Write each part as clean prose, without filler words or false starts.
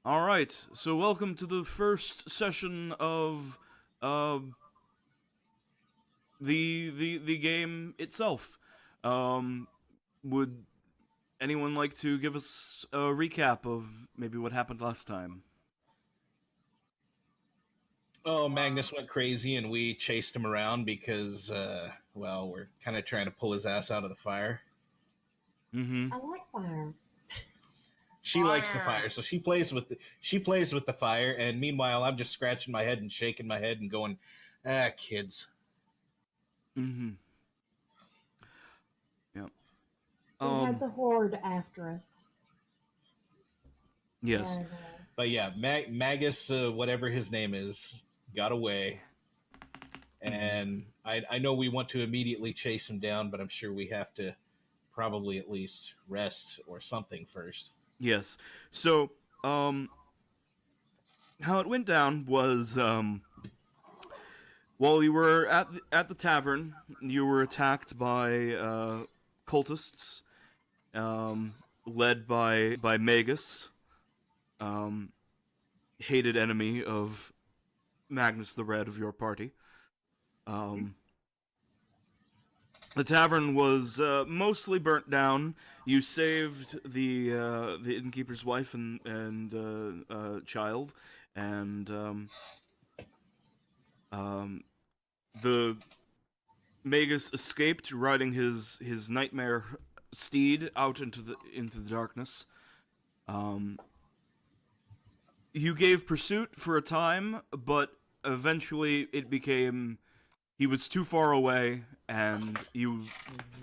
All right, so welcome to the first session of uh, the game itself. Um, would anyone like to give us a recap of maybe what happened last time? Oh, Magnus went crazy and we chased him around because, well, we're kind of trying to pull his ass out of the fire. Mm-hmm. I like fire. She likes the fire, so she plays with the fire, and meanwhile, I'm just scratching my head and shaking my head and going, kids. Mm-hmm. Yeah. We had the horde after us. Yes. And, But yeah, Magus, whatever his name is, got away. And I know we want to immediately chase him down, but I'm sure we have to probably at least rest or something first. Yes. So, how it went down was, while you were at the tavern, you were attacked by cultists, led by Magus, hated enemy of Magnus the Red of your party. The tavern was mostly burnt down. You saved the innkeeper's wife and child, and the Magus escaped, riding his nightmare steed out into the darkness. You gave pursuit for a time, but eventually it became he was too far away, and you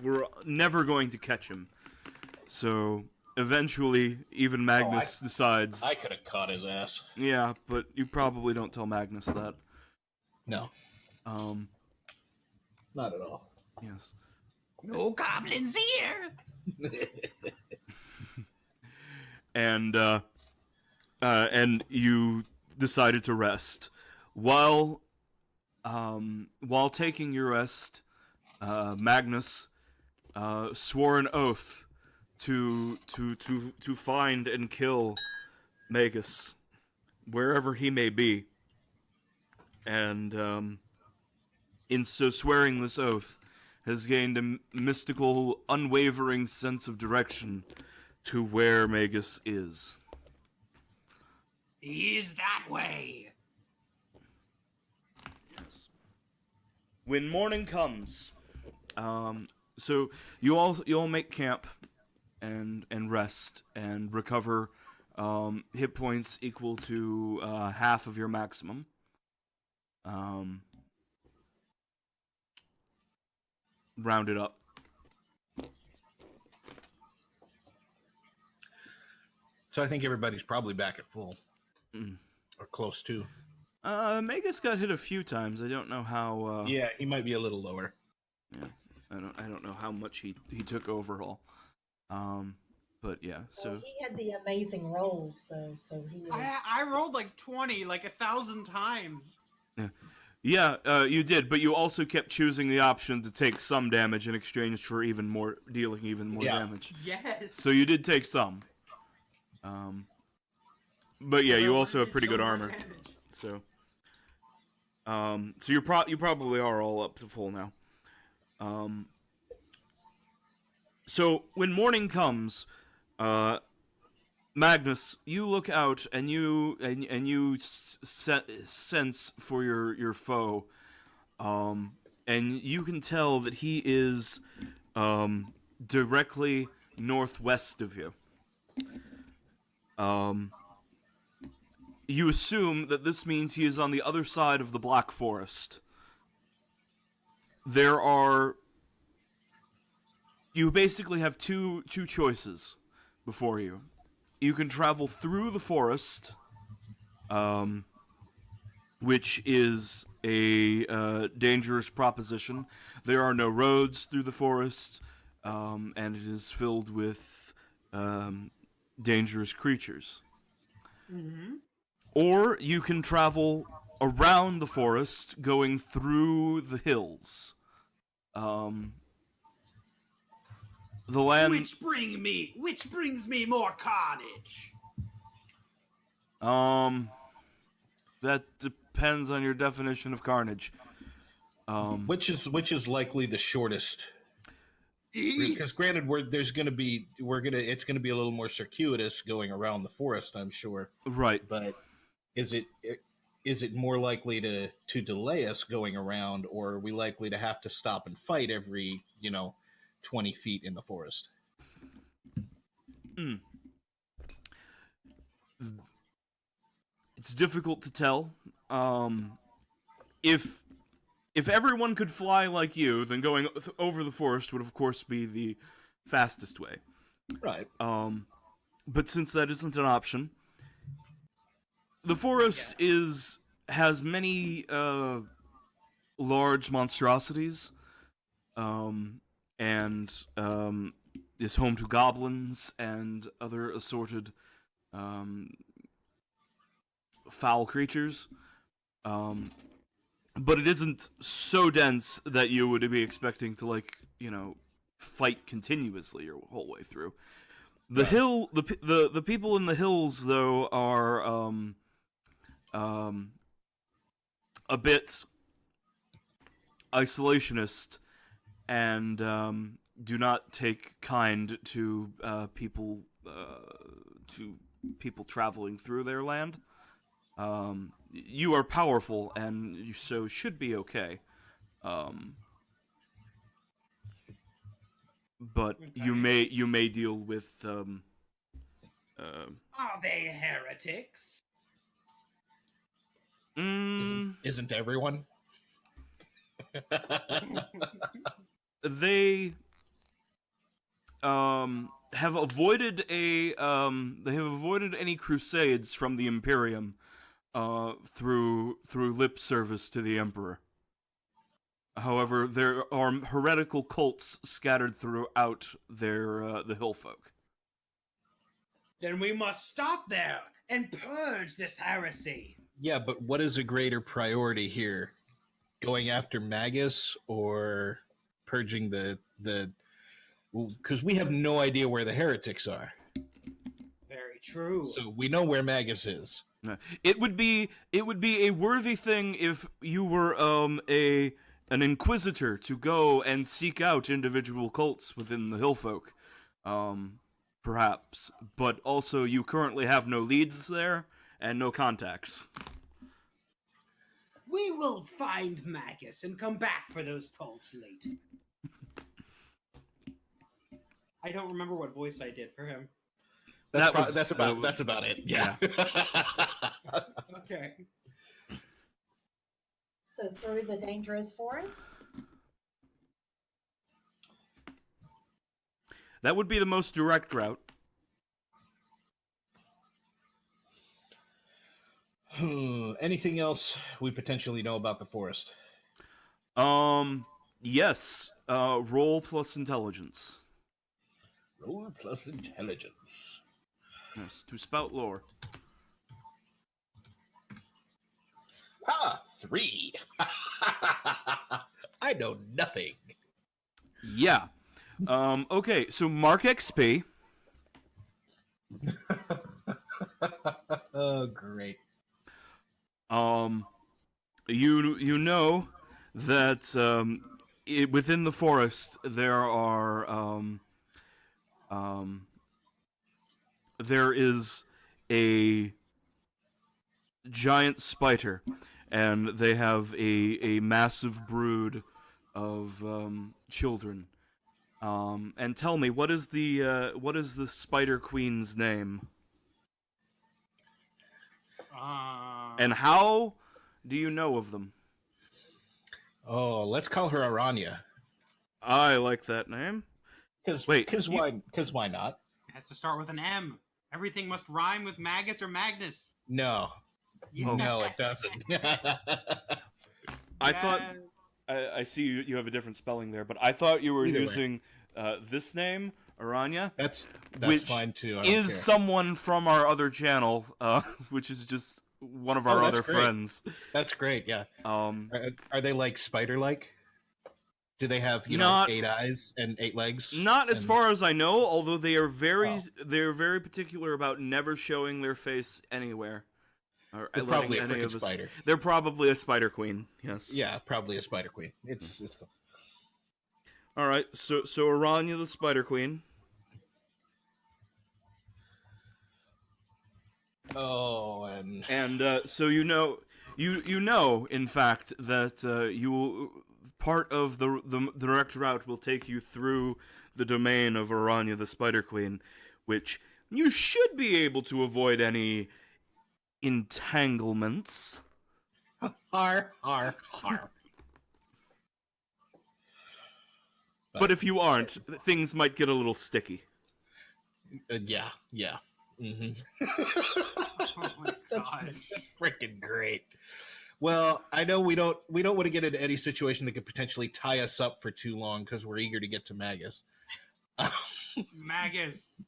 were never going to catch him. So eventually, even Magnus decides. I could have caught his ass. Yeah, but you probably don't tell Magnus that. No. Not at all. Yes. No goblins here. And you decided to rest. While taking your rest, Magnus swore an oath to find and kill Magus wherever he may be, and in so swearing this oath, has gained a mystical, unwavering sense of direction to where Magus is. He's that way. Yes. When morning comes, so you all make camp and rest and recover hit points equal to half of your maximum. Rounded up. So I think everybody's probably back at full. Or close to. Magus got hit a few times. I don't know how. Yeah, he might be a little lower. Yeah, I don't know how much he took overall. But yeah, so well, he had the amazing rolls though, so he was... I rolled like 20, like 1,000 times. yeah, you did, but you also kept choosing the option to take some damage in exchange for dealing even more damage. Yes. So you did take some. But yeah, you also have pretty good armor. So you probably are all up to full now. So when morning comes, Magnus, you look out and you sense for your foe, and you can tell that he is directly northwest of you. You assume that this means he is on the other side of the Black Forest. You basically have two choices before you. You can travel through the forest, which is a dangerous proposition. There are no roads through the forest, and it is filled with dangerous creatures. Mm-hmm. Or you can travel around the forest, going through the hills. The land. Which brings me more carnage. That depends on your definition of carnage. Which is likely the shortest? Because granted, it's going to be a little more circuitous going around the forest, I'm sure. Right. But is it more likely to delay us going around, or are we likely to have to stop and fight every 20 feet in the forest? It's difficult to tell. If everyone could fly like you, then going over the forest would, of course, be the fastest way. Right. But since that isn't an option, the forest has many large monstrosities, and is home to goblins and other assorted foul creatures. But it isn't so dense that you would be expecting to, fight continuously your whole way through. The people in the hills, though, are a bit isolationist and do not take kind to people traveling through their land. You are powerful, and you so should be okay. But you may deal with Are they heretics? Isn't everyone? They have avoided any crusades from the Imperium through lip service to the Emperor. However, there are heretical cults scattered throughout the Hillfolk. Then we must stop there and purge this heresy. Yeah, but what is a greater priority here? Going after Magus or purging the because we have no idea where the heretics are. Very true. So we know where Magus is. It would be a worthy thing if you were an inquisitor to go and seek out individual cults within the Hillfolk, perhaps. But also, you currently have no leads there and no contacts. We will find Magus and come back for those cults later. I don't remember what voice I did for him. That's about it. Yeah. Okay. So through the dangerous forest? That would be the most direct route. Anything else we potentially know about the forest? Yes. Roll plus intelligence. Roll plus intelligence. Yes, to spout lore. 3. I know nothing. Yeah. Okay, so mark XP. Oh, great. You know that within the forest there is a giant spider, and they have a massive brood of children. And tell me, what is the Spider Queen's name? And how do you know of them? Oh, let's call her Aranya. I like that name. Because why not? It has to start with an M. Everything must rhyme with Magus or Magnus. No. Yeah. No, it doesn't. I thought... I see you have a different spelling there, but I thought you were using this name, Aranya. That's which fine too. Is someone from our other channel, which is just one of our other friends. That's great. Yeah. Are they like spider-like? Do they have 8 eyes and 8 legs? Not as far as I know. Although they are very particular about never showing their face anywhere. Or They're letting probably a any freaking of us- spider. They're probably a spider queen. Yes. Yeah, probably a spider queen. It's cool. All right. So Aranya the spider queen. Oh, And so you know, in fact, that part of the direct route will take you through the domain of Aranya the Spider Queen, which you should be able to avoid any entanglements. har. But if you aren't, things might get a little sticky. Yeah. Mm-hmm. Oh my gosh. Freaking great. Well, I know we don't want to get into any situation that could potentially tie us up for too long because we're eager to get to Magus. Magus.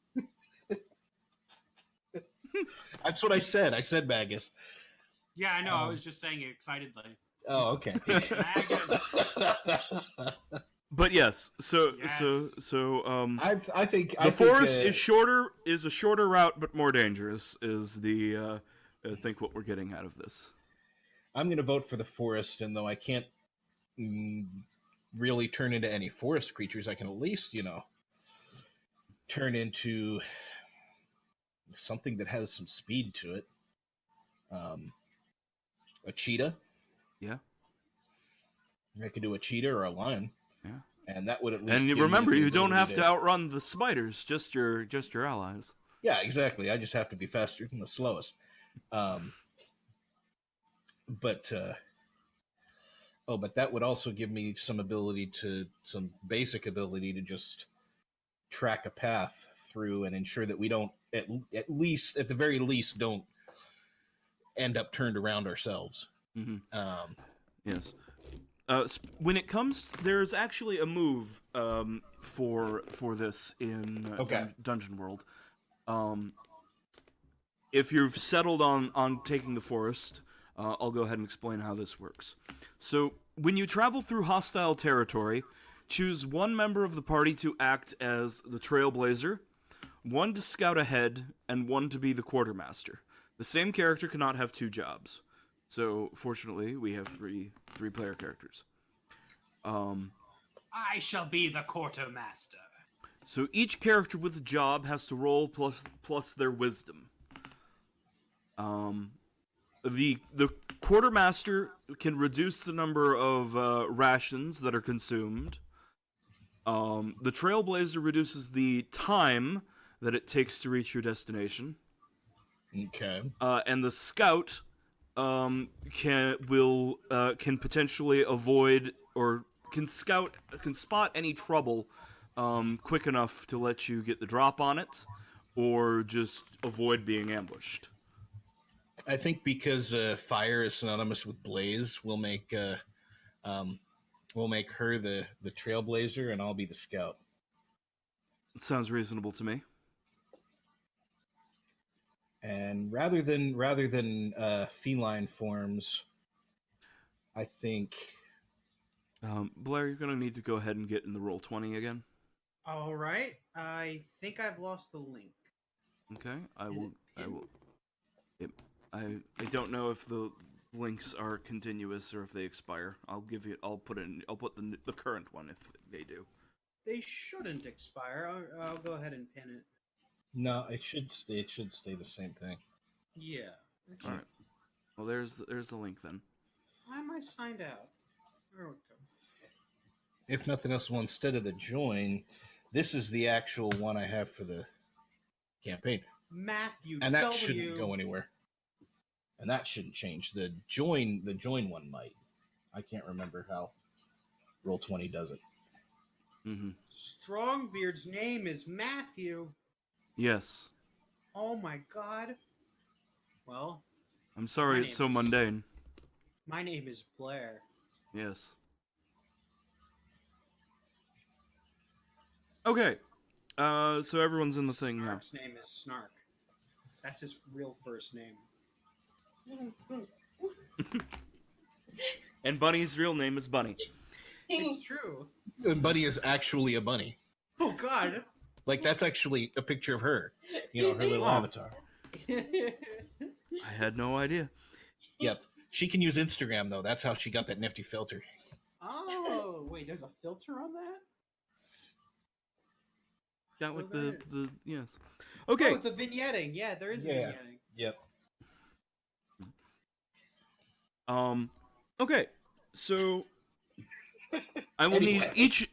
That's what I said. I said Magus. Yeah, I know. I was just saying it excitedly. Oh, okay. But yes, so Yes. I think the forest is a shorter route but more dangerous. Is the I think what we're getting out of this. I'm going to vote for the forest, and though I can't really turn into any forest creatures, I can at least, turn into something that has some speed to it. A cheetah. Yeah. I could do a cheetah or a lion. Yeah. And that would at least. And give me remember, the you don't ability have to outrun the spiders, just your allies. Yeah, exactly. I just have to be faster than the slowest. But that would also give me some basic ability to just track a path through and ensure that we don't, at the very least, don't end up turned around ourselves. Mm-hmm. Yes. When it comes, there's actually a move for this in Dungeon World. If you've settled on taking the forest, I'll go ahead and explain how this works. So, when you travel through hostile territory, choose one member of the party to act as the trailblazer, one to scout ahead, and one to be the quartermaster. The same character cannot have two jobs. So, fortunately, we have three player characters. I shall be the quartermaster. So each character with a job has to roll plus their wisdom. The quartermaster can reduce the number of rations that are consumed. The trailblazer reduces the time that it takes to reach your destination. Okay. And the scout can potentially avoid or can spot any trouble quick enough to let you get the drop on it, or just avoid being ambushed. I think because fire is synonymous with blaze, we'll make her the trailblazer, and I'll be the scout. It sounds reasonable to me. And rather than feline forms, I think. Blair, you're gonna need to go ahead and get in the roll 20 again. All right. I think I've lost the link. Okay, I will. I don't know if the links are continuous or if they expire. I'll put the current one if they do. They shouldn't expire. I'll go ahead and pin it. No, it should stay. It should stay the same thing. Yeah. All right. Well, there's the link then. Why am I signed out? There we go. If nothing else, well, instead of the join, this is the actual one I have for the campaign, Matthew and that W. shouldn't go anywhere. And that shouldn't change. The join one might. I can't remember how Roll20 does it. Mm-hmm. Strongbeard's name is Matthew. Yes. Oh my god. Well, I'm sorry My it's so name is- mundane. my name is Blair. Yes. Okay. So everyone's in the thing now. Snark's name is Snark. That's his real first name. And Bunny's real name is Bunny. It's true. And Bunny is actually a bunny. Oh god. Like, that's actually a picture of her. Her little Oh. avatar. I had no idea. Yep. She can use Instagram though. That's how she got that nifty filter. Oh, wait, there's a filter on that? Got So like there the yes. Okay. Oh, the vignetting. Yeah, there is a Yeah. vignetting. Yep. Okay. So I will Anyway. need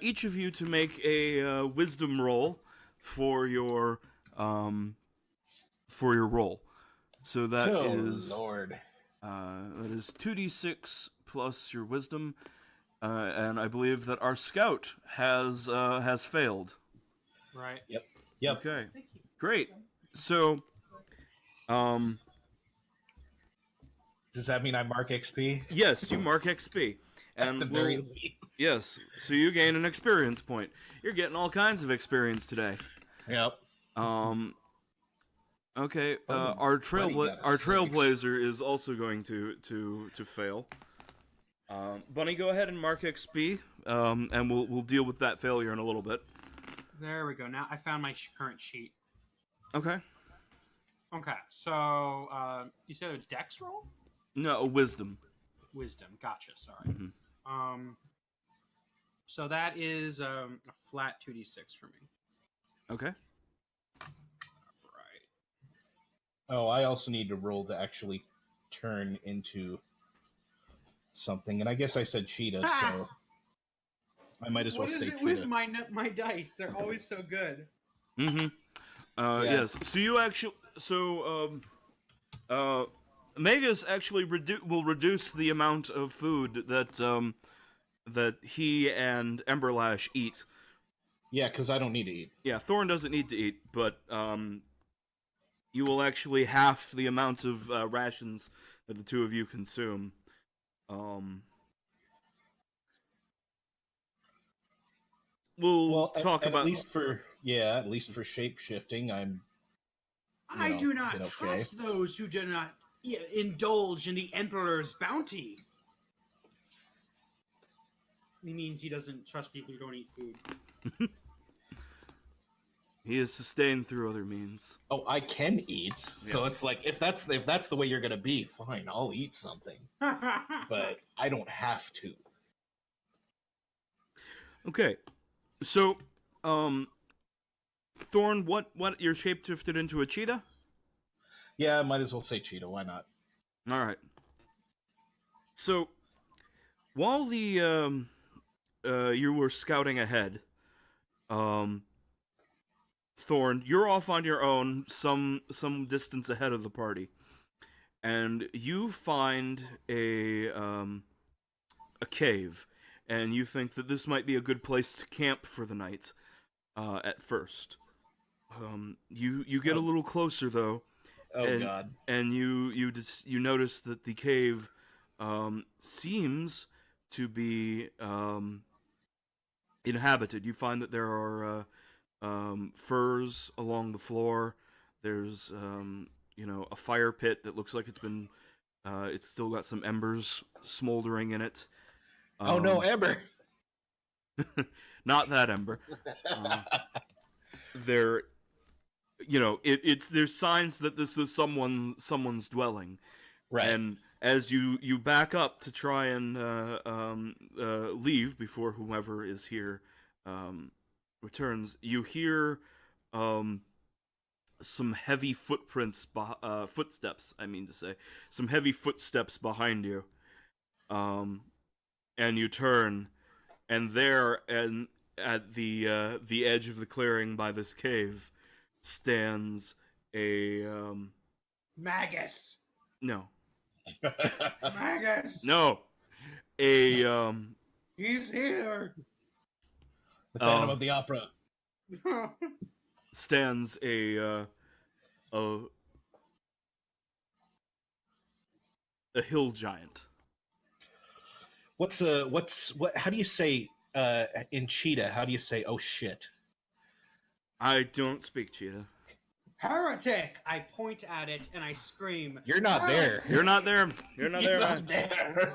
each of you to make a wisdom roll for your roll. So that is Lord. that is 2d6 plus your wisdom, and I believe that our scout has failed. Right. Yep. Okay, great. So, Does that mean I mark XP? yes, you mark XP, At and the very least. yes, so you gain an experience point. You're getting all kinds of experience today. Yep. Okay, Oh, our buddy got a trailblazer is also going to fail. Bunny, go ahead and mark XP, and we'll deal with that failure in a little bit. There we go. Now I found my current sheet. Okay. Okay, so you said a dex roll? No, wisdom. Wisdom. Gotcha. Sorry. Mhm. So that is a flat 2d6 for me. Okay. Right. Oh, I also need to roll to actually turn into something. And I guess I said cheetah, so I might as well What is stay it cheetah. with my dice? They're always so good. Mm-hmm. Yeah. Yes. So you actually, Megas actually will reduce the amount of food that he and Emberlash eat. Yeah, because I don't need to eat. Yeah, Thorn doesn't need to eat, but you will actually half the amount of rations that the two of you consume. We'll Well, talk and about. at least for shape shifting, I'm. I do not been okay. trust those who do not indulge in the Emperor's bounty. He means he doesn't trust people who don't eat food. He is sustained through other means. Oh, I can eat. So it's like if that's the way you're gonna be, fine, I'll eat something. But I don't have to. Okay, so, Thorn, what you're shapeshifted into a cheetah? Yeah, I might as well say cheetah. Why not? All right. So, while the you were scouting ahead, Thorn, you're off on your own, some distance ahead of the party, and you find a cave, and you think that this might be a good place to camp for the night. At first, you get a little closer though. Oh God! And you notice that the cave seems to be inhabited. You find that there are furs along the floor. There's a fire pit that looks like it's still got some embers smoldering in it. Oh no, Ember! Not that ember. There, there's signs that this is someone's dwelling, Right. and as you back up to try and leave before whoever is here returns, you hear some heavy footsteps. I mean to say, some heavy footsteps behind you, and you turn, and there and at the edge of the clearing by this cave stands a Magus! no Magus! no a He's here! The Phantom of the Opera. stands a hill giant. What? How do you say in cheetah? How do you say? Oh shit! I don't speak cheetah. Heretic! I point at it and I scream. You're not there. You're not there. You're not there, man. there.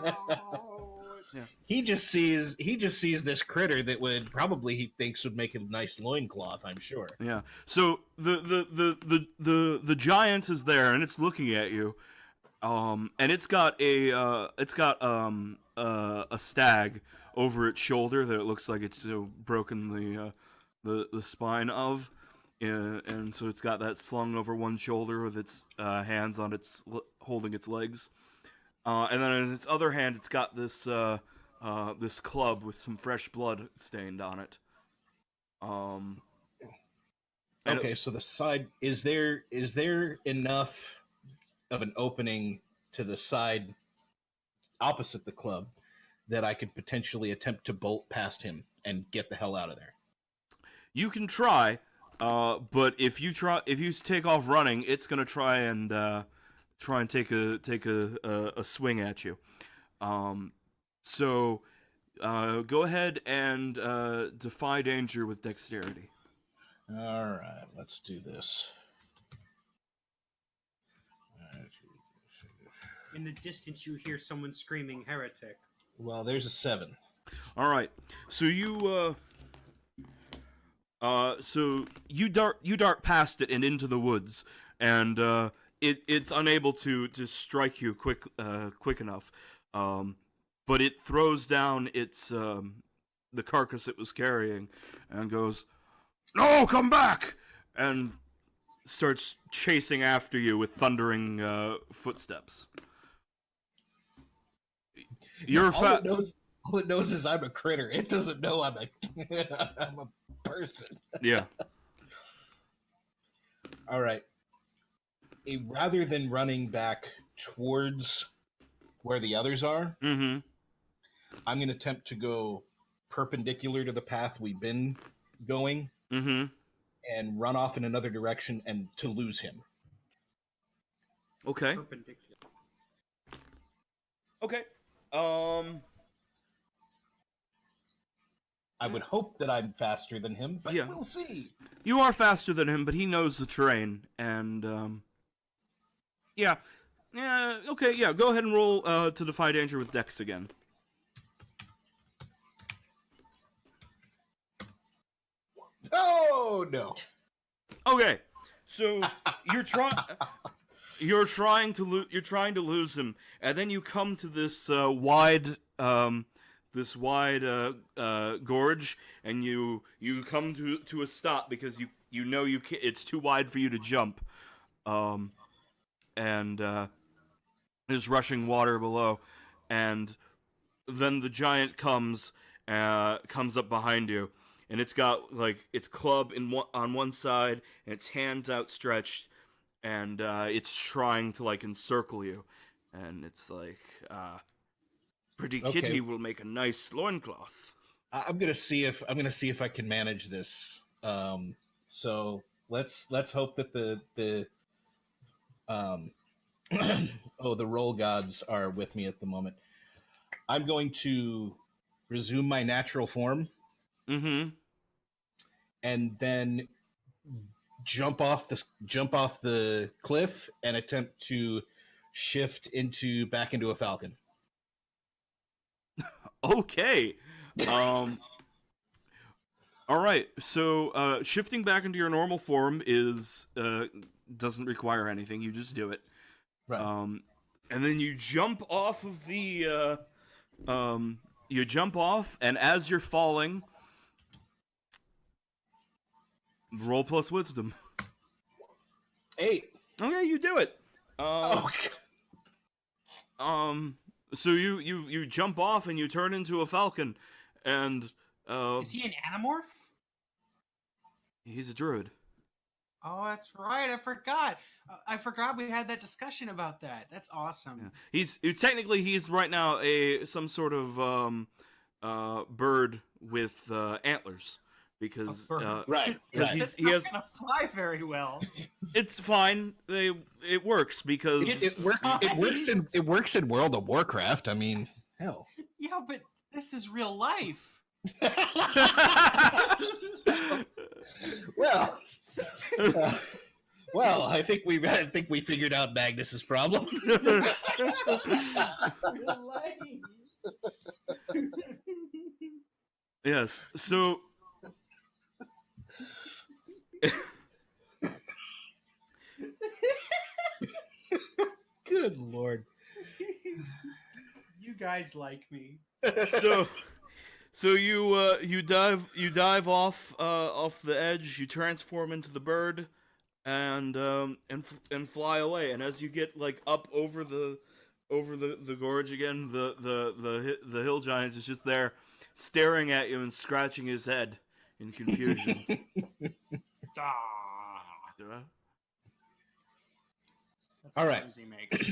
He just sees this critter that would probably he thinks would make a nice loincloth, I'm sure. Yeah. So the giant is there and it's looking at you. And it's got a stag over its shoulder that it looks like it's broken the spine of, and so it's got that slung over one shoulder with its hands on its holding its legs, and then in its other hand it's got this this club with some fresh blood stained on it. Okay, so the side is there enough of an opening to the side opposite the club that I could potentially attempt to bolt past him and get the hell out of there? You can try, but if you take off running, it's gonna try and take a swing at you. So go ahead and defy danger with dexterity. All right, let's do this. In the distance, you hear someone screaming "heretic." Well, there's a 7. All right, so you dart past it and into the woods, and it's unable to strike you quick enough. But it throws down its the carcass it was carrying, and goes, "No, come back!" and starts chasing after you with thundering footsteps. You're all it knows is I'm a critter. It doesn't know I'm a I'm a person. Yeah. All right. Rather than running back towards where the others are, Mm-hmm. I'm going to attempt to go perpendicular to the path we've been going, Mm-hmm. and run off in another direction and to lose him. Okay. Perpendicular. Okay. I would hope that I'm faster than him, but Yeah. we'll see. You are faster than him, but he knows the terrain, and yeah. Okay. Yeah. Go ahead and roll to defy danger with Dex again. Oh no! Okay. So you're trying to lose him, and then you come to this wide gorge, and you come to a stop because you know it's too wide for you to jump, and there's rushing water below, and then the giant comes up behind you, and it's got like its club on one side and its hands outstretched, and it's trying to like encircle you, and it's like pretty kitty Okay. will make a nice loincloth. I'm gonna see if I can manage this. So let's hope that the the roll gods are with me at the moment. I'm going to resume my natural form Mm-hmm. and then jump off the cliff and attempt to shift back into a falcon. Okay. All right. So shifting back into your normal form is doesn't require anything. You just do it. Right. And then you jump off of the you jump off, and as you're falling, roll plus wisdom. 8. Okay, you do it. Oh. So you jump off and you turn into a falcon, and Is he an animorph? he's a druid. Oh, that's right. I forgot. I forgot we had that discussion about that. That's awesome. Yeah. He's right now some sort of bird with antlers, because Right. because Right. It's he not has gonna fly very well. it's fine. It works because It works. It works in World of Warcraft. I mean, hell. Yeah, but this is real life. Well, I think we figured out Magnus's problem. Real life. Yes. So Good lord. You guys like me. so you dive off the edge. You transform into the bird, and fly away. And as you get like up over the gorge again, the hill giant is just there, staring at you and scratching his head in confusion. Ah, that's All right. sounds he makes.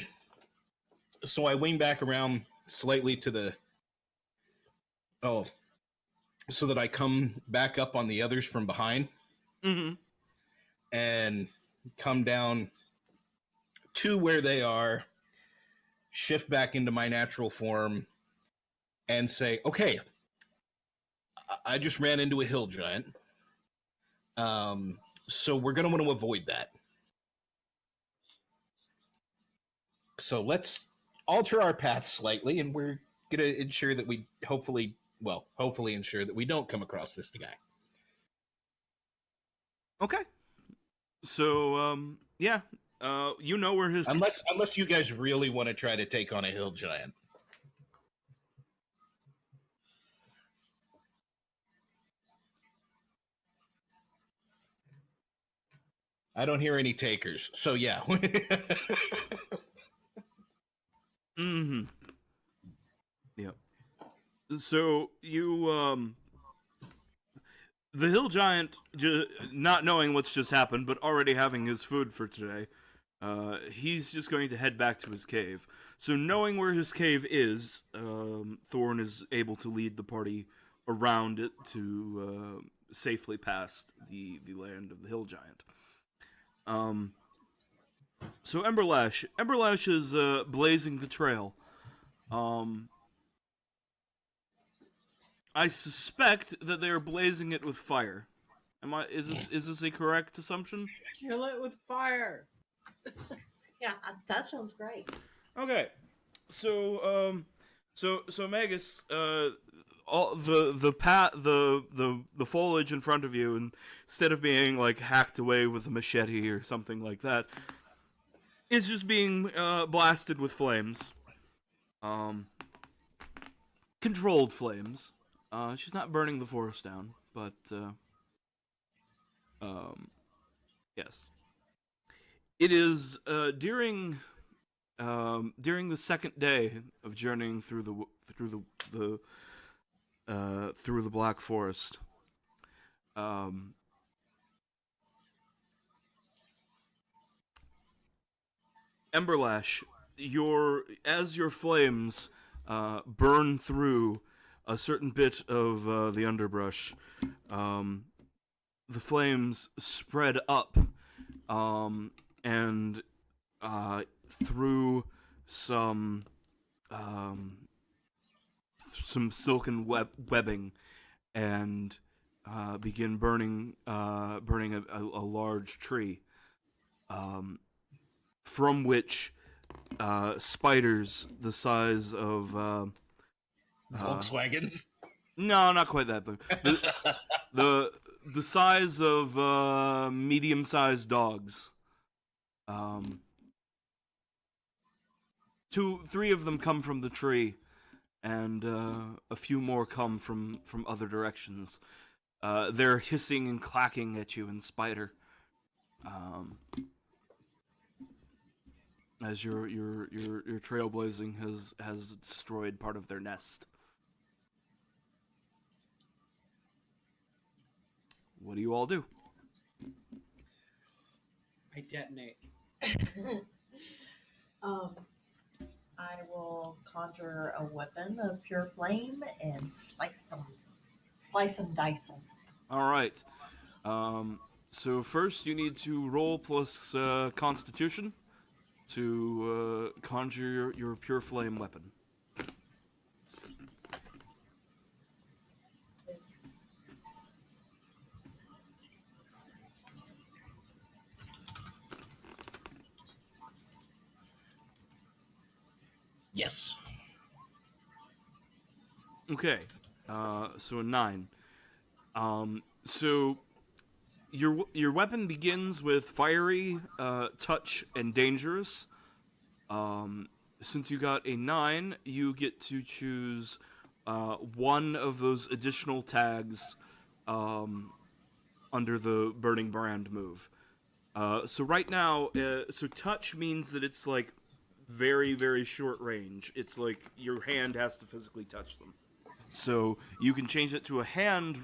So I wing back around slightly to the. Oh, so that I come back up on the others from behind Mm-hmm. and come down to where they are, shift back into my natural form, and say, "Okay, I just ran into a hill giant. So we're gonna want to avoid that. So let's alter our path slightly, and we're gonna ensure that we hopefully ensure that we don't come across this guy." Okay. So yeah, you know where his Unless you guys really want to try to take on a hill giant. I don't hear any takers. So yeah. Mm-hmm. Yep. So you the hill giant, not knowing what's just happened, but already having his food for today, he's just going to head back to his cave. So knowing where his cave is, Thorn is able to lead the party around it to safely past the land of the hill giant. So Emberlash is blazing the trail. I suspect that they are blazing it with fire. Is this a correct assumption? Kill it with fire. Yeah, that sounds great. Okay. So Magus, all the foliage in front of you, and instead of being like hacked away with a machete or something like that, is just being blasted with flames. Controlled flames. She's not burning the forest down, but yes, it is during the second day of journeying through the Black Forest. Um, Emberlash, as your flames burn through a certain bit of the underbrush, the flames spread up, and through um, some silken webbing, and begin burning a large tree, from which spiders the size of Volkswagens. no, not quite that big. The size of medium-sized dogs. Three of them come from the tree, and a few more come from other directions. They're hissing and clacking at you in spider. As your trailblazing has destroyed part of their nest. What do you all do? I detonate. um, I will conjure a weapon of pure flame and slice and dice them. All right. So first you need to roll plus Constitution to conjure your pure flame weapon. Yes. Okay. So a 9. So your weapon begins with fiery, touch, and dangerous. Since you got a 9, you get to choose one of those additional tags under the Burning Brand move. So right now, so touch means that it's like very, very short range. It's like your hand has to physically touch them. So you can change it to a hand.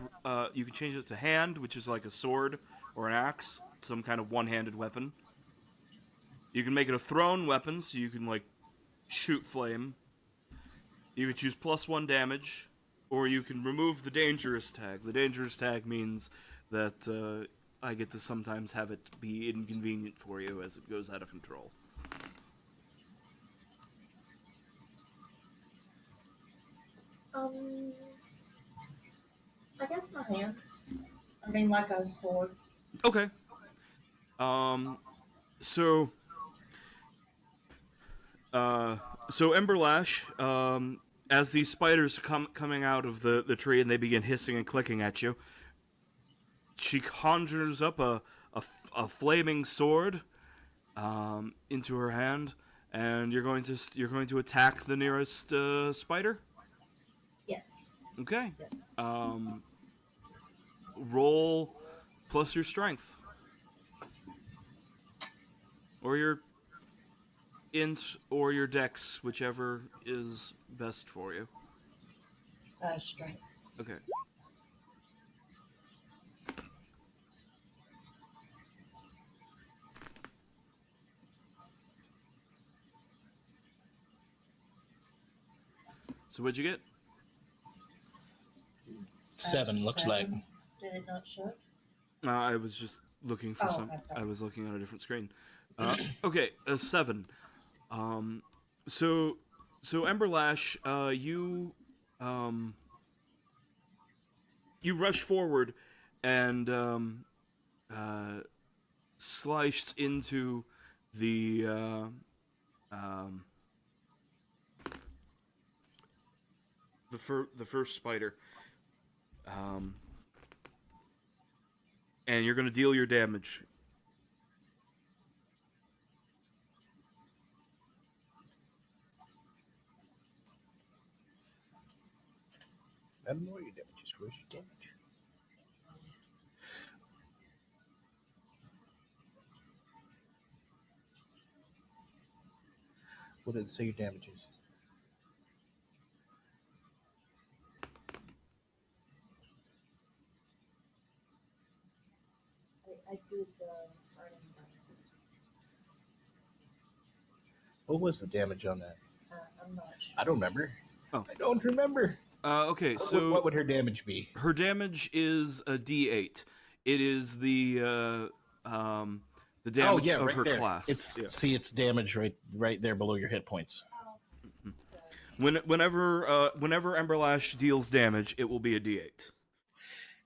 You can change it to hand, which is like a sword or an axe, some kind of one-handed weapon. You can make it a thrown weapon, so you can like shoot flame. You can choose +1 damage, or you can remove the dangerous tag. The dangerous tag means that I get to sometimes have it be inconvenient for you as it goes out of control. I guess my hand. I mean, like a sword. Okay. So so Emberlash, as these spiders coming out of the tree and they begin hissing and clicking at you, she conjures up a flaming sword into her hand, and you're going to attack the nearest spider. Yes. Okay. Yes. Roll plus your strength, or your int, or your dex, whichever is best for you. Strength. Okay. So what'd you get? 7 looks like. 7. Did it not show? I was just looking for some. Okay, sorry. I was looking on a different screen. Okay, a 7. So Emberlash, you rush forward and slice into the first spider, and you're going to deal your damage. I don't know what your damage is. Where's your damage? What did it say your damage is? I do the burning What was the damage on that? I'm not sure. I don't remember. Oh. I don't remember. Okay, so What would her damage be? her damage is a D8. It is the damage of right her there. class. It's Yeah. see, it's damage right there below your hit points. Whenever Emberlash deals damage, it will be a D8.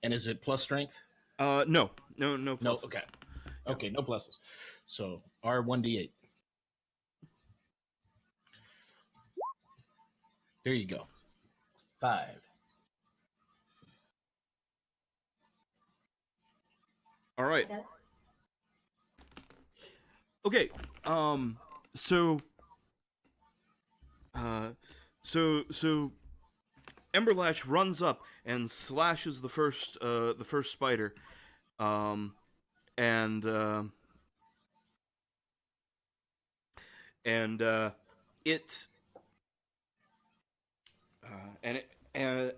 And is it plus strength? No No. pluses. Okay. Okay, no pluses. So R1d8. There you go. 5. All right. Okay. So Emberlash runs up and slashes the first spider, and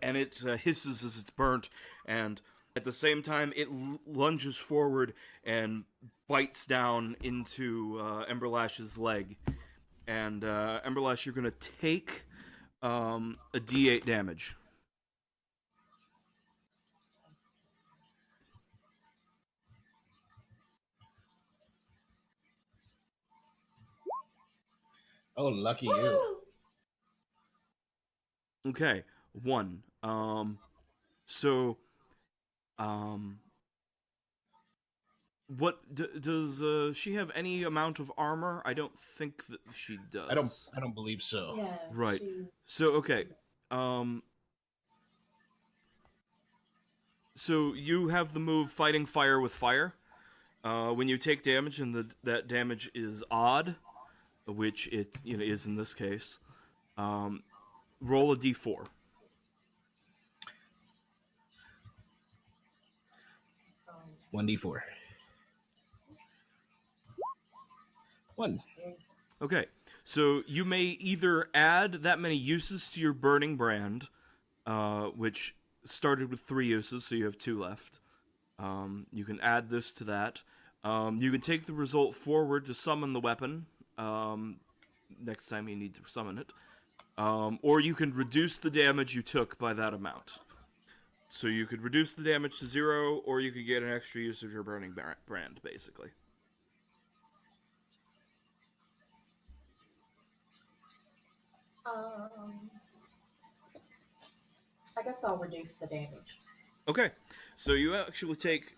it hisses as it's burnt, and at the same time it lunges forward and bites down into Emberlash's leg. And Emberlash, you're gonna take a D8 damage. Oh, lucky you. Okay, 1. What does she have any amount of armor? I don't think that she does. I don't believe so. Yeah. Right. She, So okay. So you have the move fighting fire with fire. When you take damage and that damage is odd, which it is in this case, roll a d4. 1d4. 1. Okay, so you may either add that many uses to your burning brand, which started with 3 uses, so you have 2 left. You can add this to that. You can take the result forward to summon the weapon next time you need to summon it. Or you can reduce the damage you took by that amount. So you could reduce the damage to 0, or you could get an extra use of your burning brand, basically. I guess I'll reduce the damage. Okay, so you actually take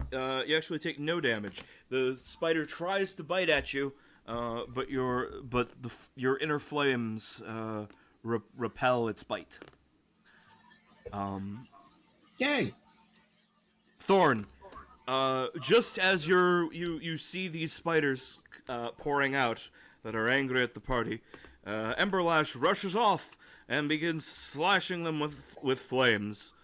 no damage. The spider tries to bite at you, but your inner flames repel its bite. Yay! Thorn, just as you see these spiders pouring out that are angry at the party, Emberlash rushes off and begins slashing them with flames.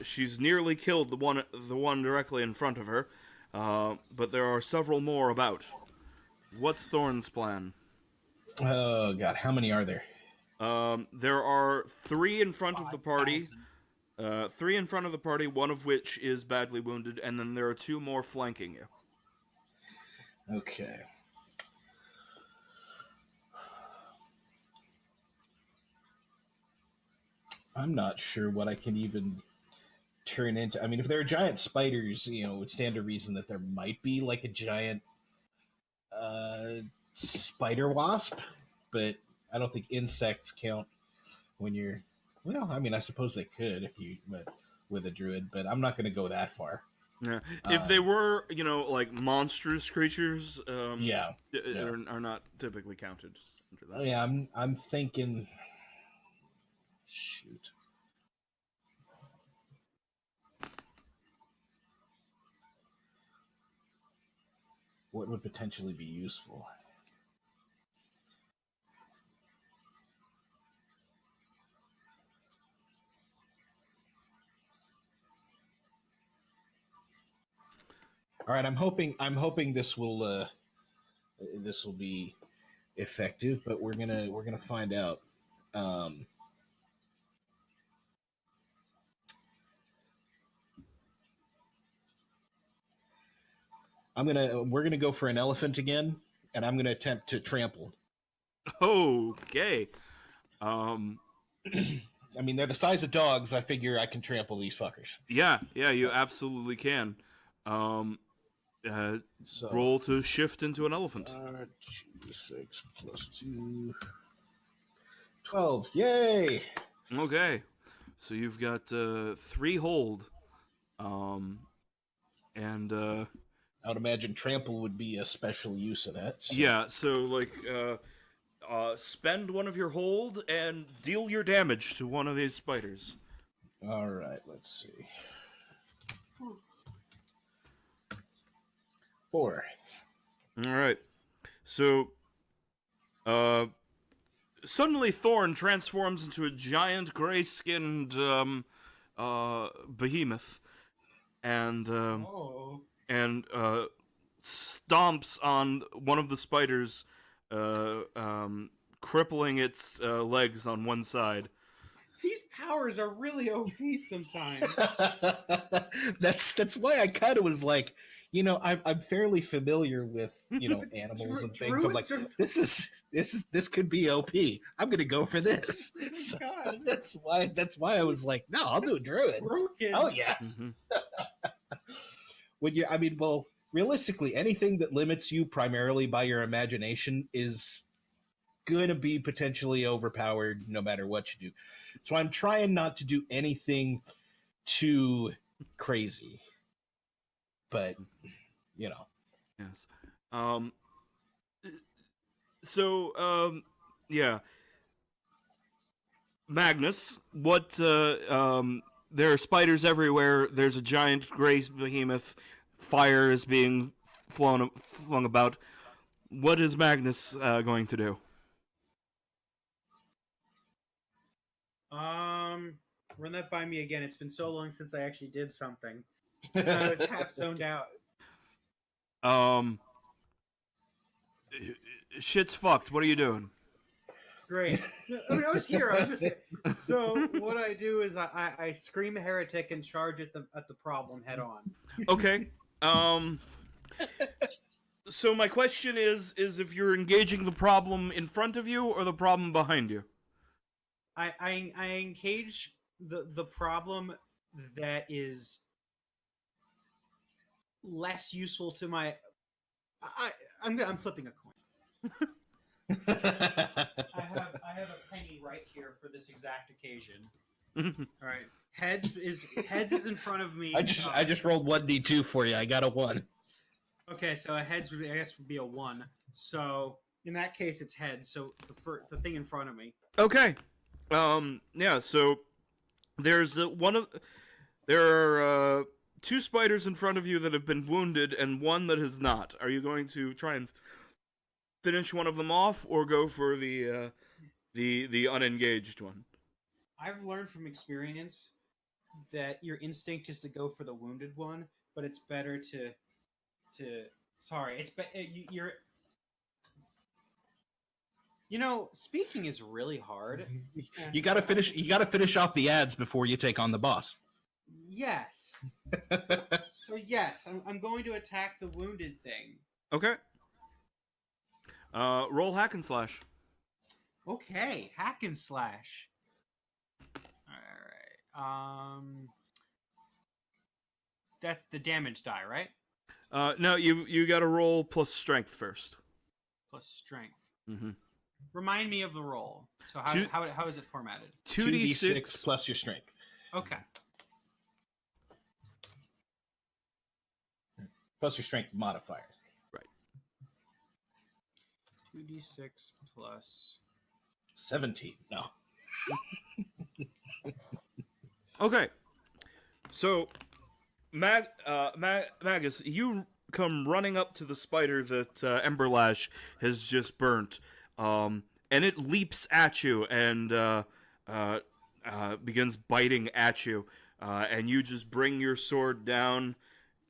She's nearly killed the one directly in front of her, but there are several more about. What's Thorn's plan? Oh god, how many are there? There are 3 in front of the party. 3 in front of the party, one of which is badly wounded, and then there are 2 more flanking you. Okay. I'm not sure what I can even turn into. I mean, if there are giant spiders, it would stand to reason that there might be like a giant spider wasp, but I don't think insects count when you're. Well, I mean, I suppose they could if you with a druid, but I'm not going to go that far. Yeah. If they were, like monstrous creatures, Yeah. are not typically counted under that. Oh, yeah, I'm thinking. Shoot. What would potentially be useful? All right, I'm hoping this will be effective, but we're gonna find out. We're gonna go for an elephant again, and I'm gonna attempt to trample. Okay. I mean, they're the size of dogs. I figure I can trample these fuckers. Yeah, you absolutely can. So, Roll to shift into an elephant. 6 plus 2. 12. Yay! Okay. So you've got 3 hold. And I would imagine trample would be a special use of that. So. yeah, so like spend one of your hold and deal your damage to one of these spiders. All right, let's see. 4. All right. So suddenly Thorn transforms into a giant gray-skinned behemoth and stomps on one of the spiders, crippling its legs on one side. These powers are really OP sometimes. That's why I kind of was like, I'm fairly familiar with animals and things. I'm like, this could be OP. I'm gonna go for this. So that's why I was like, no, I'll do a druid. Broken. Oh yeah. Mm-hmm. Well, realistically, anything that limits you primarily by your imagination is going to be potentially overpowered no matter what you do. So I'm trying not to do anything too crazy. But, Yes. Yeah. Magnus, what there are spiders everywhere. There's a giant gray behemoth. Fire is being flung about. What is Magnus going to do? Run that by me again. It's been so long since I actually did something. I was half zoned out. Shit's fucked. What are you doing? Great. I mean, I was here. I was just so. What I do is I scream heretic and charge at the problem head on. Okay. So my question is if you're engaging the problem in front of you or the problem behind you? I engage the problem that is less useful to my. I'm flipping a coin. I have a penny right here for this exact occasion. All right, heads is in front of me. I just rolled 1d2 for you. I got a 1. Okay, so a heads I guess would be a 1. So in that case, it's heads. So the thing in front of me. Okay. Yeah. So there's there are 2 spiders in front of you that have been wounded, and 1 that has not. Are you going to try and finish one of them off, or go for the unengaged one? I've learned from experience that your instinct is to go for the wounded one, but it's better to sorry, you're. You know, speaking is really hard. You got to finish. You got to finish off the ads before you take on the boss. Yes. So yes, I'm going to attack the wounded thing. Okay. Roll hack and slash. Okay, hack and slash. All right. That's the damage die, right? No, you got to roll plus strength first. Plus strength. Mm-hmm. Remind me of the roll. So how is it formatted? 2d6 plus your strength. Okay. Plus your strength modifier. Right. 2d6 plus 17. No. Okay. So, Magus, you come running up to the spider that Emberlash has just burnt, and it leaps at you and begins biting at you, and you just bring your sword down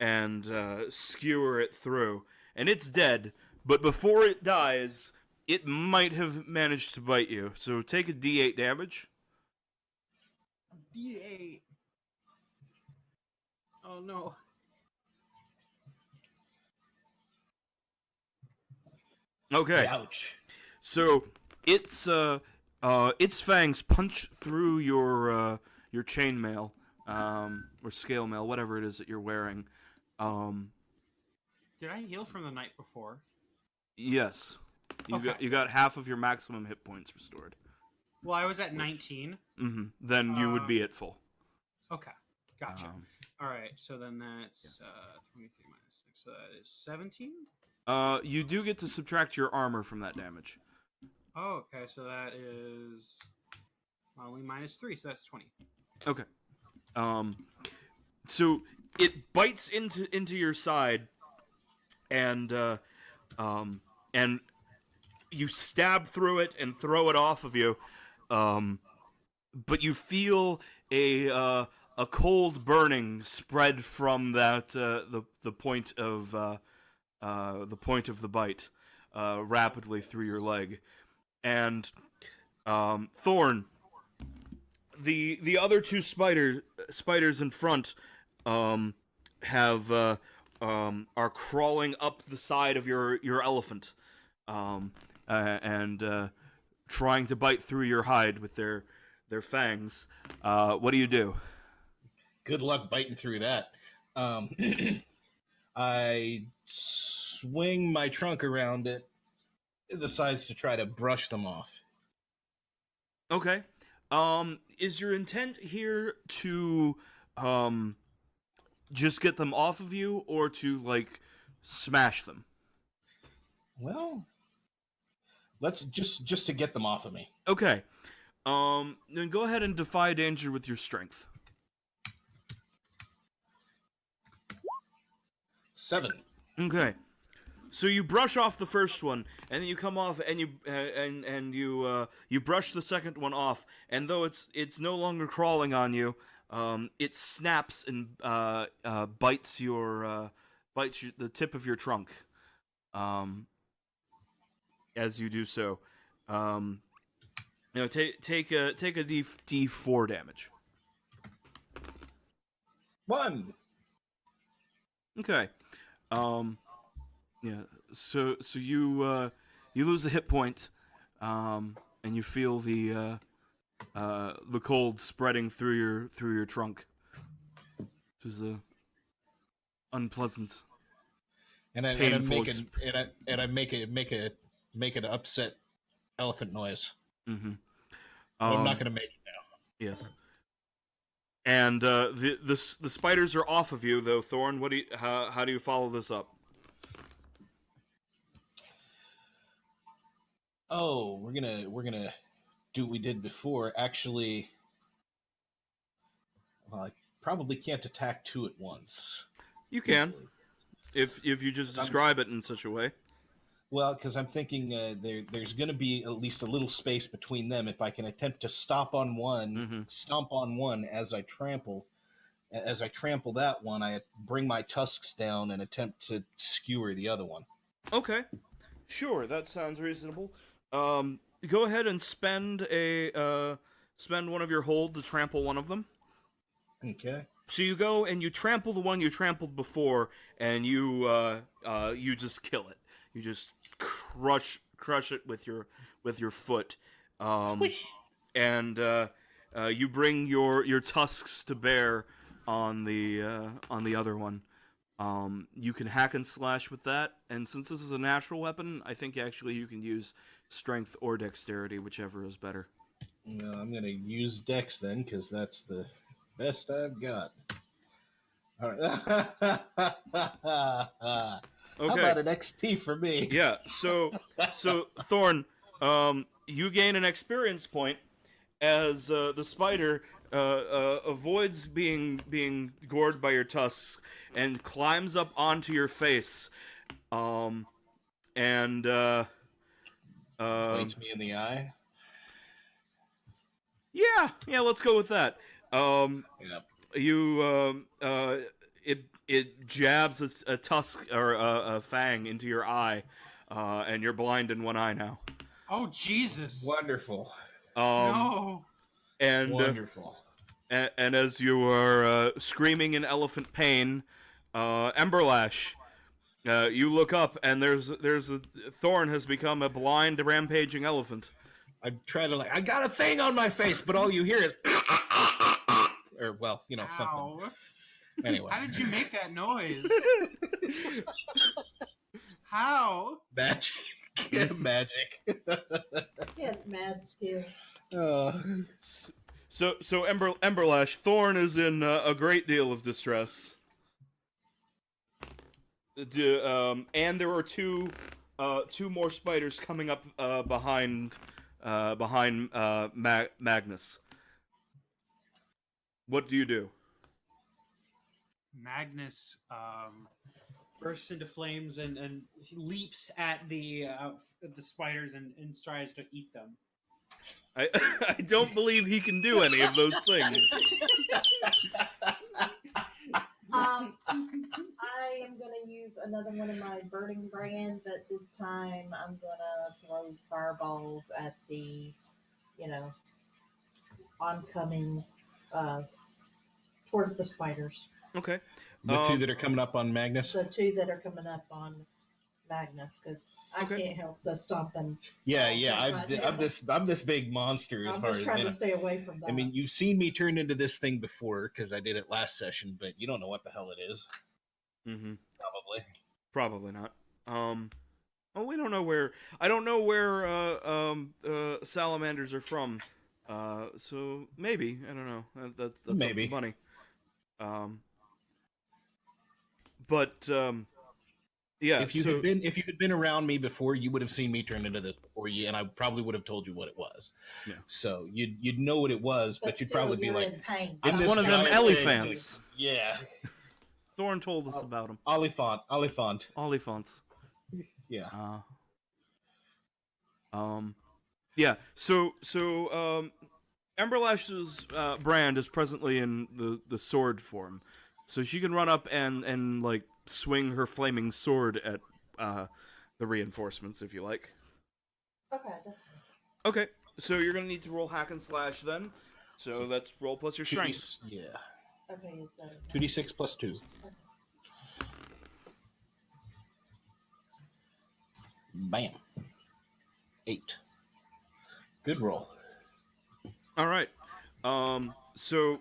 and skewer it through, and it's dead. But before it dies, it might have managed to bite you. So take a D8 damage. D8. Oh no. Okay. Ouch. So its fangs punch through your chainmail, or scale mail, whatever it is that you're wearing. Did I heal from the night before? Yes. Okay. You got half of your maximum hit points restored. Well, I was at 19. Mm-hmm. Then you would be at full. Okay. Gotcha. All right. So then that's 23 minus 6. So that is 17? You do get to subtract your armor from that damage. Oh, okay. So that is only minus 3. So that's 20. Okay. So it bites into your side, and you stab through it and throw it off of you, but you feel a cold burning spread from that the point of the bite rapidly through your leg, and Thorn, the other 2 spiders in front are crawling up the side of your elephant, and trying to bite through your hide with their fangs. What do? Good luck biting through that. I swing my trunk around the sides to try to brush them off. Okay. Is your intent here to just get them off of you, or to like smash them? Well, let's just to get them off of me. Okay. Then go ahead and defy danger with your strength. 7. Okay. So you brush off the first one, and then you come off, and you brush the second one off, and though it's no longer crawling on you, it snaps and bites the tip of your trunk. As you do so, take a D4 damage. 1. Okay. Yeah. So you lose a hit point, and you feel the cold spreading through your trunk, which is unpleasant. And I Painful make an upset elephant noise. Mm-hmm. I'm not gonna make it now. Yes. And the spiders are off of you, though. Thorn, how do you follow this up? Oh, we're gonna do what we did before. Actually, well, I probably can't attack 2 at once. You can, Easily. if you just describe it in such a way. Well, because I'm thinking there's going to be at least a little space between them. If I can attempt to stomp on one as I trample that one, I bring my tusks down and attempt to skewer the other one. Okay, sure, that sounds reasonable. Go ahead and spend one of your hold to trample one of them. Okay. So you go and you trample the one you trampled before, and you just kill it. You just crush it with your foot, Squish. And you bring your tusks to bear on the other one. You can hack and slash with that, and since this is a natural weapon, I think actually you can use strength or dexterity, whichever is better. No, I'm gonna use dex then, because that's the best I've got. All right. Okay. How about an XP for me? Yeah. So Thorn, you gain an experience point as the spider avoids being gored by your tusks and climbs up onto your face, and Bites me in the eye. Yeah. Let's go with that. Yep. It jabs a tusk or a fang into your eye, and you're blind in one eye now. Oh Jesus! Wonderful. No. And Wonderful. And as you are screaming in elephant pain, Emberlash, you look up and there's a Thorn has become a blind, rampaging elephant. I try to I got a thing on my face, but all you hear is, or well, something. Ow. Anyway, How did you make that noise? How? magic, magic. He has mad skills. So Emberlash, Thorn is in a great deal of distress. And there are two more spiders coming up behind Magnus. What do you do? Magnus bursts into flames and he leaps at the spiders and tries to eat them. I don't believe he can do any of those things. I am going to use another one of my burning brand, but this time I'm going to throw fireballs at the, oncoming towards the spiders. Okay. The 2 that are coming up on Magnus. The 2 that are coming up on Magnus, because I Okay. can't help the stomping. Yeah. I'm this big monster as I'm far just as trying to stay away from that. I mean, you've seen me turn into this thing before because I did it last session, but you don't know what the hell it is. Mm-hmm. Probably. Probably not. Well, we don't know where. I don't know where salamanders are from. So maybe I don't know. That's Maybe. up to money. But yeah. If you had been around me before, you would have seen me turn into this before you, and I probably would have told you what it was. Yeah. So you'd know what it was, but you'd still, probably be you're like, in pain. It's this one of them giant elephants. thing, yeah. Thorn told us about him. Oliphant. Oliphaunts. Yeah. Yeah. So Emberlash's brand is presently in the sword form, so she can run up and like swing her flaming sword at the reinforcements if you like. Okay, that's fine. Okay. So you're gonna need to roll hack and slash then. So that's roll plus your strength. Yeah. Okay, it's 2d6 plus 2. Bam. 8. Good roll. All right. So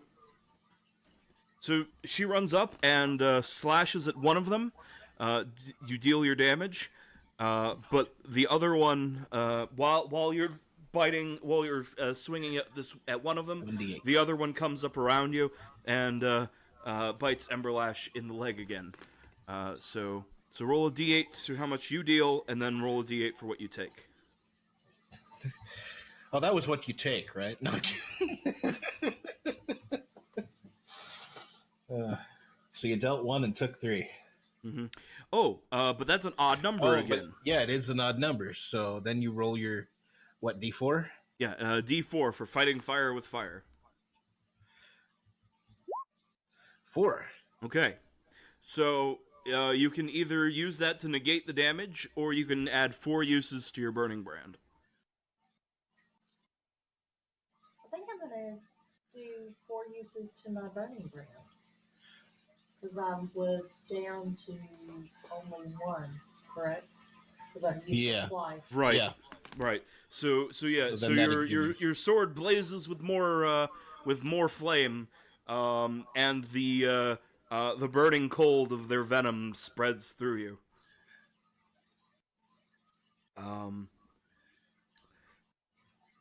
she runs up and slashes at one of them. You deal your damage, but the other one, while you're swinging at one of them, 78. the other one comes up around you and bites Emberlash in the leg again. So roll a d8 to how much you deal, and then roll a d8 for what you take. Oh, that was what you take, right? No. So you dealt 1 and took 3. Mm-hmm. Oh, but that's an odd number again. Yeah, it is an odd number. So then you roll your, what, d4? Yeah, d4 for fighting fire with fire. 4. Okay. So you can either use that to negate the damage, or you can add 4 uses to your burning brand. I think I'm gonna do 4 uses to my burning brand because I was down to only 1, correct? Because I've used it twice. Right. Yeah. Right. So then your sword blazes with more flame, and the burning cold of their venom spreads through you.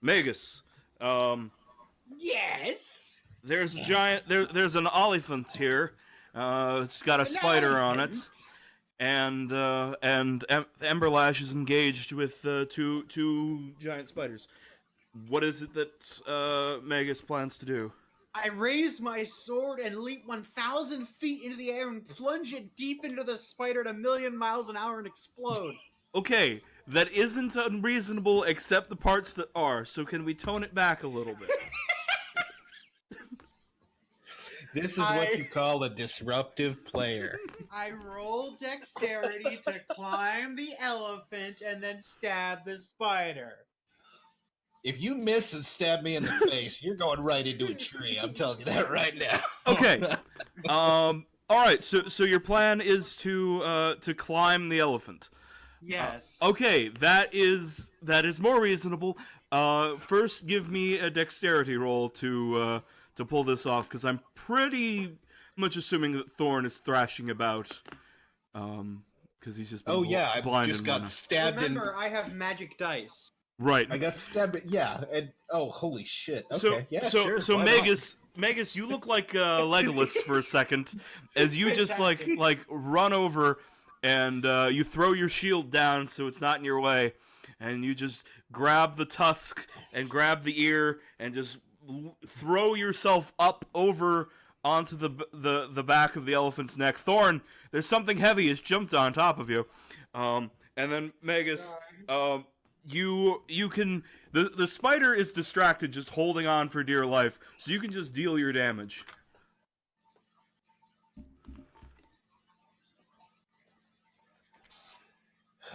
Magus, Yes. there's a giant. There's an elephant here. It's got a spider on it, and Emberlash is engaged with two giant spiders. What is it that Magus plans to do? I raise my sword and leap 1,000 feet into the air and plunge it deep into the spider at 1,000,000 miles an hour and explode. Okay, that isn't unreasonable except the parts that are, so can we tone it back a little bit? This is what you call a disruptive player. I roll dexterity to climb the elephant and then stab the spider. If you miss and stab me in the face, you're going right into a tree. I'm telling you that right now. Okay. All right. So your plan is to climb the elephant. Yes. Okay, that is more reasonable. First, give me a dexterity roll to pull this off, because I'm pretty much assuming that Thorn is thrashing about, because he's just been I blind just and got whatnot. stabbed. Remember, I have magic dice. Right. I got stabbed. Yeah. And holy shit. Okay. So yeah. so Sure, so why Magus, you look like Legolas for a second as you just Fantastic. like run over and you throw your shield down so it's not in your way, and you just grab the tusk and grab the ear and just throw yourself up over onto the back of the elephant's neck. Thorn, there's something heavy has jumped on top of you, and then Magus, you can the spider is distracted, just holding on for dear life, so you can just deal your damage.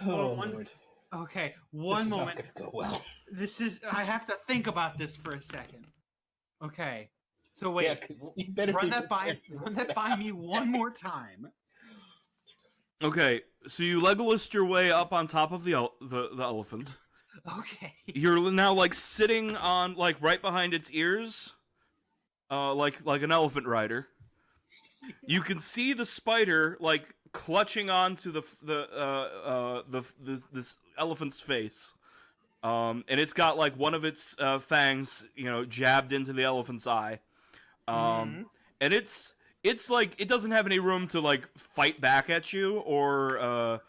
Oh, one- Lord. Okay, This one is moment. not gonna go well. I have to think about this for a second. Okay. So wait, Yeah, 'cause you better run be that by prepared for run what's that gonna by me one more time. Okay, so you Legolased your way up on top of the elephant. Okay. You're now like sitting on like right behind its ears, like an elephant rider. You can see the spider like clutching onto this elephant's face, and it's got like one of its fangs, jabbed into the elephant's eye, and it's like it doesn't have any room to like fight back at you or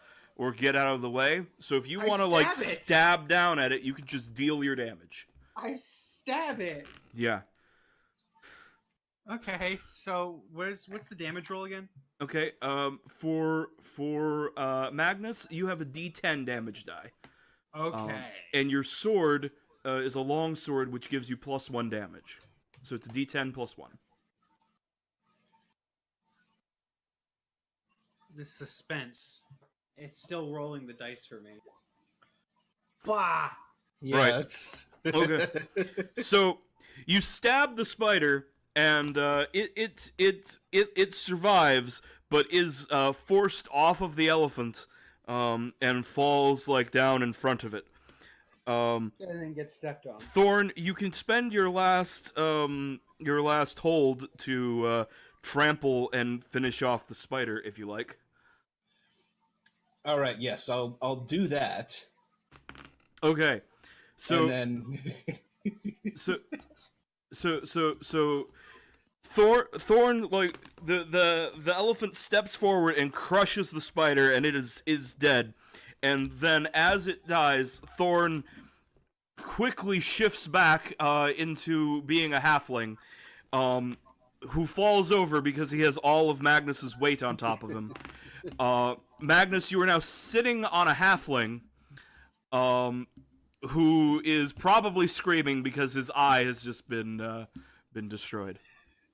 get out of the way. So if you want to like stab it. stab down at it, you can just deal your damage. I stab it. Yeah. Okay, so what's the damage roll again? Okay. For Magnus, you have a D10 damage die. Okay. And your sword is a long sword, which gives you +1 damage. So it's a D10 +1. The suspense. It's still rolling the dice for me. Bah! Yeah, Right. it's Okay. So you stab the spider, and it survives, but is forced off of the elephant, and falls like down in front of it. And then get stepped on. Thorn, you can spend your last hold to trample and finish off the spider if you like. all right. Yes, I'll do that. Okay. So and then so Thorn, like the elephant steps forward and crushes the spider, and it is dead. And then as it dies, Thorn quickly shifts back into being a halfling, who falls over because he has all of Magnus's weight on top of him. Magnus, you are now sitting on a halfling, who is probably screaming because his eye has just been destroyed.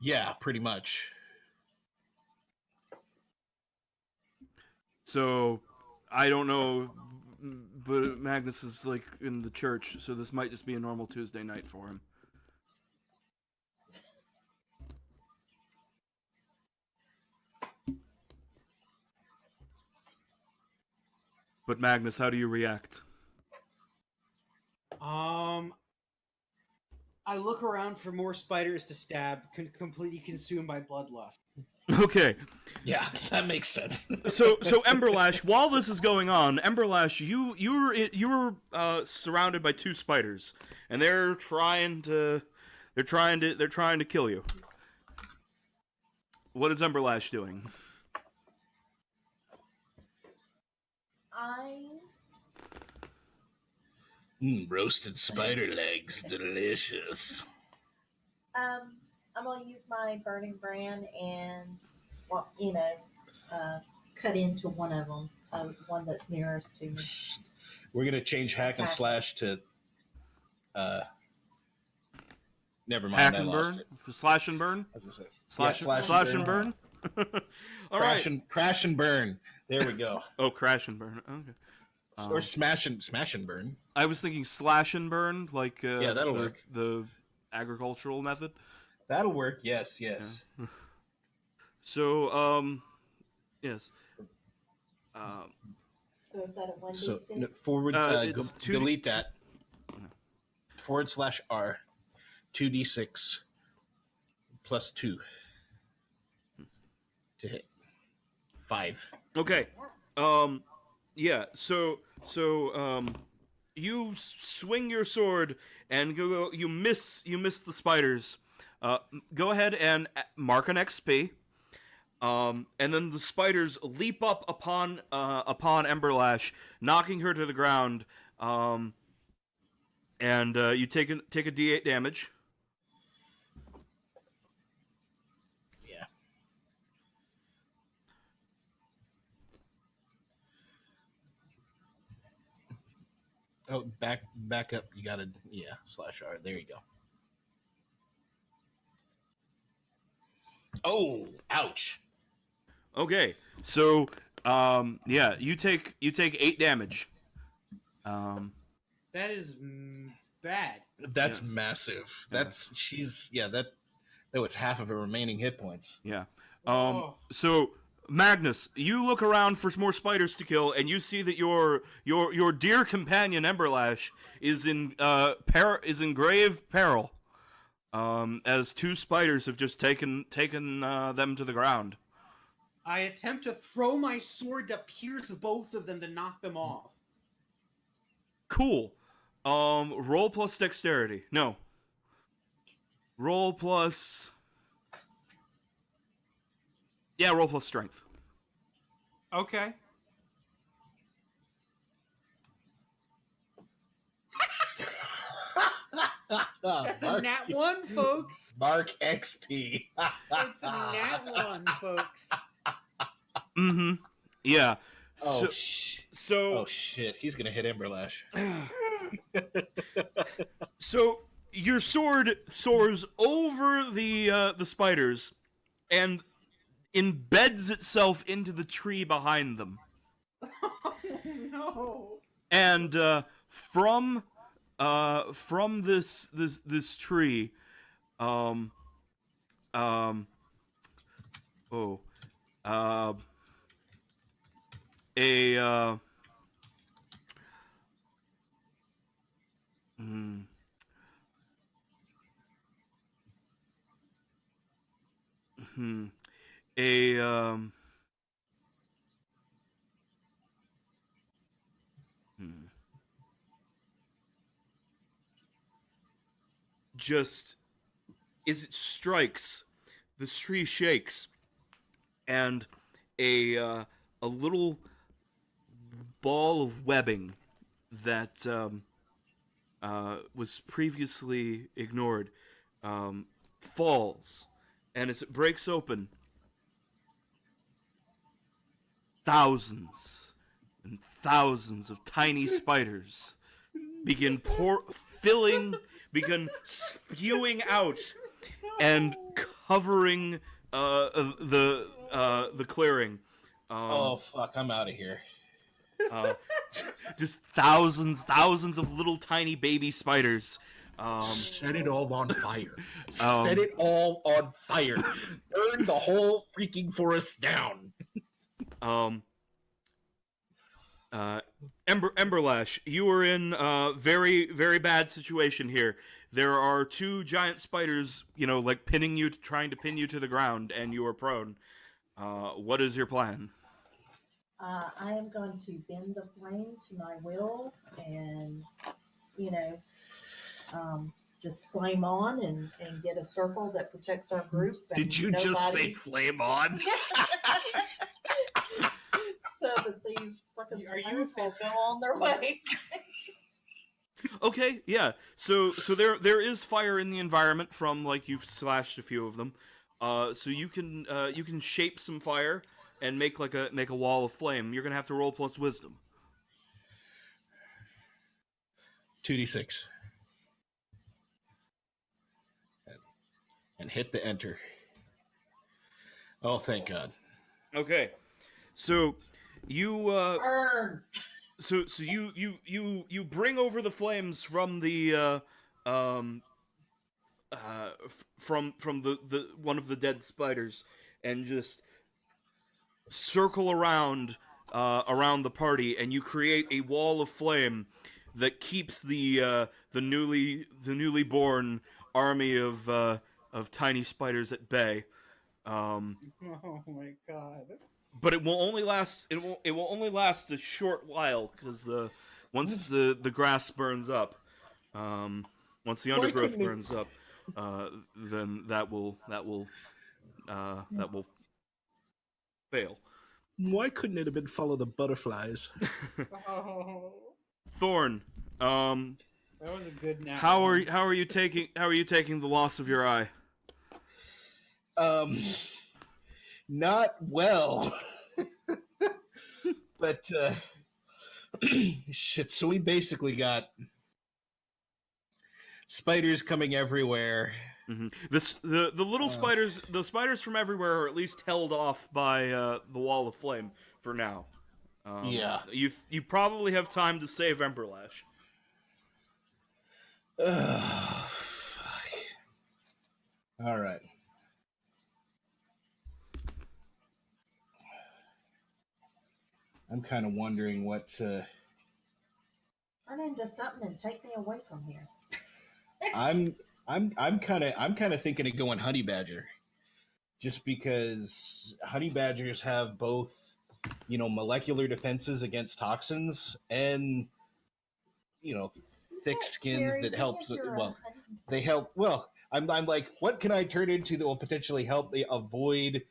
yeah, pretty much. So, I don't know, but Magnus is like in the church, so this might just be a normal Tuesday night for him. But Magnus, how do you react? I look around for more spiders to stab, completely consumed by bloodlust. Okay. Yeah, that makes sense. So Emberlash, while this is going on, Emberlash, you were surrounded by 2 spiders, and they're trying to kill you. What is Emberlash doing? Roasted spider legs, delicious. I'm gonna use my burning brand and cut into one of them, one that's nearest to me. We're gonna change hack and Attack. slash to. Never mind. Hack I and lost burn? it. Slash and burn? I was gonna say Slash and burn? All right. crash and burn. There we go. Oh, crash and burn. Okay. Or smash and burn. I was thinking slash and burn, like Yeah, that'll work. The agricultural method. That'll work. Yes, yes. Yeah. So, yes. So is that a 1d6? So forward, it's delete that. /R, 2d6 plus 2 to hit. 5. Okay. Yeah. So you swing your sword and go. You miss the spiders. Go ahead and mark an XP. And then the spiders leap up upon Emberlash, knocking her to the ground. And you take a D8 damage. Yeah. Oh, back up. You gotta /R. There you go. Oh, ouch. Okay, so yeah, you take 8 damage. That is bad. That's Yes. massive. Yeah. That's that was half of her remaining hit points. Yeah. Oh. So Magnus, you look around for more spiders to kill, and you see that your dear companion Emberlash is in grave peril. As 2 spiders have just taken them to the ground. I attempt to throw my sword to pierce both of them to knock them off. Cool. Roll plus dexterity. No. Roll plus. Yeah, roll plus strength. Okay. That's a nat 1, folks. Mark XP. It's a nat 1, folks. Mm-hmm. Yeah. Oh, So, oh shit! He's gonna hit Emberlash. so your sword soars over the spiders and embeds itself into the tree behind them. Oh, no. And from this tree, um, um, oh, uh, a hmm, hmm, a hmm, just as it strikes, the tree shakes, and a little ball of webbing that was previously ignored falls, and as it breaks open, thousands and thousands of tiny spiders begin spewing out and covering the clearing. Oh fuck! I'm out of here. Uh, just thousands of little tiny baby spiders. Set it all on fire. Um, Set it all on fire. Burn the whole freaking forest down. Emberlash, you are in a very bad situation here. There are two giant spiders, like trying to pin you to the ground, and you are prone. What is your plan? I am going to bend the flame to my will and, just flame on and get a circle that protects our group. And Did you just say flame on? So that these fucking Are you spiders will go on their way. Okay, yeah. So there is fire in the environment from you've slashed a few of them. So you can shape some fire and make a wall of flame. You're gonna have to roll plus wisdom. 2d6. And hit the enter. Oh, thank God. Okay, so you Burn. so you bring over the flames from the from the one of the dead spiders and just circle around the party, and you create a wall of flame that keeps the newly born army of tiny spiders at bay. Oh my god. But it will only last. It will only last a short while because once the grass burns up, once the undergrowth burns up, then that will fail. Why couldn't it have been follow the butterflies? Oh, Thorn, that was a good nap. how are you taking the loss of your eye? Not well. But shit, so we basically got spiders coming everywhere. Mm-hmm. The little spiders, the spiders from everywhere, are at least held off by the wall of flame for now. Yeah. You probably have time to save Emberlash. All right. I'm kind of wondering what. Turn into something and take me away from here. I'm kind of thinking of going honey badger, just because honey badgers have both, molecular defenses against toxins and, thick skins that helps. Well, they help. Well, I'm like, what can I turn into that will potentially help me avoid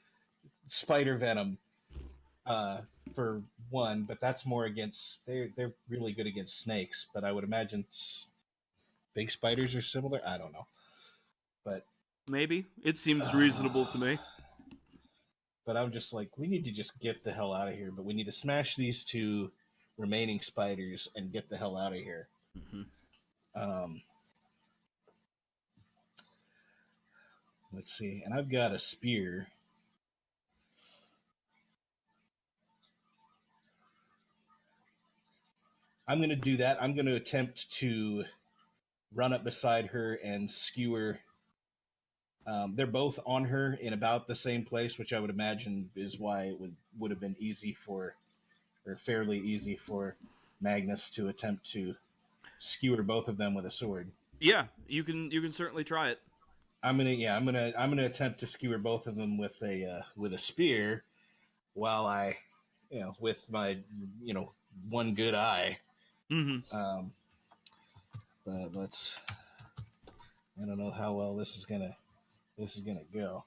spider venom? For one, but that's more against they're really good against snakes. But I would imagine big spiders are similar. I don't know, but Maybe. It seems reasonable to me. but I'm just like, we need to just get the hell out of here. But we need to smash these two remaining spiders and get the hell out of here. Hmm. Um, let's see, and I've got a spear. I'm going to do that. I'm going to attempt to run up beside her and skewer. They're both on her in about the same place, which I would imagine is why it would have been easy for, or fairly easy for Magnus to attempt to skewer both of them with a sword. Yeah, you can certainly try it. I'm gonna attempt to skewer both of them with a spear, while I, with my one good eye. Hmm. But I don't know how well this is gonna go.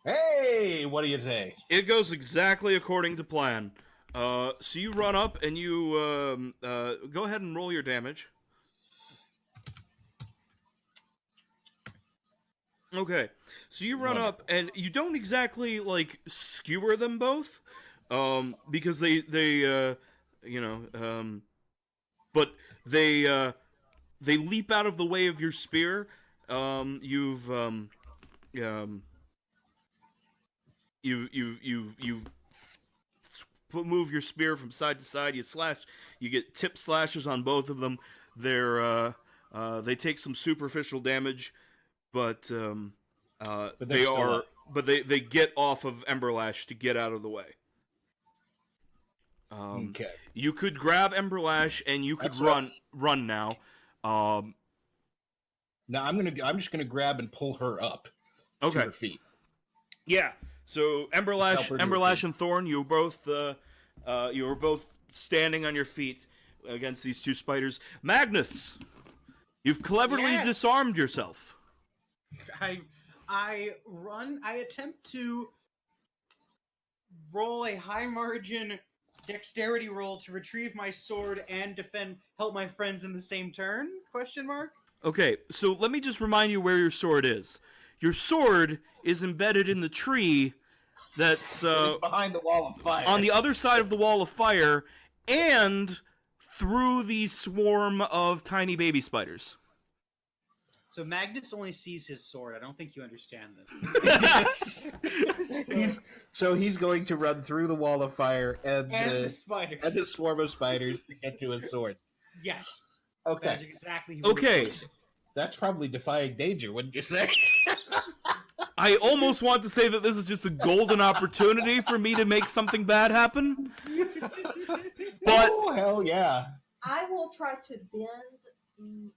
Hey, what do you say? It goes exactly according to plan. So you run up and you go ahead and roll your damage. Okay, so you run up and you don't exactly like skewer them both, because but they leap out of the way of your spear. You've you move your spear from side to side. You slash. You get tip slashes on both of them. They take some superficial damage, but they get off of Emberlash to get out of the way. Okay. You could grab Emberlash and you could run now. Now I'm just gonna grab and pull her up to Okay. her feet. Yeah. So Emberlash, Help her to her Emberlash feet. and Thorn, you were both standing on your feet against these two spiders. Magnus, you've cleverly Yes! disarmed yourself. I run. I attempt to roll a high margin dexterity roll to retrieve my sword and help my friends in the same turn? Question mark. Okay, so let me just remind you where your sword is. Your sword is embedded in the tree that's It's behind the wall of fire. on the other side of the wall of fire and through the swarm of tiny baby spiders. So Magnus only sees his sword. I don't think you understand this. He's going to run through the wall of fire and the spiders. and the swarm of spiders to get to his sword. Yes. Okay. That's exactly what Okay. That's probably defying danger, wouldn't you say? I almost want to say that this is just a golden opportunity for me to make something bad happen. But oh, hell yeah. I will try to bend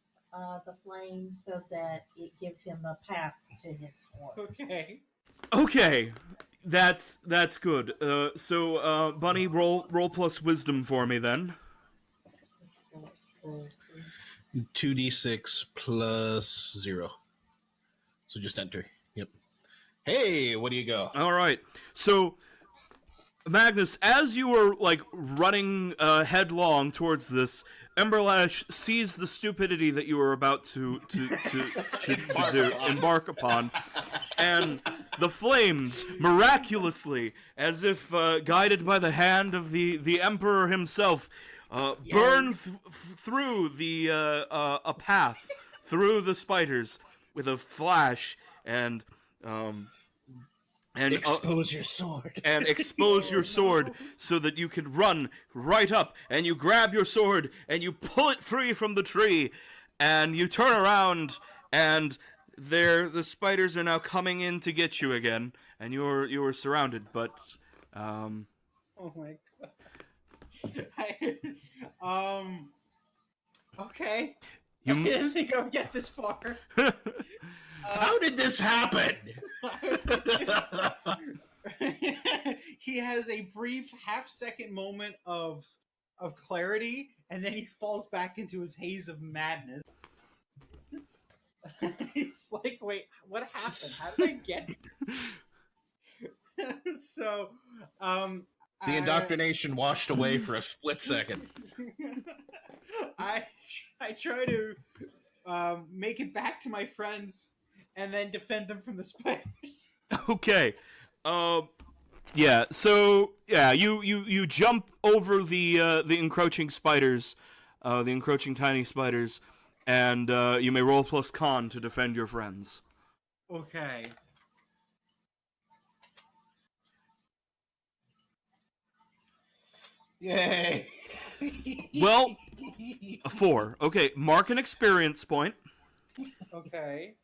the flame so that it gives him a path to his sword. okay, that's good. So Bunny, roll plus wisdom for me then. 2d6 plus 0. So just enter. Yep. Hey, what do you go? All right. So Magnus, as you were like running headlong towards this, Emberlash sees the stupidity that you were about to embark upon, and the flames miraculously, as if guided by the hand of the Emperor himself, burn through a path through the spiders with a flash and expose your sword. And expose your sword so that you can run right up and you grab your sword and you pull it free from the tree and you turn around and the spiders are now coming in to get you again and you're surrounded, but Oh my god. Okay. I didn't think I would get this far. How did this happen? He has a brief half-second moment of clarity, and then he falls back into his haze of madness. He's like, "Wait, what happened? How did I get here?" So, The indoctrination washed away for a split second. I try to make it back to my friends and then defend them from the spiders. Okay. Yeah. So yeah, you jump over the encroaching spiders, the encroaching tiny spiders, and you may roll plus con to defend your friends. Okay. Yay! Well, a 4. Okay, mark an experience point. Okay.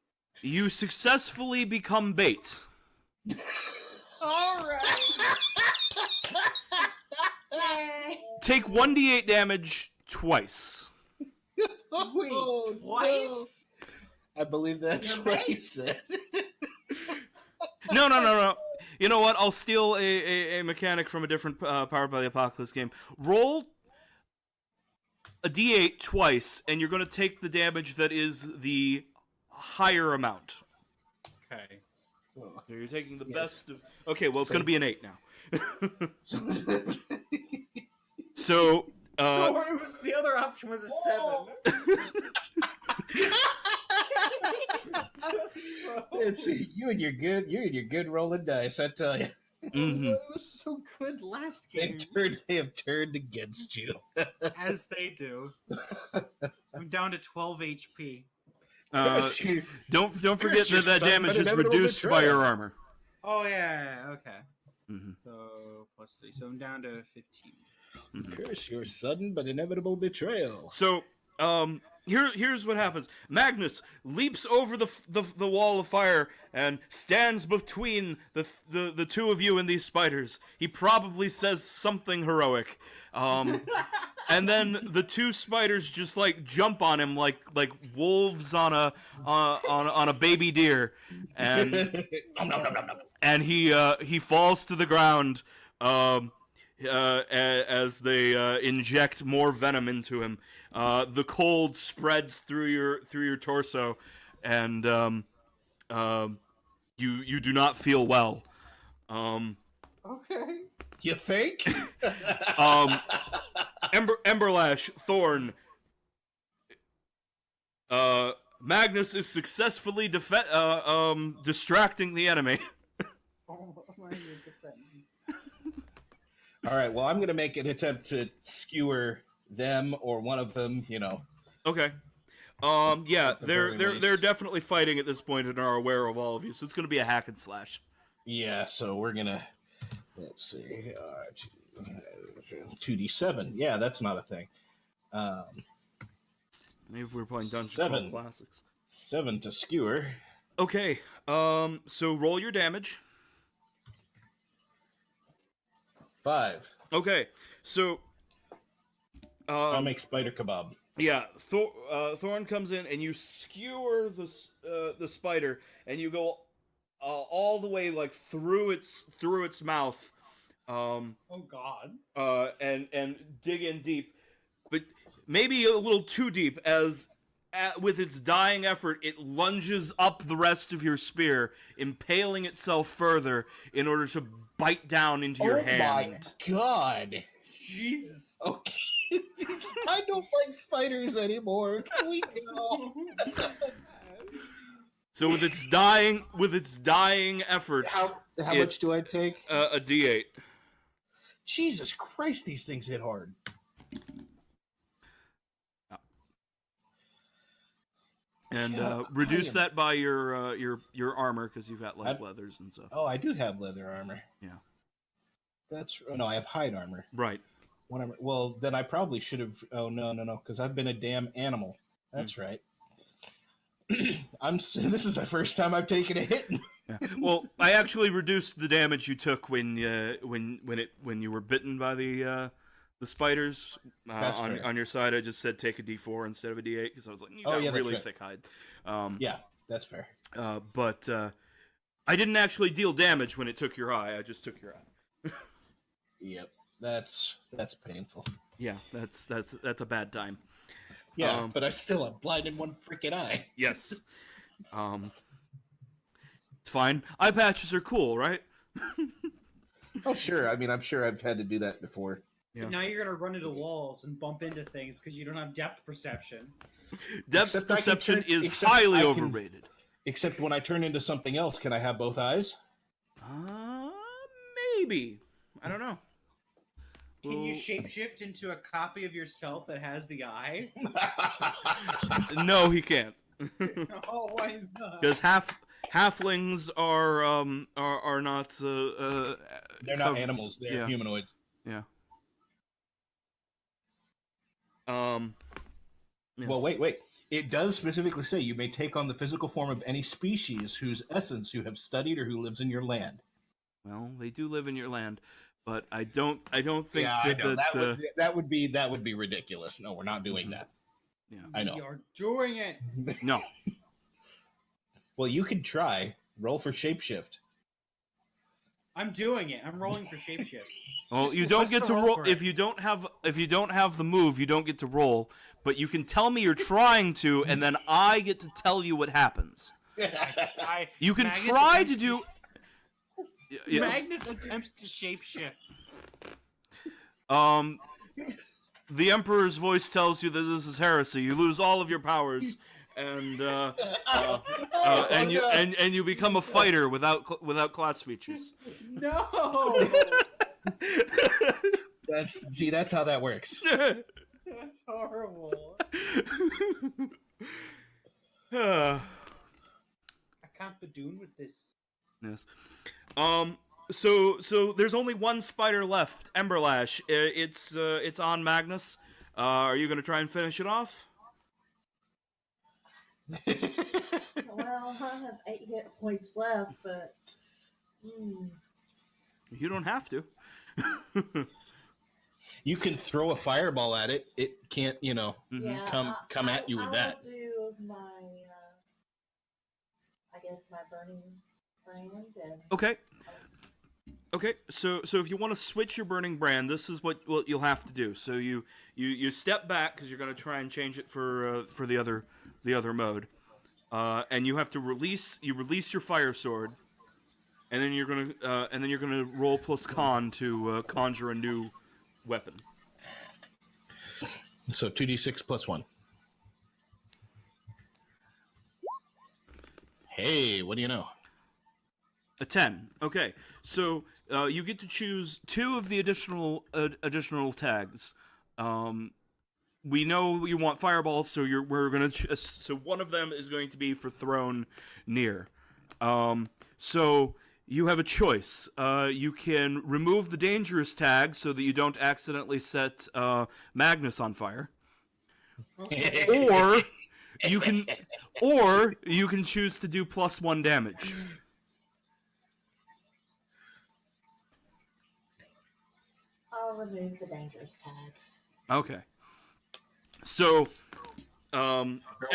You successfully become bait. All right. Yay! Take 1d8 damage twice. Wait, Oh, twice? no. I believe that's You're what right. he said. No. You know what? I'll steal a mechanic from a different Powered by the Apocalypse game. Roll a d8 twice, and you're going to take the damage that is the higher amount. Okay. Oh. So you're taking the Yes. best of... Okay, well, it's So- going to be an 8 now. So... The other option was a 7. It's you and your good rolling dice. I tell you, mhm. It was so good last game. they have turned against you. As they do. I'm down to 12 HP. Don't forget Curse your that son, damage but is inevitable reduced by betrayal. your armor. Oh, yeah, okay. Mhm. So, plus 3. So I'm down to 15. Curse your sudden but inevitable betrayal. So, here's what happens. Magnus leaps over the wall of fire and stands between the two of you and these spiders. He probably says something heroic. And then the two spiders just like jump on him like wolves on a baby deer, and and he falls to the ground. As they inject more venom into him, the cold spreads through your torso, and you do not feel well. Okay. You think? Emberlash, Thorn, Magnus is successfully distracting the enemy. Oh, my defense. All right. Well, I'm going to make an attempt to skewer them or one of them. You know. Okay. Yeah, At the they're very they're least. definitely fighting at this point and are aware of all of you, so it's going to be a hack and slash. Yeah. So we're gonna. Let's see. 2d7. Yeah, that's not a thing. Maybe if we were playing Dungeons 7. Classics. 7 to skewer. Okay. So roll your damage. 5. Okay. So. I'll make spider kebab. Yeah, Thorn comes in and you skewer the spider, and you go all the way like through its mouth, Oh, God. and dig in deep, but maybe a little too deep, as with its dying effort it lunges up the rest of your spear, impaling itself further in order to bite down into your hand. My god! Jesus. Okay. I don't like spiders anymore. Can we go? So with its dying effort, How It's- much do I take? a D8. Jesus Christ, these things hit hard. And God, reduce I am- that by your armor, because you've got like leathers and stuff. Oh, I do have leather armor. Yeah. That's no, I have hide armor. Right. Whatever. Well, then I probably should have. Oh no, because I've been a damn animal. That's right. This is the first time I've taken a hit. Yeah. Well, I actually reduced the damage you took when you were bitten by the spiders That's fair. on your side. I just said take a D4 instead of a D8 because I was like, you Oh, got yeah, that's really right. thick hide. Yeah, that's fair. But I didn't actually deal damage when it took your eye. I just took your eye. Yep, that's painful. Yeah, that's a bad time. Yeah, but I still am blind in one freaking eye. Yes. It's fine. Eye patches are cool, right? Oh, sure. I mean, I'm sure I've had to do that before. Yeah. Now you're gonna run into walls and bump into things because you don't have depth perception. Depth Except I can perception turn- is except highly I can- overrated. Except when I turn into something else, can I have both eyes? Maybe. I don't know. Can you Well, shapeshift into a copy of yourself that has the eye? No, he can't. Oh, why not? Because halflings are not. They're not animals. They're yeah. humanoid. Yeah. Yes. Well, wait. It does specifically say you may take on the physical form of any species whose essence you have studied or who lives in your land. Well, they do live in your land, but I don't think Yeah, I that know. that. That would be ridiculous. No, we're not doing that. Yeah. I know. You're doing it. No. Well, you could try. Roll for shapeshift. I'm doing it. I'm rolling for shapeshift. Well, you don't What's get the to roll roll for if it? you don't have the move. You don't get to roll, but you can tell me you're trying to, and then I get to tell you what happens. You can Magnus try to attempts do. Yeah. Magnus attempts to shapeshift. The Emperor's voice tells you that this is heresy. You lose all of your powers, and you become a fighter without class features. No, That's how that works. that's horrible. I can't Badoon with this. Yes. So there's only one spider left, Emberlash. It's on Magnus. Are you gonna try and finish it off? Well, I have 8 hit points left, but You don't have to. You can throw a fireball at it. It can't, Mhm. yeah, come at you with I that. will do my, I guess my burning brand and Okay. So if you want to switch your burning brand, this is what you'll have to do. So you step back because you're going to try and change it for the other mode, and you have to release your fire sword, and then you're gonna roll plus con to conjure a new weapon. So 2d6 plus 1. Hey, what do you know? A 10. Okay, so you get to choose 2 of the additional tags. We know you want fireballs, so we're gonna so one of them is going to be for thrown near. So you have a choice. You can remove the dangerous tag so that you don't accidentally set Magnus on fire, or you can choose to do +1 damage. I'll remove the dangerous tag. Okay. So,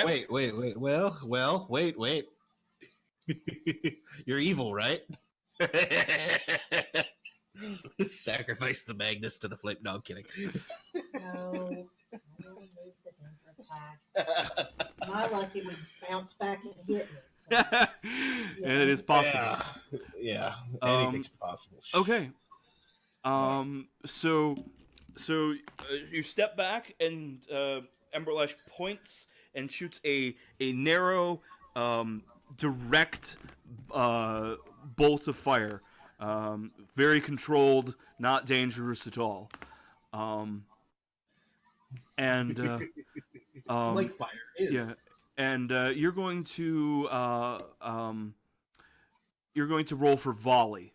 Wait. Well, wait. You're evil, right? Sacrifice the Magnus to the flame. No, I'm kidding. No, I will remove the dangerous tag. My luck, it would bounce back and hit me. So, it is possible. Yeah. Anything's possible. Okay. So you step back, and Emberlash points and shoots a narrow, direct bolt of fire. Very controlled, not dangerous at all. Like fire is. Yeah, and you're going to roll for volley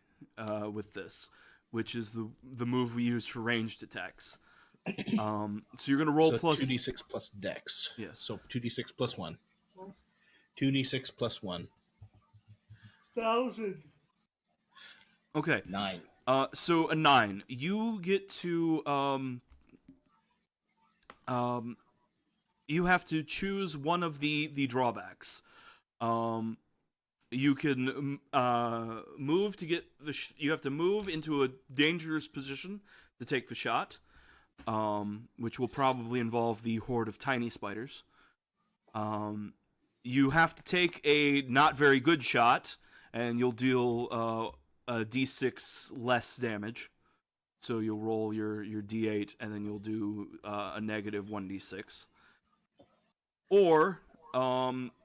with this, which is the move we use for ranged attacks. So you're going to roll So plus 2d6 plus dex. Yes. So 2d6 plus 1. 2d6 plus 1. 1,000. Okay. 9. So a 9. You get to you have to choose one of the drawbacks. You can move to get you have to move into a dangerous position to take the shot, which will probably involve the horde of tiny spiders. You have to take a not very good shot, and you'll deal a d6 less damage. So you'll roll your d8, and then you'll do a negative 1d6. Or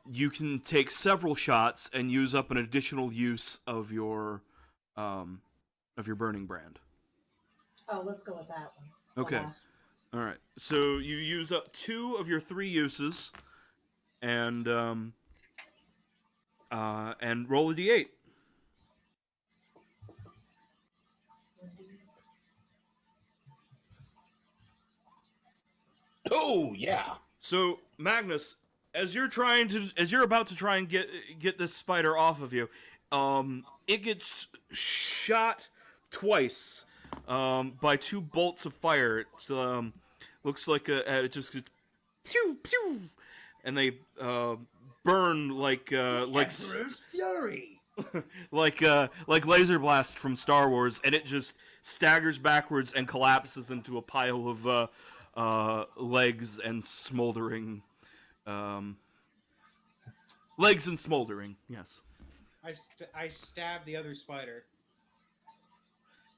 you can take several shots and use up an additional use of your burning brand. Oh, let's go with that one. Okay. All right. So you use up 2 of your 3 uses, and roll a d8. Oh yeah. So Magnus, as you're about to try and get this spider off of you, it gets shot twice by 2 bolts of fire. It looks like it just goes pew pew, and they burn like Fury. like laser blast from Star Wars, and it just staggers backwards and collapses into a pile of legs and smoldering. Legs and smoldering, yes. I stab the other spider.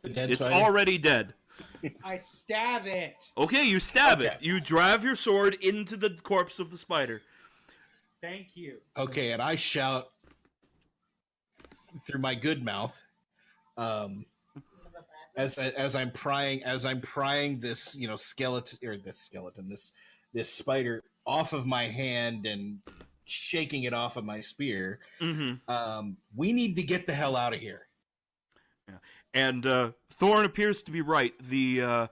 The dead It's spider? already dead. I stab it. Okay, you stab it. Okay. You drive your sword into the corpse of the spider. Thank you. Okay, and I shout through my good mouth, as I'm prying this this spider off of my hand and shaking it off of my spear. Mm-hmm. We need to get the hell out of here. Yeah. And Thorn appears to be right. The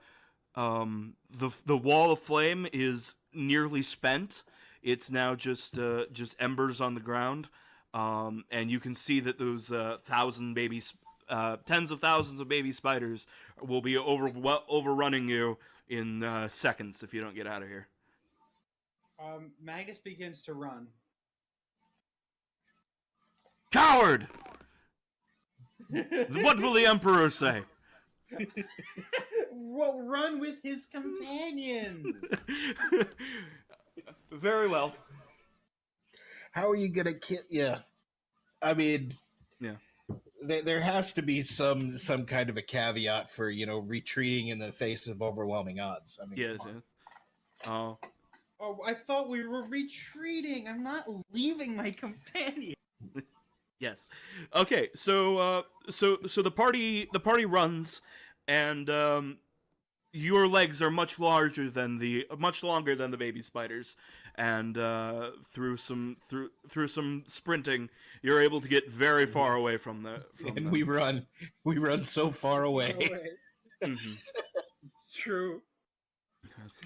wall of flame is nearly spent. It's now just embers on the ground, and you can see that those tens of thousands of baby spiders will be overrunning you in seconds if you don't get out of here. Magnus begins to run. Coward! What will the Emperor say? Well, run with his companions. Very well. How are you gonna kill? Yeah, I mean, Yeah. There has to be some kind of a caveat for retreating in the face of overwhelming odds. I mean, Yeah. come on. Oh, I thought we were retreating. I'm not leaving my companion. Yes. Okay. So the party runs, and your legs are much longer than the baby spiders, and through some sprinting, you're able to get very far away from the. And we run so far away. Mm-hmm. It's true. Yes.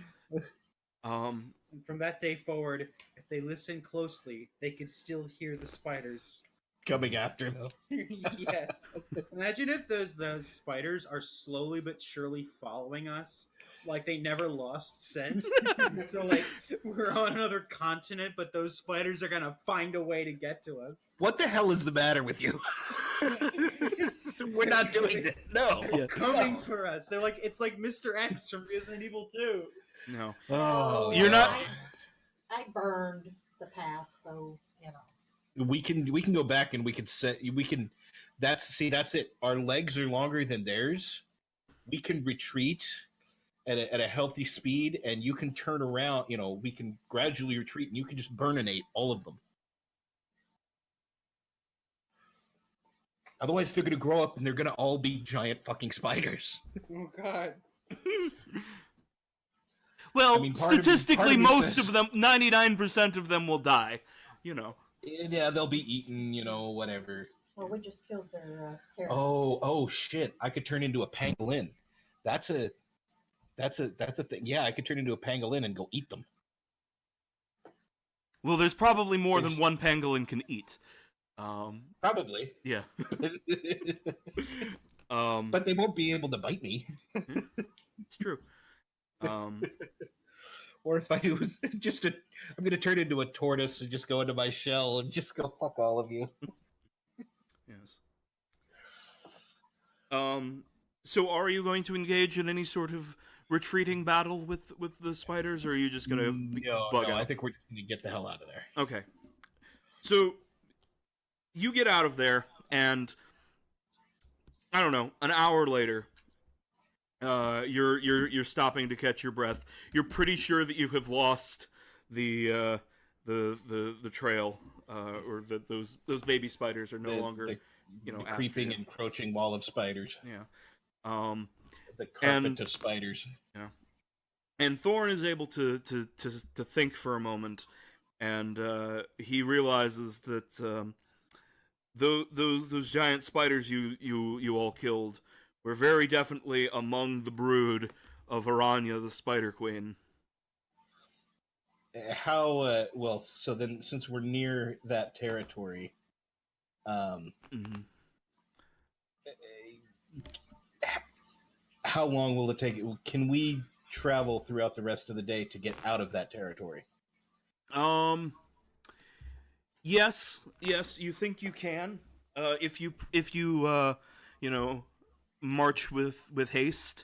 And from that day forward, if they listen closely, they can still hear the spiders. Coming after them. Yes. Imagine if those spiders are slowly but surely following us, like they never lost scent. So like we're on another continent, but those spiders are gonna find a way to get to us. What the hell is the matter with you? We're not doing that. No. Yeah. Coming for us. They're like it's like Mr. X from Resident Evil 2. No. Oh, You're not- I burned the path, so We can go back and that's it. Our legs are longer than theirs. We can retreat at a healthy speed, and you can turn around. We can gradually retreat, and you can just burninate all of them. Otherwise, they're going to grow up and they're going to all be giant fucking spiders. Oh God. Well, I mean, part of me statistically, most says- of them, 99% of them will die. Yeah, they'll be eaten. Whatever. well, we just killed their parents. Oh shit! I could turn into a pangolin. That's a thing. Yeah, I could turn into a pangolin and go eat them. Well, there's probably more than one pangolin can eat. Probably. Yeah. But they won't be able to bite me. It's true. Or if I was I'm gonna turn into a tortoise and just go into my shell and just go fuck all of you. Yes. So are you going to engage in any sort of retreating battle with the spiders, or are you just gonna bug out? I think we're just gonna get the hell out of there. Okay. So you get out of there, and I don't know, an hour later, you're stopping to catch your breath. You're pretty sure that you have lost the the trail, or that those baby spiders are no longer, the after creeping, you. encroaching wall of spiders, Yeah. Um, the carpet and of spiders. yeah, and Thorn is able to think for a moment, and he realizes that those giant spiders you all killed were very definitely among the brood of Aranya, the Spider Queen. How well? So then, since we're near that territory, um, Mm-hmm. how long will it take? Can we travel throughout the rest of the day to get out of that territory? Yes, yes, you think you can. If you you know, march with haste.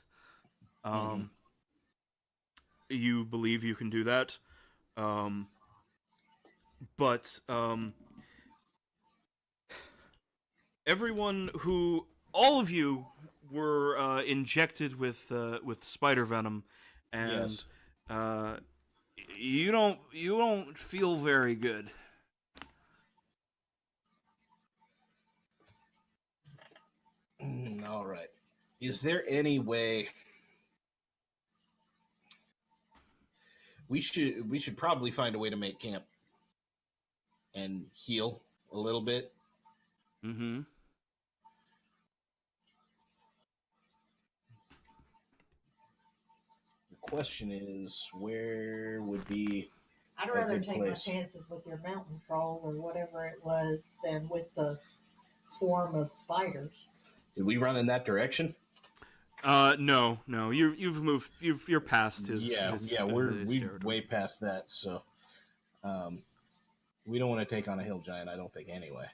Mhm. Um, you believe you can do that. Um, but everyone who all of you were injected with spider venom, and Yes. uh, you don't feel very good. All right. Is there any way we should probably find a way to make camp and heal a little bit? Mm-hmm. The question is, where would be I'd a rather good take place? my chances with your mountain troll or whatever it was than with the swarm of spiders. Did we run in that direction? No, no. You've moved. You're past Yeah, his yeah, his we territory. way past that. So, um, we don't want to take on a hill giant. I don't think anyway.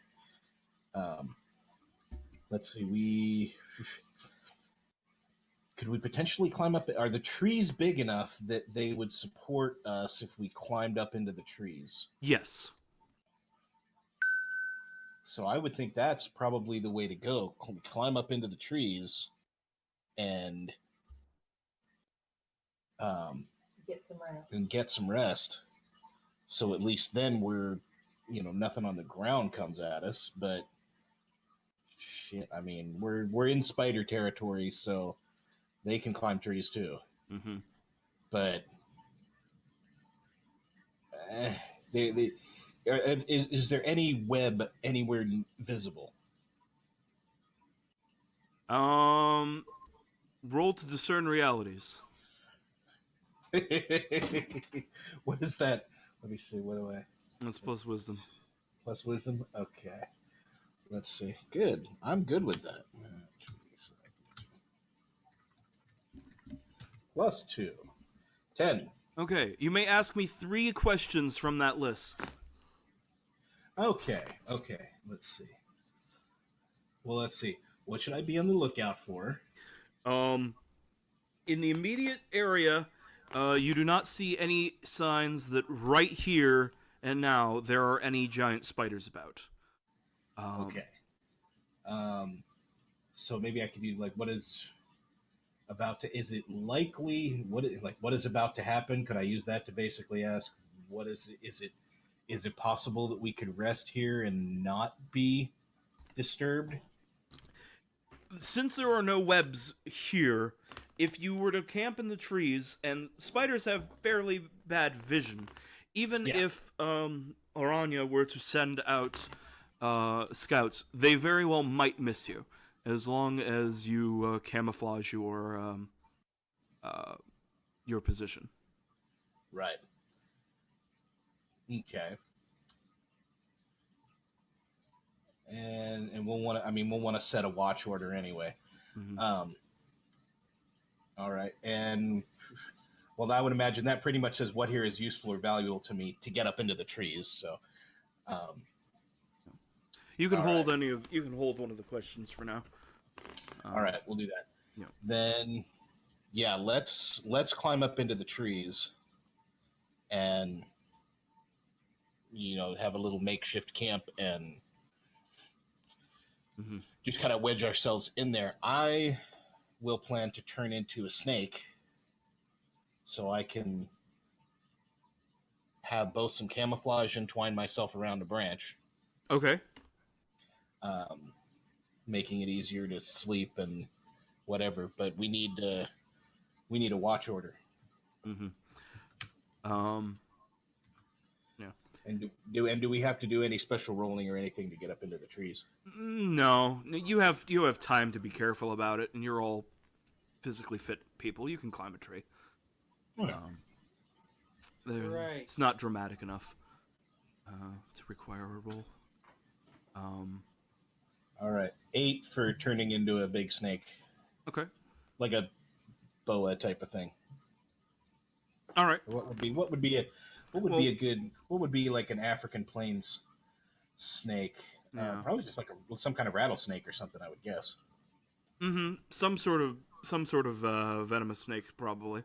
Um, let's see. We could we potentially climb up? Are the trees big enough that they would support us if we climbed up into the trees? Yes. So I would think that's probably the way to go. Climb up into the trees and um, Get some rest. and get some rest. So at least then we're, nothing on the ground comes at us. But shit, I mean, we're in spider territory, so they can climb trees too. Mm-hmm. But eh, they is there any web anywhere visible? Roll to discern realities. What is that? Let me see. What do I That's plus wisdom. plus wisdom? Okay. Let's see. Good. I'm good with that. Plus 2. 10. Okay, you may ask me 3 questions from that list. Okay. Okay. Let's see. Well, let's see. What should I be on the lookout for? In the immediate area, you do not see any signs that right here and now there are any giant spiders about. Okay. Um, so maybe I could do like what is about to is it likely what is about to happen? Could I use that to basically ask what is it possible that we could rest here and not be disturbed? Since there are no webs here, if you were to camp in the trees, and spiders have fairly bad vision, even Yeah. if Aranya were to send out scouts, they very well might miss you, as long as you camouflage your position. Right. Okay. And we'll want to. I mean, we'll want to set a watch order anyway. Mhm. All right. And well, I would imagine that pretty much says what here is useful or valuable to me to get up into the trees. So, um, You can all hold right. you can hold one of the questions for now. All right, we'll do that. Yeah. Then, yeah, let's climb up into the trees and have a little makeshift camp and Mm-hmm. just kind of wedge ourselves in there. I will plan to turn into a snake so I can have both some camouflage and twine myself around a branch, Okay. um, making it easier to sleep and whatever. But we need a watch order. Mm-hmm. Yeah. And do we have to do any special rolling or anything to get up into the trees? No, you have time to be careful about it, and you're all physically fit people. You can climb a tree. Okay. Right. It's not dramatic enough to require a roll. All right, 8 for turning into a big snake, Okay. like a boa type of thing. All right. What would be a good like an African plains snake? Yeah. Probably just like some kind of rattlesnake or something, I would guess. Mm-hmm. Some sort of venomous snake, probably.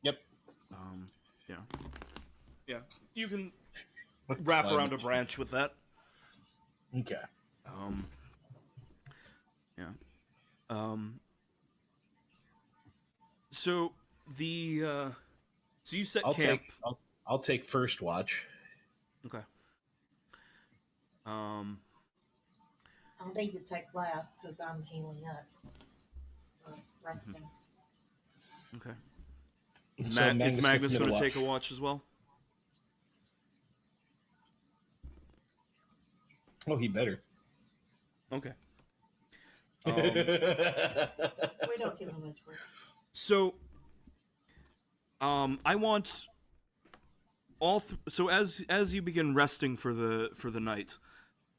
Yep. Yeah. Yeah. You can wrap around a branch with that. Okay. Yeah. So the so you set camp. I'll take first watch. Okay. I'll need to take last because I'm healing up. Resting. Okay. So Is Magnus gets me going to watch. take a watch as well? Oh, he better. Okay. We don't give him much work. So, I want so as you begin resting for the night,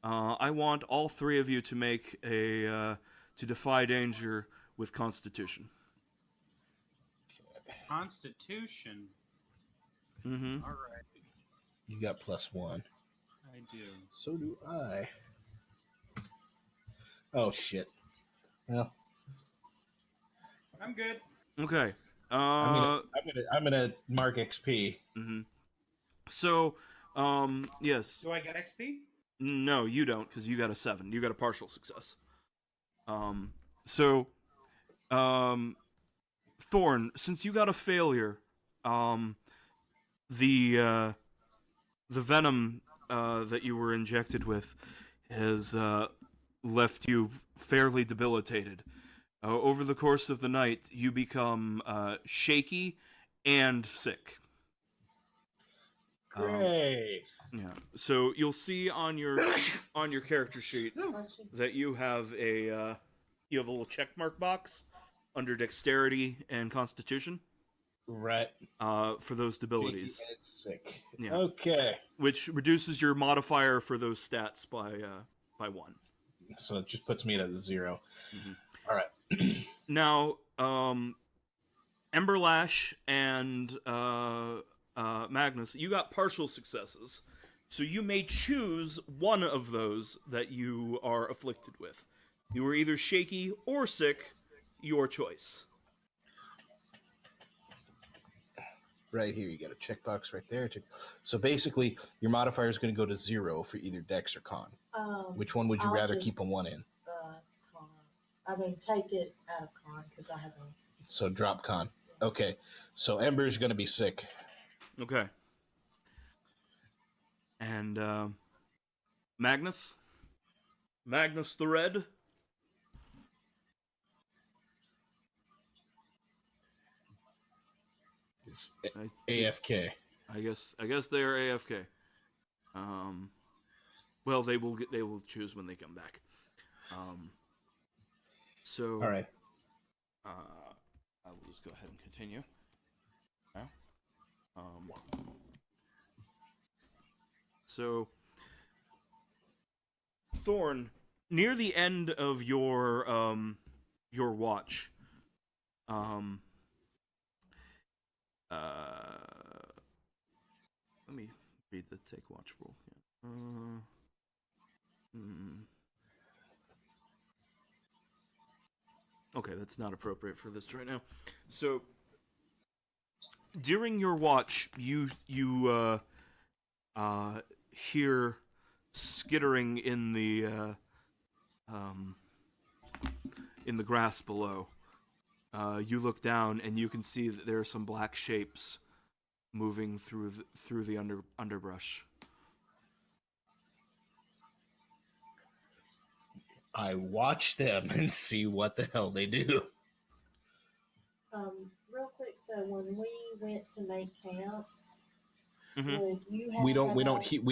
I want all three of you to make a to defy danger with Constitution. Constitution. Mm-hmm. All right. You got +1. I do. So do I. Oh shit. Well, I'm good. Okay. I'm gonna mark XP. Mm-hmm. So, yes. Do I get XP? No, you don't, because you got a 7. You got a partial success. So, Thorn, since you got a failure, the venom that you were injected with has left you fairly debilitated. Over the course of the night, you become shaky and sick. Great. Yeah. So you'll see on your character sheet that you have a little checkmark box under dexterity and constitution. Right. For those debilities. And sick. Yeah. Okay. Which reduces your modifier for those stats by 1. So it just puts me at a 0. Mm-hmm. All right. Now, Emberlash and Magnus, you got partial successes, so you may choose one of those that you are afflicted with. You are either shaky or sick, your choice. Right here, you got a checkbox right there. So basically, your modifier is going to go to 0 for either Dex or Con. Which one would you I'll rather just, keep a 1 in? Con. I mean, take it out of Con because I haven't. So drop Con. Okay. So Ember's going to be sick. Okay. And Magnus the Red. It's AFK. I guess they are AFK. Well, they will choose when they come back. So all right. I will just go ahead and continue. Now, so Thorn, near the end of your watch, let me read the take watch rule. Okay, that's not appropriate for this right now. So, during your watch, you hear skittering in the in the grass below. You look down and you can see that there are some black shapes moving through the underbrush. I watch them and see what the hell they do. Real quick though, when we went to make camp, Mhm. would you have? We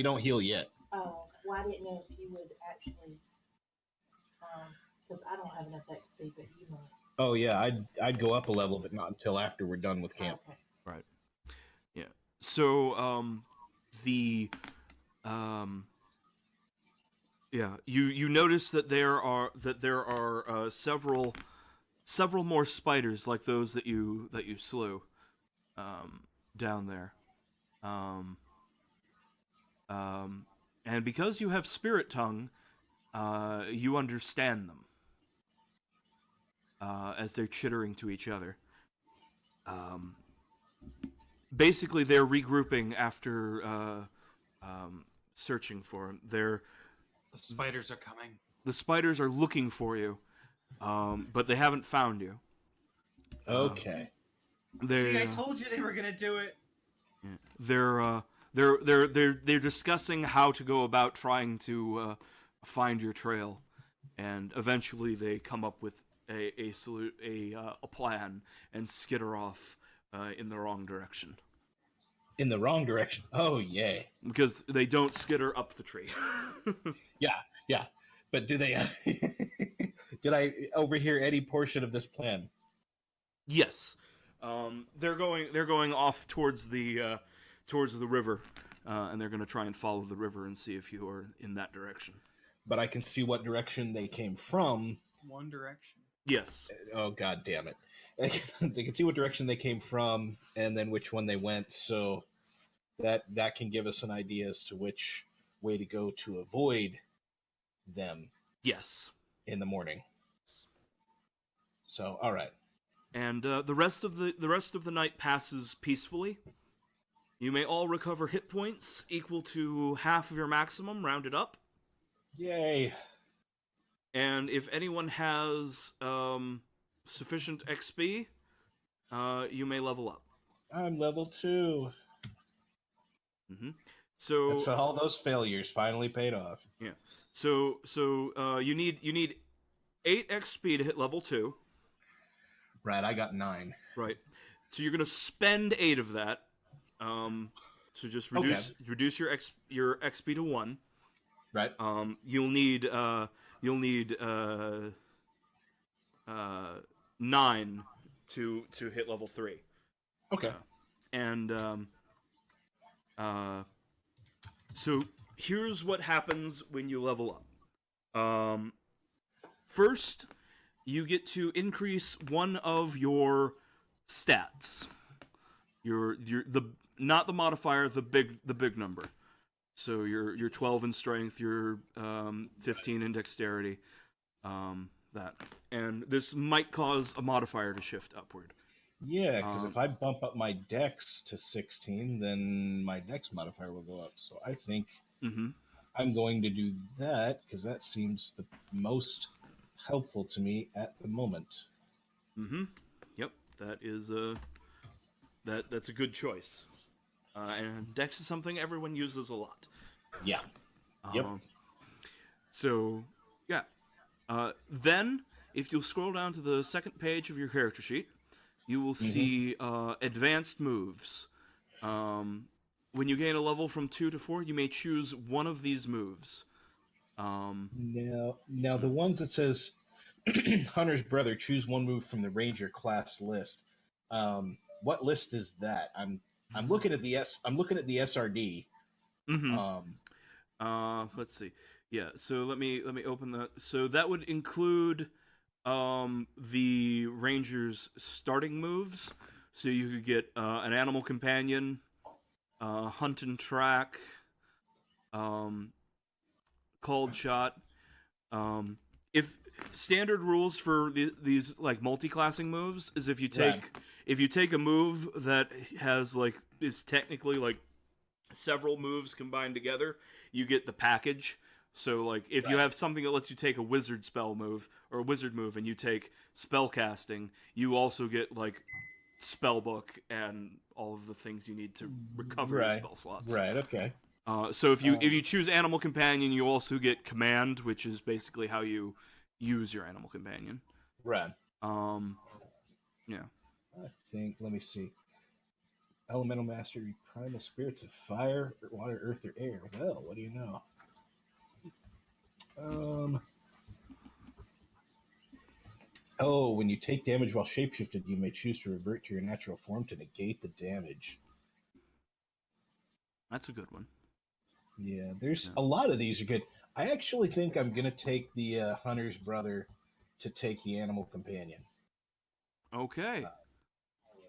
don't heal yet. Oh, well, I didn't know if you would actually, because I don't have enough XP, but you might. Oh yeah, I'd go up a level, but not until after we're done with camp. Okay. Right. Yeah. So the yeah, you notice that there are several more spiders like those that you slew down there. And because you have spirit tongue, you understand them as they're chittering to each other. Basically, they're regrouping after searching for him. The spiders are coming. The spiders are looking for you, but they haven't found you. Okay. See, I told you they were gonna do it. Yeah. They're discussing how to go about trying to find your trail, and eventually they come up with a plan and skitter off in the wrong direction. In the wrong direction. Oh yay. Because they don't skitter up the tree. Yeah. But do they? Did I overhear any portion of this plan? Yes, they're going off towards the river, and they're going to try and follow the river and see if you are in that direction. But I can see what direction they came from. One direction. Yes. Oh god damn it! They can see what direction they came from, and then which one they went. So that can give us an idea as to which way to go to avoid them. Yes. In the morning. So all right. And the rest of the night passes peacefully. You may all recover hit points equal to half of your maximum, rounded up. Yay! And if anyone has sufficient XP, you may level up. I'm level 2. Mm-hmm. So that's all those failures finally paid off. Yeah. So you need 8 XP to hit level 2. Right, I got 9. Right. So you're gonna spend 8 of that. So just reduce your XP to 1. Right. You'll need 9 to hit level 3. Okay. So here's what happens when you level up. First, you get to increase one of your stats. Not the modifier, the big number. So you're 12 in strength, you're 15 in dexterity, that. And this might cause a modifier to shift upward. Yeah, because if I bump up my dex to 16, then my dex modifier will go up. So I think I'm going to do that because that seems the most helpful to me at the moment. Yep, that is that's a good choice. And dex is something everyone uses a lot. Yeah. Yep. So, yeah. Then, if you'll scroll down to the second page of your character sheet, you will see advanced moves. When you gain a level from 2 to 4, you may choose one of these moves. Now the ones that says Hunter's Brother, choose one move from the Ranger class list. What list is that? I'm looking at the SRD. Let's see. Yeah, so let me open that. So that would include the Ranger's starting moves. So you could get an animal companion, hunt and track, called shot. If standard rules for these like multi-classing moves is if you take a move that has is technically like several moves combined together, you get the package. So, like, if you have something that lets you take a wizard spell move or a wizard move, and you take spell casting, you also get like spell book and all of the things you need to recover your spell slots. Right. Okay. So if you choose animal companion, you also get command, which is basically how you use your animal companion. Right. Yeah. I think. Let me see. Elemental mastery, primal spirits of fire, water, earth, or air. Well, what do you know? Oh, when you take damage while shapeshifted, you may choose to revert to your natural form to negate the damage. That's a good one. Yeah, there's a lot of these are good. I actually think I'm gonna take the hunter's brother to take the animal companion. Okay.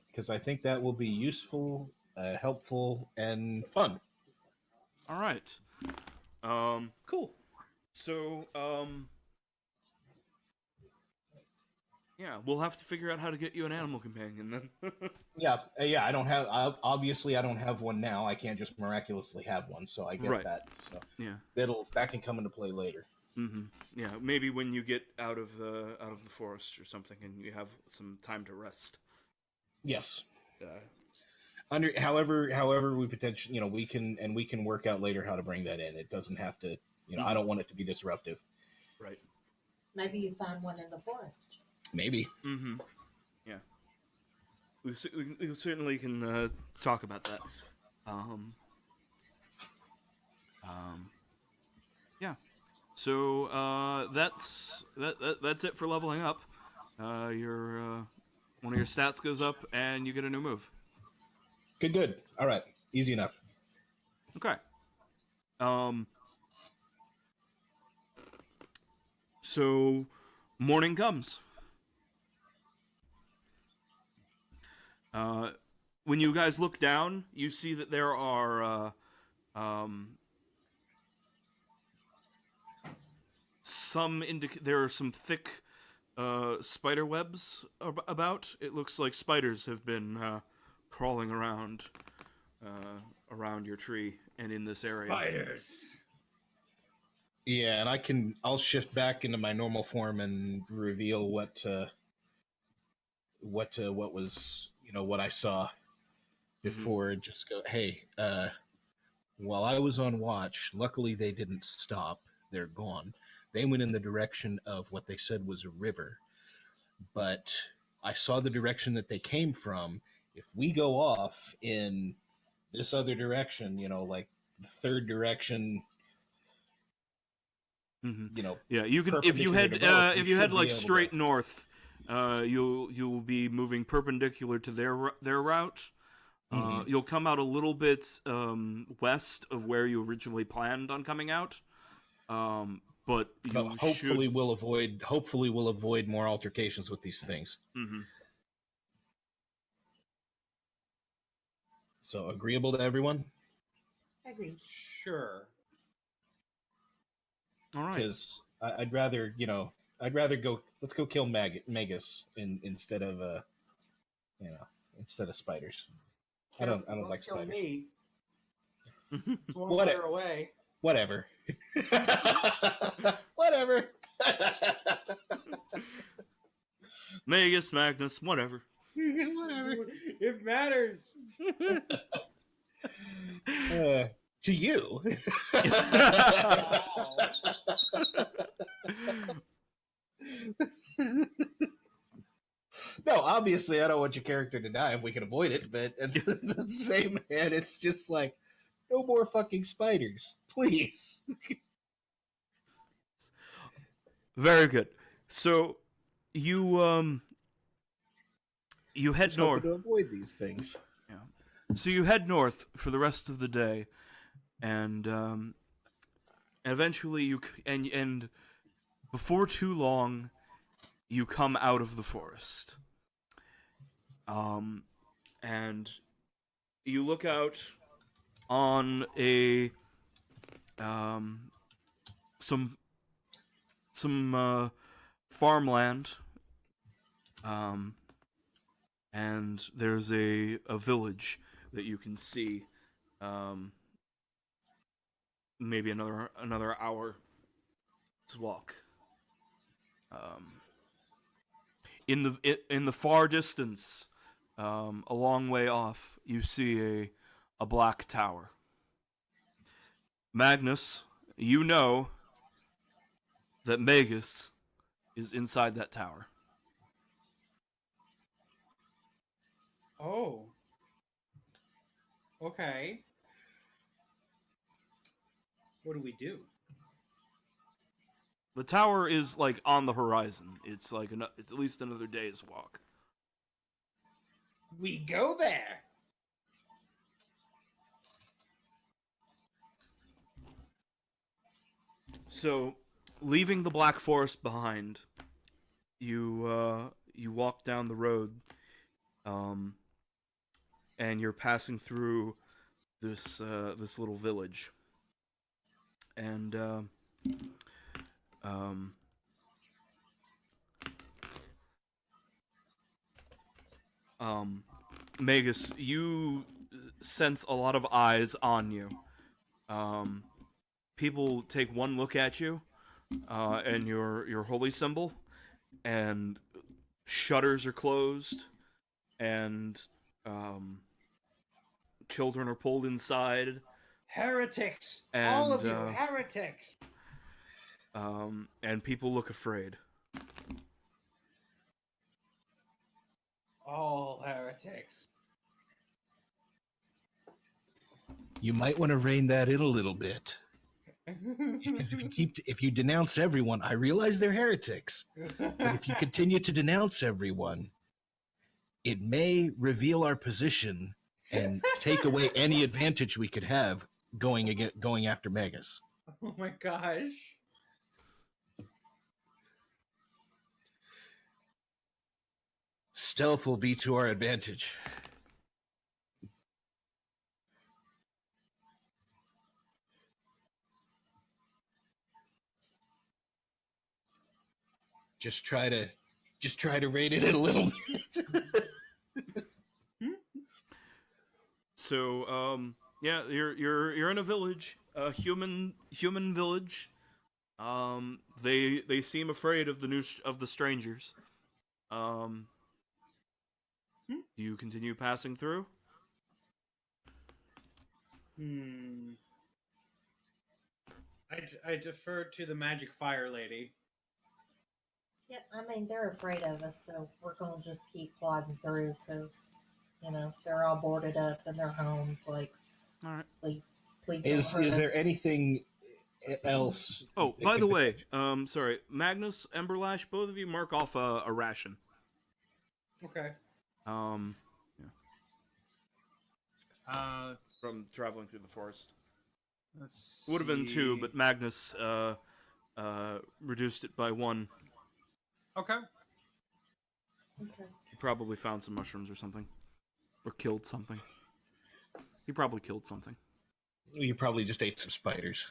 Because I think that will be useful, helpful, and fun. All right. Cool. So, yeah, we'll have to figure out how to get you an animal companion then. Yeah. I don't have. Obviously, I don't have one now. I can't just miraculously have one, so I get Right. that. So Yeah. that can come into play later. Mm-hmm. Yeah, maybe when you get out of the forest or something, and you have some time to rest. Yes. Uh, However, we potentially, we can work out later how to bring that in. It doesn't have to. I don't want it to be disruptive. right. Maybe you find one in the forest. Maybe. Mm-hmm. Yeah. We certainly can talk about that. Yeah. So that's it for leveling up. Your one of your stats goes up, and you get a new move. Good. All right. Easy enough. Okay. So morning comes. When you guys look down, you see that there are there are some thick spider webs about. It looks like spiders have been crawling around your tree and in this area. Spiders. Yeah, and I'll shift back into my normal form and reveal what was, what I saw before. Just go, hey, while I was on watch, luckily they didn't stop. They're gone. They went in the direction of what they said was a river, but I saw the direction that they came from. If we go off in this other direction, like the third direction, Yeah, you can if you head like straight north, you'll be moving perpendicular to their route. You'll come out a little bit west of where you originally planned on coming out, but hopefully we'll avoid more altercations with these things. Mm-hmm. So agreeable to everyone? Agreed. Sure. All right. Because I'd rather go. Let's go kill Magus instead of spiders. I don't like spiders. Me. It's one What- letter away. Whatever. Whatever. Magus, Magnus, whatever. Whatever. It matters. To you. No, obviously, I don't want your character to die if we can avoid it, but at the same hand, it's just like, no more fucking spiders, please. Very good. So you head Just north hoping to avoid these things. Yeah. So you head north for the rest of the day, and eventually and before too long, you come out of the forest. And you look out on a some farmland, and there's a village that you can see, maybe another hour walk. In the far distance, a long way off, you see a black tower. Magnus, you know that Magus is inside that tower. Oh. Okay. What do we do? The tower is like on the horizon. It's like it's at least another day's walk. We go there. So, leaving the Black Forest behind, you walk down the road, and you're passing through this little village, and Magus, you sense a lot of eyes on you. People take one look at you, and your holy symbol, and shutters are closed, and children are pulled inside. Heretics! And, All of you, heretics! And people look afraid. All heretics. You might want to rein that in a little bit. Because if you denounce everyone, I realize they're heretics. But if you continue to denounce everyone, it may reveal our position and take away any advantage we could have going after Magus. Oh my gosh. Stealth will be to our advantage. Just try to rate it a little bit. So, yeah, you're in a village, a human village. They seem afraid of the strangers. Do you continue passing through? I defer to the magic fire lady. Yeah, I mean, they're afraid of us, so we're going to just keep plodding through because, they're all boarded up in their homes. Like, All right. please Is don't hurt there us. anything else? Oh, by the way, sorry, Magnus, Emberlash, both of you mark off a ration. Okay. Yeah, Uh, from traveling through the forest. let's It would have been 2, see. but Magnus reduced it by 1. Okay. Okay. He probably found some mushrooms or something, or killed something. He probably killed something. You probably just ate some spiders.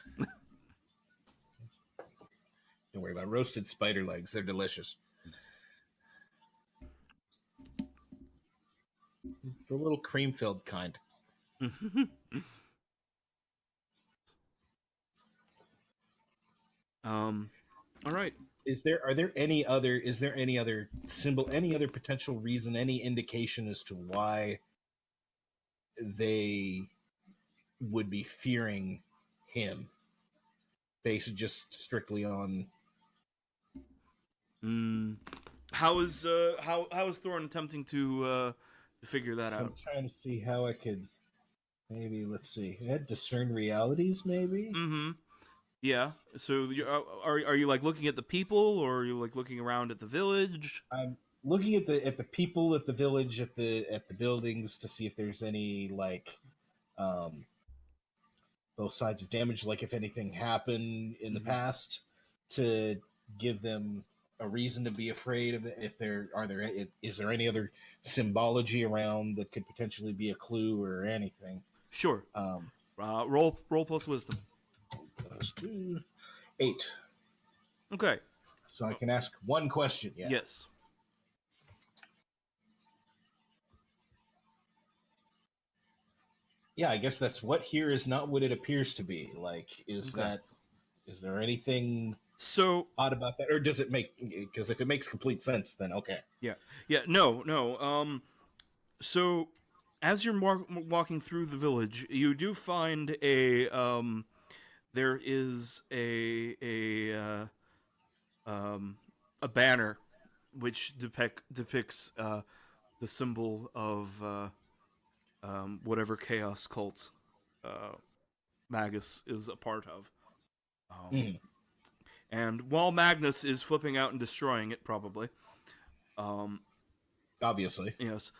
Don't worry about it. Roasted spider legs. They're delicious. The little cream-filled kind. All right. Is there any other symbol, any other potential reason, any indication as to why they would be fearing him based just strictly on How is Thorn attempting to figure that so I'm out? trying to see how I could maybe let's see. I had discern realities maybe? Yeah. So are you like looking at the people, or are you like looking around at the village? I'm looking at the people at the village at the buildings to see if there's any like both sides of damage, like if anything happened in the past to give them a reason to be afraid of it. If is there any other symbology around that could potentially be a clue or anything? Sure. Roll plus wisdom. Plus 2, 8. Okay. So I can ask one question. Yeah. Yes. Yeah, I guess that's what here is not what it appears to be. Like, is Okay. there anything So odd about that, or does it make? Because if it makes complete sense, then okay. yeah, no. So as you're walking through the village, you do find there is a banner which depicts the symbol of whatever chaos cult Magus is a part of. Mhm. And while Magnus is flipping out and destroying it, probably, Obviously. yes,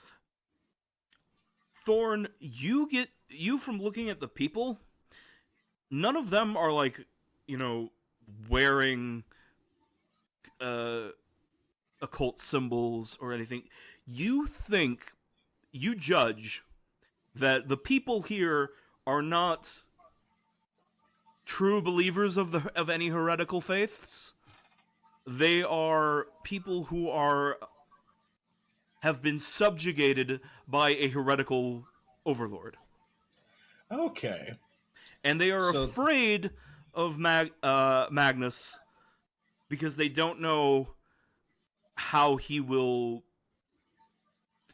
Thorn, you from looking at the people, none of them are like, wearing occult symbols or anything. You judge that the people here are not true believers of any heretical faiths. They are people who have been subjugated by a heretical overlord, Okay. and they are So- afraid of Magnus because they don't know how he will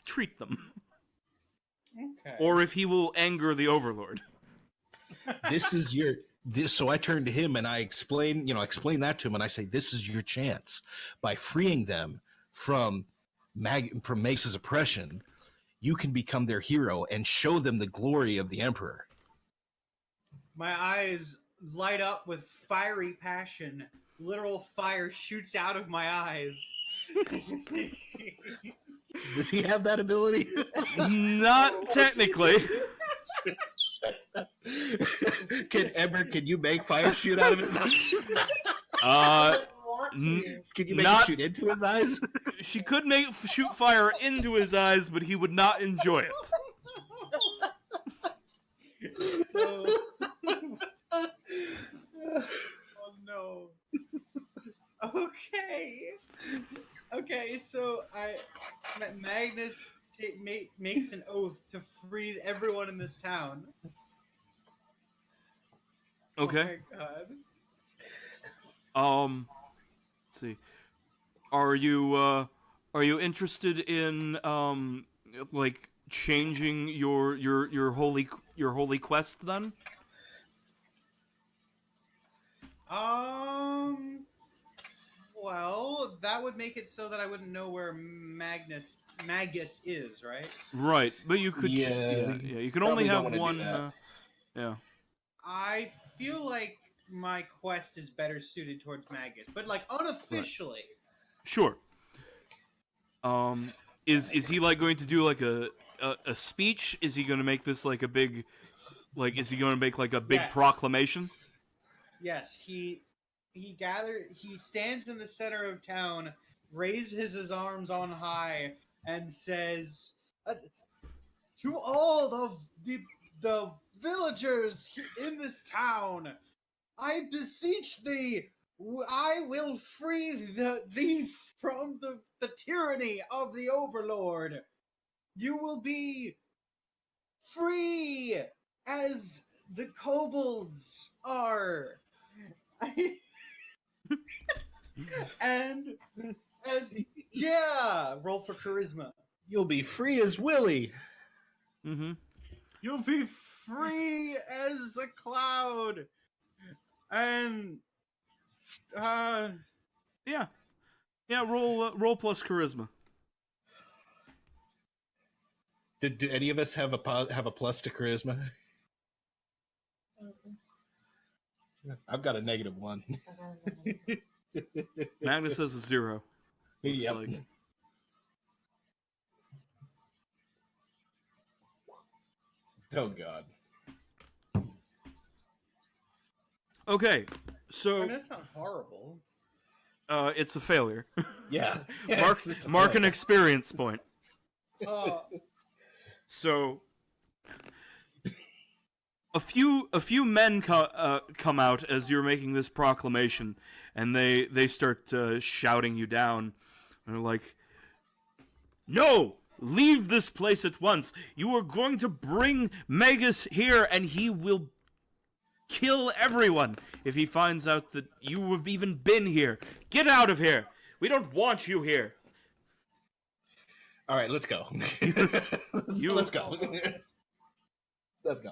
treat them, Okay. or if he will anger the overlord. So I turn to him and I explain that to him, and I say, this is your chance. By freeing them from Mace's oppression, you can become their hero and show them the glory of the Emperor. My eyes light up with fiery passion. Literal fire shoots out of my eyes. Does he have that ability? Not technically. Can you make fire shoot out of his eyes? I wouldn't want n- to. Can you make Not- it shoot into his eyes? She could shoot fire into his eyes, but he would not enjoy it. So... Oh no. Okay, so Magnus makes an oath to free everyone in this town. Okay. Oh my god. Let's see. Are you interested in like changing your holy quest then? Well, that would make it so that I wouldn't know where Magus is, right? Right, but you could. Yeah, yeah. You can only probably don't have wanna do one. that. Yeah. I feel like my quest is better suited towards Magus, but like unofficially. Sure. Is he like going to do like a speech? Is he going to make this like a big, like is he going to make like a big Yes. proclamation? Yes, he stands in the center of town, raises his arms on high, and says, "To all of the villagers in this town, I beseech thee, I will free thee from the tyranny of the overlord. You will be free as the kobolds are." and yeah, roll for charisma. You'll be free as Willie. Mm-hmm. You'll be free as a cloud. And Yeah. Roll plus charisma. Do any of us have a plus to charisma? I've got a -1. Magnus has a 0. Looks Yep. like. Oh god. Okay, so that's not horrible. it's a failure. Yeah. Mark an experience point. Oh, So a few men come out as you're making this proclamation, and they start shouting you down. And they're like, "No! Leave this place at once! You are going to bring Magus here, and he will kill everyone if he finds out that you have even been here. Get out of here. We don't want you here. All right, let's go. Let's go. Let's go.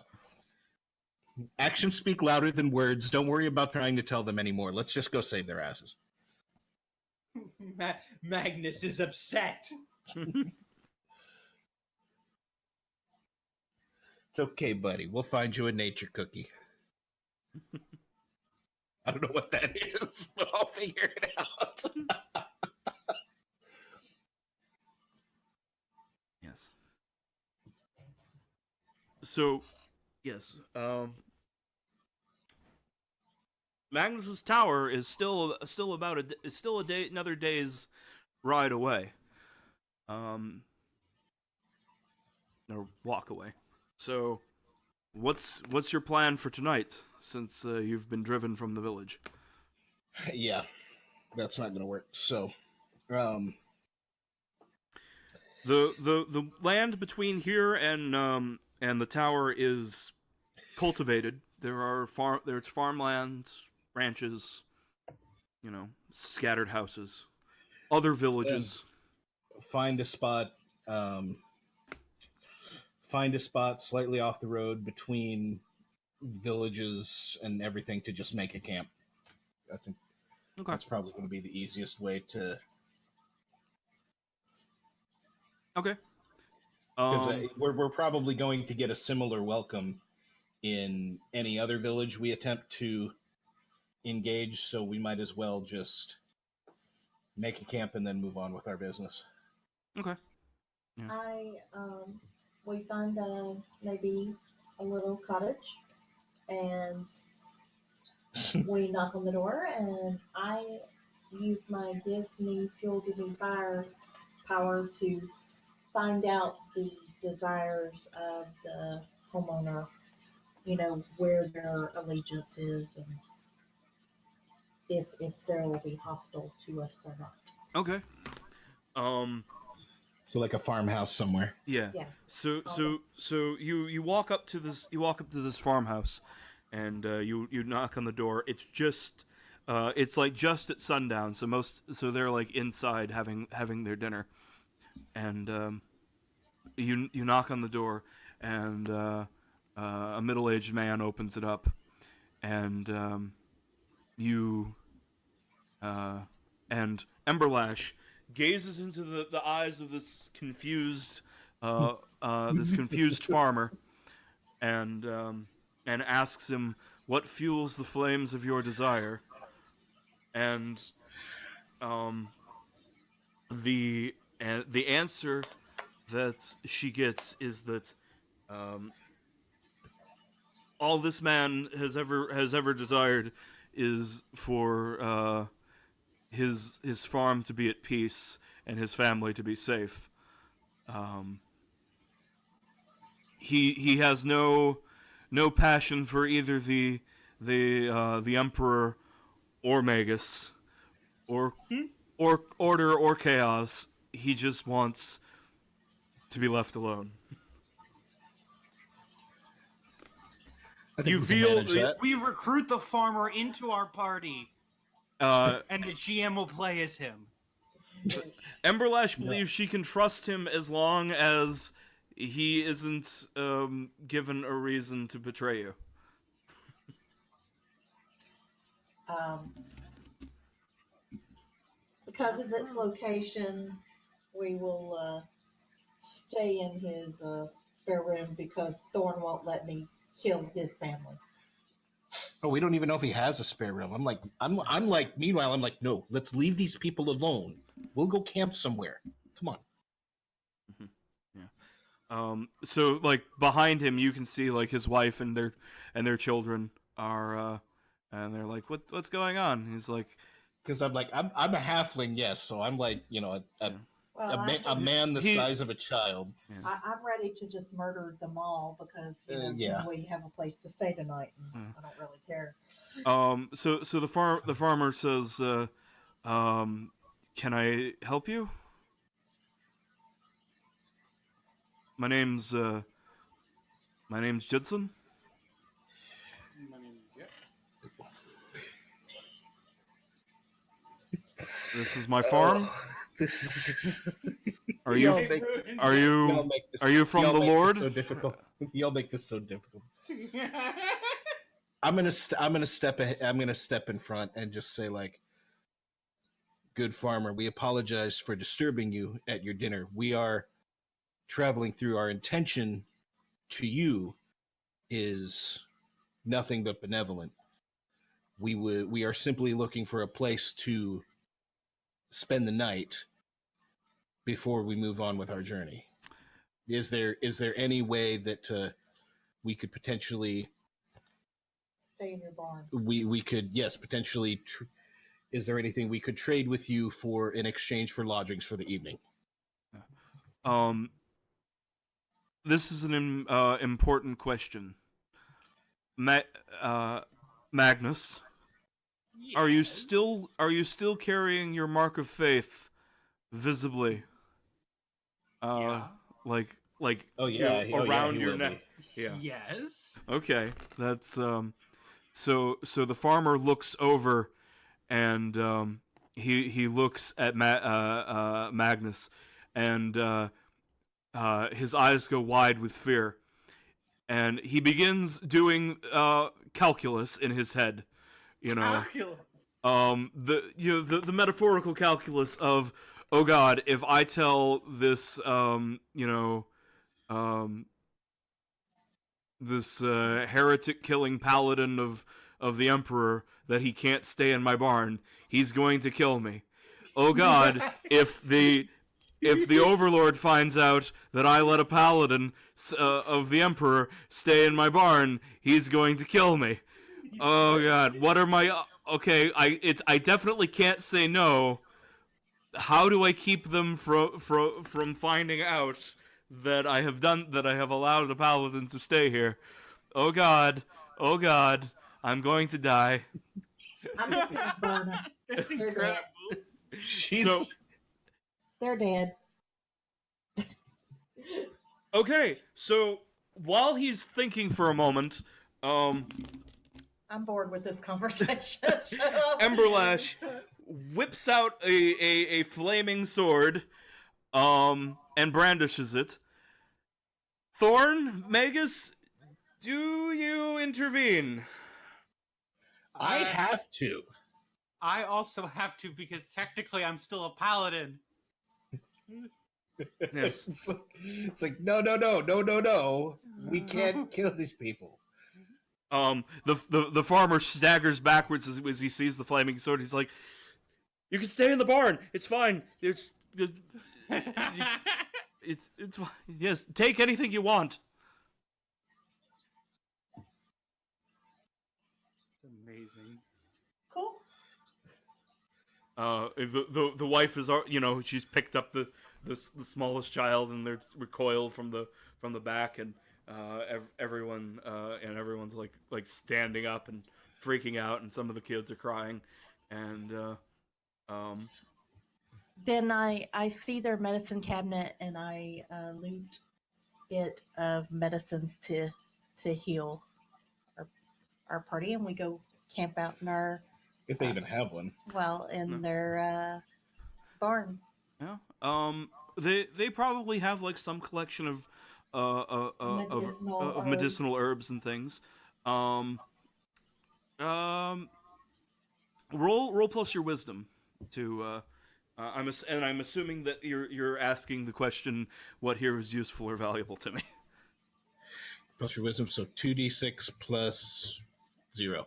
Actions speak louder than words. Don't worry about trying to tell them anymore. Let's just go save their asses. Magnus is upset. It's okay, buddy. We'll find you a nature cookie. I don't know what that is, but I'll figure it out. Yes. So, yes. Magnus's tower is still a day, another day's ride away. Or walk away. So, what's your plan for tonight? Since you've been driven from the village. Yeah, that's not going to work. So, the land between here and the tower is cultivated. There's farmlands, ranches, scattered houses, other villages. Find a spot. Find a spot slightly off the road between villages and everything to just make a camp. I think that's probably going to be the easiest way to. Okay. Because we're probably going to get a similar welcome in any other village we attempt to engage, so we might as well just make a camp and then move on with our business. Okay. We find maybe a little cottage, and we knock on the door, and I use my give me fuel, give me fire power to find out the desires of the homeowner, where their allegiance is, and if they'll be hostile to us or not. Okay. So like a farmhouse somewhere. Yeah. So you walk up to this farmhouse, and you knock on the door. It's just it's like just at sundown. So they're like inside having their dinner, and you knock on the door, and a middle-aged man opens it up, and and Emberlash gazes into the eyes of this confused farmer, and asks him what fuels the flames of your desire, and the answer that she gets is that all this man has ever desired is for his farm to be at peace and his family to be safe. He has no passion for either the Emperor or Magus or order or chaos. He just wants to be left alone. You feel we recruit the farmer into our party, and the GM will play as him. Emberlash believes she can trust him as long as he isn't given a reason to betray you. Because of its location, we will stay in his spare room because Thorn won't let me kill his family. Oh, we don't even know if he has a spare room. Meanwhile, I'm like, no, let's leave these people alone. We'll go camp somewhere. Come on. Yeah. So like behind him, you can see like his wife and their children are, and they're like, what's going on? He's like, because I'm a halfling, yes. So I'm like, a man the size of a child. Yeah. I'm ready to just murder them all because we have a place to stay tonight, and I don't really care. So the farmer says, can I help you? My name's Judson. My name is This is my farm. This is. Are you? Y'all make- Are Y'all you? make this, Are you from y'all the make this Lord? So difficult. Y'all make this so difficult. I'm gonna step in front and just say like, good farmer, we apologize for disturbing you at your dinner. We are traveling through. Our intention to you is nothing but benevolent. We are simply looking for a place to spend the night before we move on with our journey. Is there any way that we could potentially Stay in your barn. we could, yes, potentially is there anything we could trade with you for in exchange for lodgings for the evening? This is an important question. Magnus, are you still carrying your mark of faith visibly? Yeah. Like Oh you yeah, know, around he your will neck. be. Yeah. Yes. Okay, that's So the farmer looks over, and he looks at Magnus, and his eyes go wide with fear, and he begins doing calculus in his head. You know, the metaphorical calculus of, oh God, if I tell this this heretic killing paladin of the emperor that he can't stay in my barn, he's going to kill me. Oh God, if the overlord finds out that I let a paladin of the emperor stay in my barn, he's going to kill me. Oh God, what are my okay? I definitely can't say no. How do I keep them from finding out that I have allowed a paladin to stay here? Oh God, I'm going to die. I'm just gonna burn them. That's They're incredible. dead. So They're dead. okay, so while he's thinking for a moment, I'm bored with this conversation. So. Emberlash whips out a flaming sword, and brandishes it. Thorn, Magus, do you intervene? I have to. I also have to because technically I'm still a paladin. Yes. It's like no. We can't kill these people. The farmer staggers backwards as he sees the flaming sword. He's like, "You can stay in the barn. It's fine. It's fine. Yes, take anything you want." It's amazing. Cool. The wife is, she's picked up the smallest child, and they're recoiled from the back, and everyone's like standing up and freaking out, and some of the kids are crying, and Then I see their medicine cabinet and I loot it of medicines to heal our party, and we go camp out in our If they even have one. in their barn. yeah. They probably have like some collection of Medicinal medicinal herbs and things. Um, roll plus your wisdom to. I'm assuming that you're asking the question, what here is useful or valuable to me. Plus your wisdom, so 2d6 plus 0.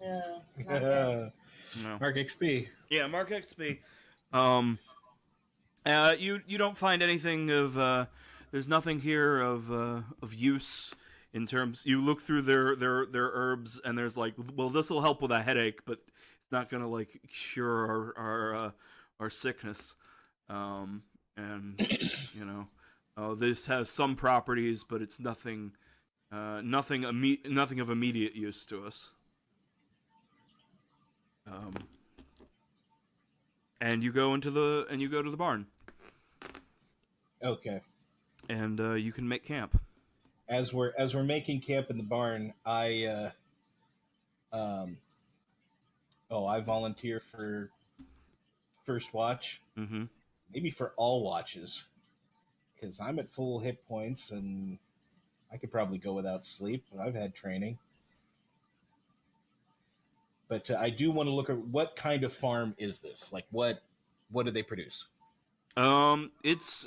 Okay. No. Mark XP. Yeah, mark XP. You don't find anything of. There's nothing here of use in terms. You look through their herbs, and there's like, well, this will help with a headache, but it's not gonna like cure our sickness. And this has some properties, but it's nothing of immediate use to us. And you go to the barn. Okay. And you can make camp. As we're making camp in the barn, I Oh, I volunteer for first watch, Mm-hmm. maybe for all watches, because I'm at full hit points and I could probably go without sleep. I've had training. But I do want to look at what kind of farm is this? Like, what do they produce? It's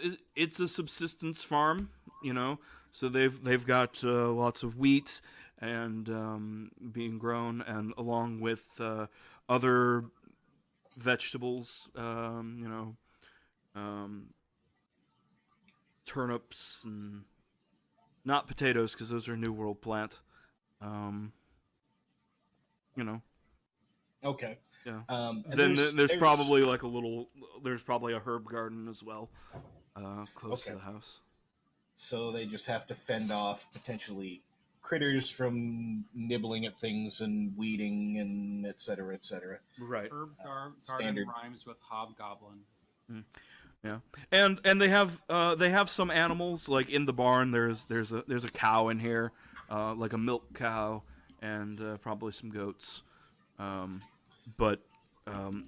a subsistence farm, you know. So they've got lots of wheat and being grown, and along with other vegetables, um, turnips and not potatoes because those are a New World plant. Um, you know, Okay. yeah. And Then there's probably like there's probably a herb garden as well, close to okay. the house. So they just have to fend off potentially critters from nibbling at things and weeding and et cetera, et cetera. Right. Garden Standard. rhymes with hobgoblin. Yeah, and they have some animals like in the barn. There's a cow in here, like a milk cow, and probably some goats. But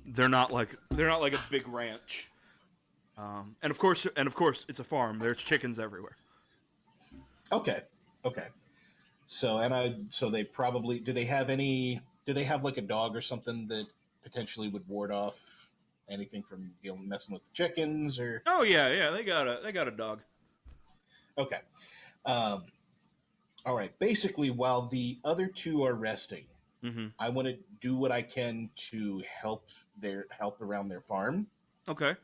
they're not like a big ranch. And of course it's a farm. There's chickens everywhere. Okay. Okay. So they probably do they have like a dog or something that potentially would ward off anything from messing with the chickens or Oh yeah, they got a dog. okay. Um, all right. Basically, while the other two are resting, Mm-hmm. I want to do what I can to help around their farm. Okay.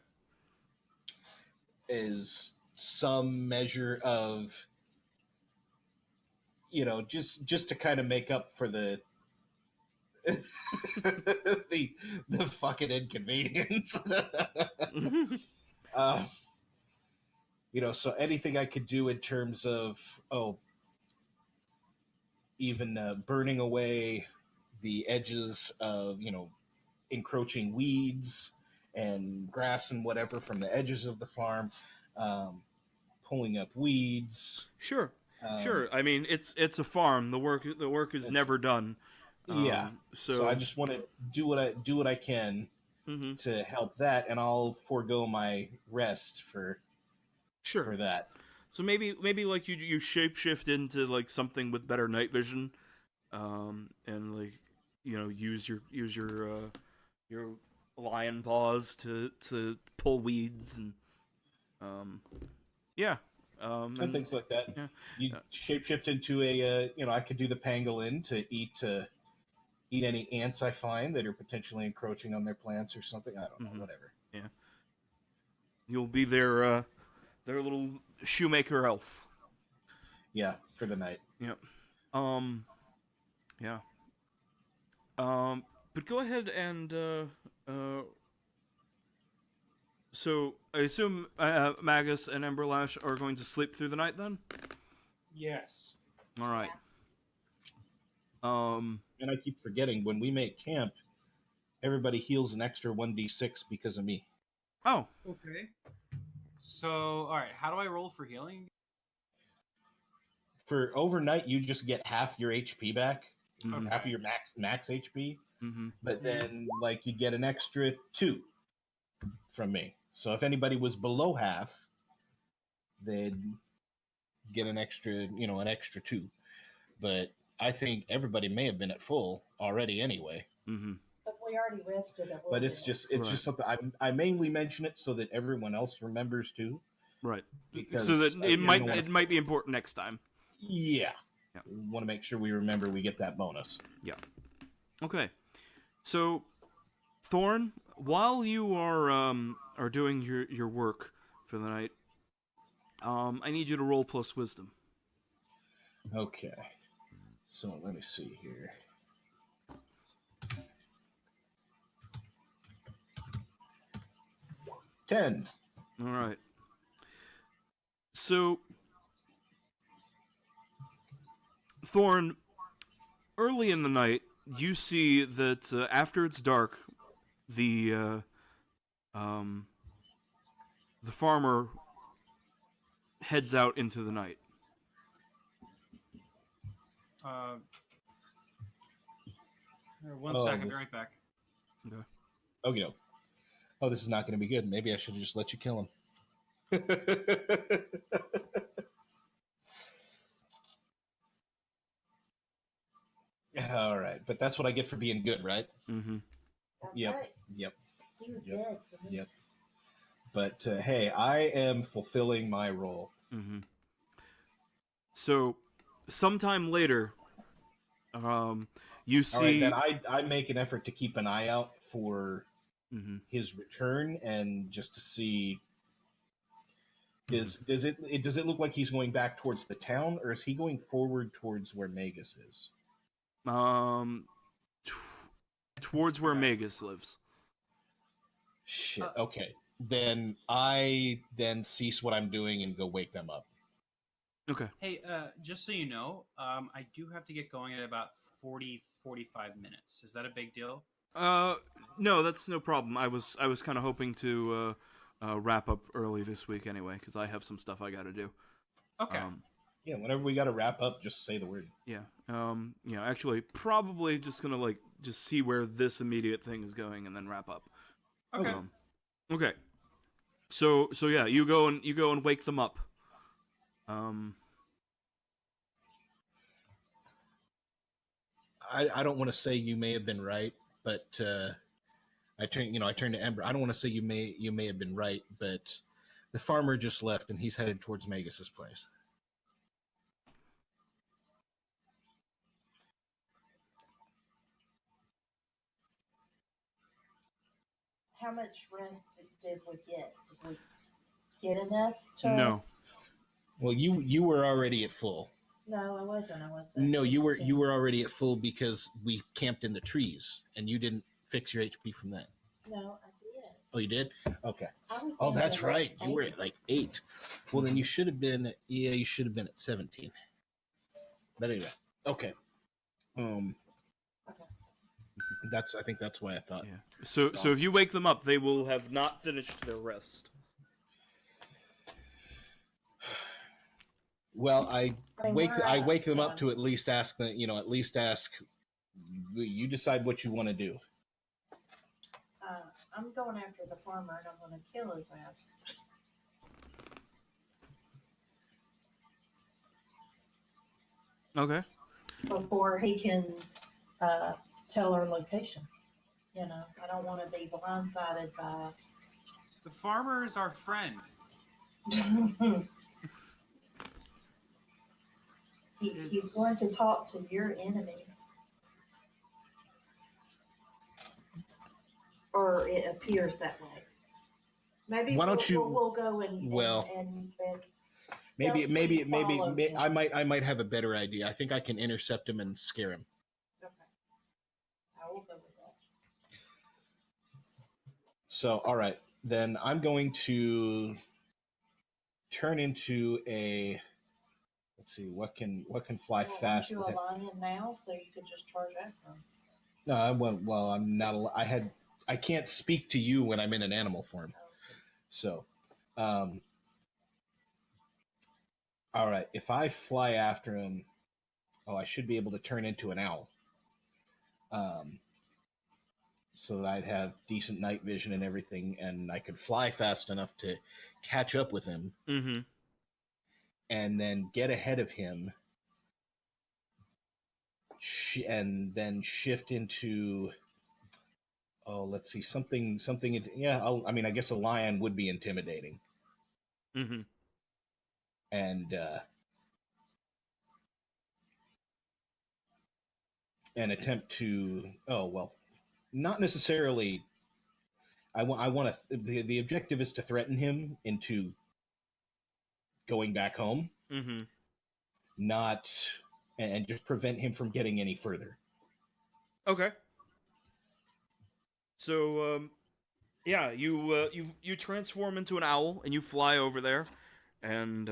Is some measure of just to kind of make up for the the fucking inconvenience. uh, so anything I could do in terms of even burning away the edges of encroaching weeds and grass and whatever from the edges of the farm, pulling up weeds. Sure. Sure. I mean, it's a farm. The work is never done. Yeah. So So I just want to do what I can mm-hmm. to help that, and I'll forego my rest for Sure. that. So maybe like you shapeshift into like something with better night vision, and like use your lion paws to pull weeds and yeah, And things like that. yeah. You shapeshift into I could do the pangolin to eat any ants I find that are potentially encroaching on their plants or something. I don't know, whatever. Yeah, you'll be their little shoemaker elf. Yeah, for the night. Yeah. Yeah. But go ahead and so I assume Magus and Emberlash are going to sleep through the night then? Yes. All right. And I keep forgetting when we make camp, everybody heals an extra 1d6 because of me. Oh. Okay. So, all right, how do I roll for healing? For overnight, you just get half your HP back, Mhm. half of your max HP. Mm-hmm. But then you get an extra 2 from me. So if anybody was below half, they'd get an extra 2. But I think everybody may have been at full already anyway. Mm-hmm. If we already rested it. But it's just something I mainly mention it so that everyone else remembers too. Right. Because so that it might be important next time. Yeah. We want to make sure we remember we get that bonus. Yeah. Okay. So, Thorn, while you are doing your work for the night, I need you to roll plus wisdom. Okay. So let me see here. $10. All right. So, Thorn, early in the night, you see that after it's dark, the farmer heads out into the night. One second, be right back. Okay. Oh, you know. Oh, this is not going to be good. Maybe I should have just let you kill him. All right, but that's what I get for being good, right? Mm-hmm. That's Yep. right. Yep. He was Yep. dead. For me. Yep. But hey, I am fulfilling my role. Mm-hmm. So, sometime later, you All right, see. then I make an effort to keep an eye out for Mm-hmm. his return and just to see does it look like he's going back towards the town, or is he going forward towards where Magus is? T- towards where Magus lives. Shit. Okay. Then I cease what I'm doing and go wake them up. Okay. Hey, just so you know, I do have to get going at about 45 minutes. Is that a big deal? No, that's no problem. I was kind of hoping to wrap up early this week anyway, because I have some stuff I got to do. Okay. Yeah, whenever we got to wrap up, just say the word. Yeah. Actually, probably just gonna just see where this immediate thing is going and then wrap up. Okay. Okay. So yeah, you go and wake them up. I don't want to say you may have been right, but I turn to Ember. I don't want to say you may have been right, but the farmer just left and he's headed towards Magus's place. How much rest did we get? Did we get enough to? No. Well, you were already at full. No, I wasn't. I wasn't. No, you were already at full because we camped in the trees and you didn't fix your HP from that. No, I did. Oh, you did? Okay. I was Oh, down that's to right. like You were 8. at like 8. Well, then you should have been. Yeah, you should have been at 17. But anyway, okay. Okay. I think that's why I thought. Yeah. So if you wake them up, they will have not finished their rest. Well, I mean, wake we're I at wake them up 7. to at least ask the at least ask. You decide what you want to do. I'm going after the farmer and I'm going to kill his ass. Okay. Before he can tell our location. You know, I don't want to be blindsided by. The farmer is our friend. He's going to talk to your enemy. Or it appears that way. Maybe Why don't we'll go and Maybe follow him. I might have a better idea. I think I can intercept him and scare him. Okay. I will go with that. So, all right, then I'm going to turn into a. Let's see what can fly fast. Aren't you a lion now, so you could just charge after him? No, well, I'm not. I can't speak to you when I'm in an animal form. So, all right. If I fly after him, I should be able to turn into an owl. So that I'd have decent night vision and everything, and I could fly fast enough to catch up with him, and then get ahead of him, and then shift into. Oh, let's see something. Yeah, I guess a lion would be intimidating. And attempt to. Oh well, not necessarily. I want to. The objective is to threaten him into going back home. Not and just prevent him from getting any further. Okay. So, yeah, you transform into an owl and you fly over there, and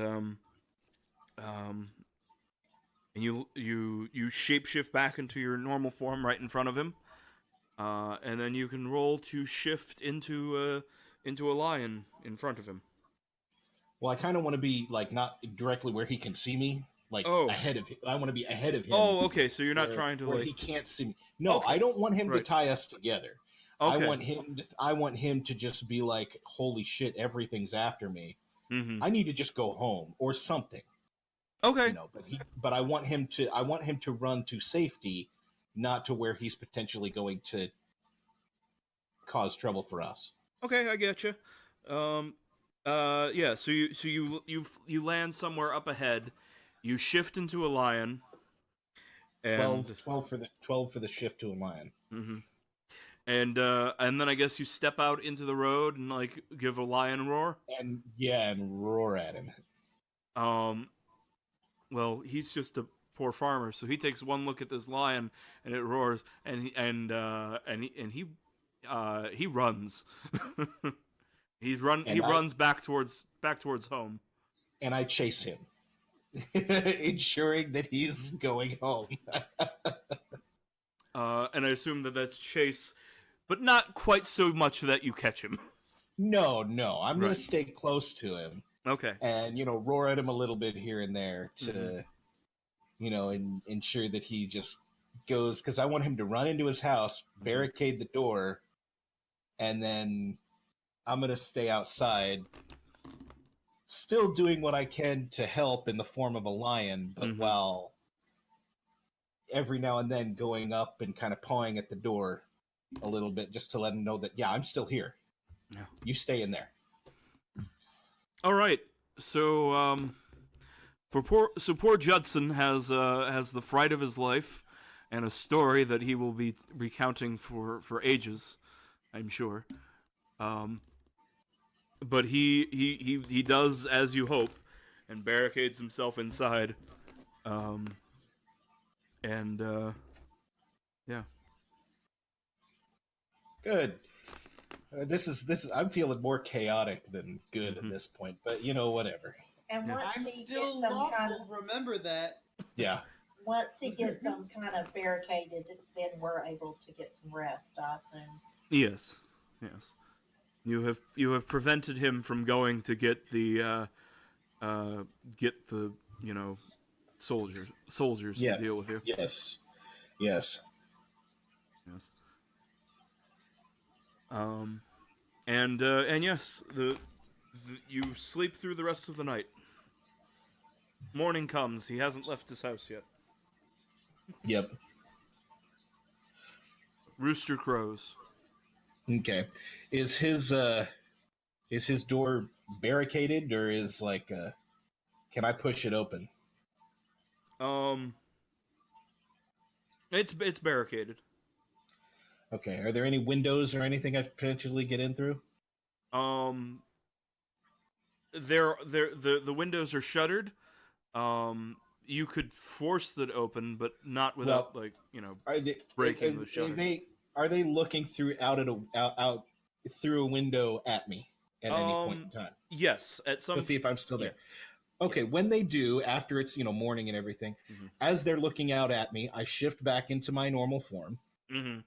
you shapeshift back into your normal form right in front of him, and then you can roll to shift into a lion in front of him. Well, I kind of want to be like not directly where he can see me, ahead of him. I want to be ahead of him. Oh, okay. So you're not trying to where he can't see me. No, Okay. I don't want him to Right. tie us together. Okay. I want him to just be like, holy shit, everything's after me. Mm-hmm. I need to just go home or something. Okay. You know, but I want him to run to safety, not to where he's potentially going to cause trouble for us. Okay, I get you. Yeah. So you land somewhere up ahead. You shift into a lion. And 12 for the shift to a lion. mm-hmm. And then I guess you step out into the road and like give a lion roar. And roar at him. Well, he's just a poor farmer, so he takes one look at this lion and it roars, and he runs. He runs back towards home. And I chase him, ensuring that he's going home. And I assume that that's chase, but not quite so much that you catch him. No, I'm going to stay close to him. Okay. And, roar at him a little bit here and there to, and ensure that he just goes, because I want him to run into his house, barricade the door, and then I'm going to stay outside, still doing what I can to help in the form of a lion, but while every now and then going up and kind of pawing at the door a little bit just to let him know that, yeah, I'm still here. Yeah. You stay in there. All right. So poor Judson has the fright of his life and a story that he will be recounting for ages, I'm sure. But he does as you hope and barricades himself inside. Yeah. Good. This is. I'm feeling more chaotic than good at this point, but whatever. And Yeah. once I'm he still gets some kind lawful. Remember that. Yeah. once he gets some kind of barricaded, then we're able to get some rest, I assume. Yes. You have prevented him from going to get the soldiers to deal with you. Yes. Yes. And yes, you sleep through the rest of the night. Morning comes. He hasn't left his house yet. Yep. Rooster crows. Okay. Is his door barricaded, or is can I push it open? It's barricaded. Okay. Are there any windows or anything I could potentially get in through? The windows are shuttered. You could force it open, but not without breaking the shutter. Are they looking out through a window at me at any point in time? Yes, at some. To see if I'm still there. Yeah. Okay, when they do, after it's morning and everything, as they're looking out at me, I shift back into my normal form, and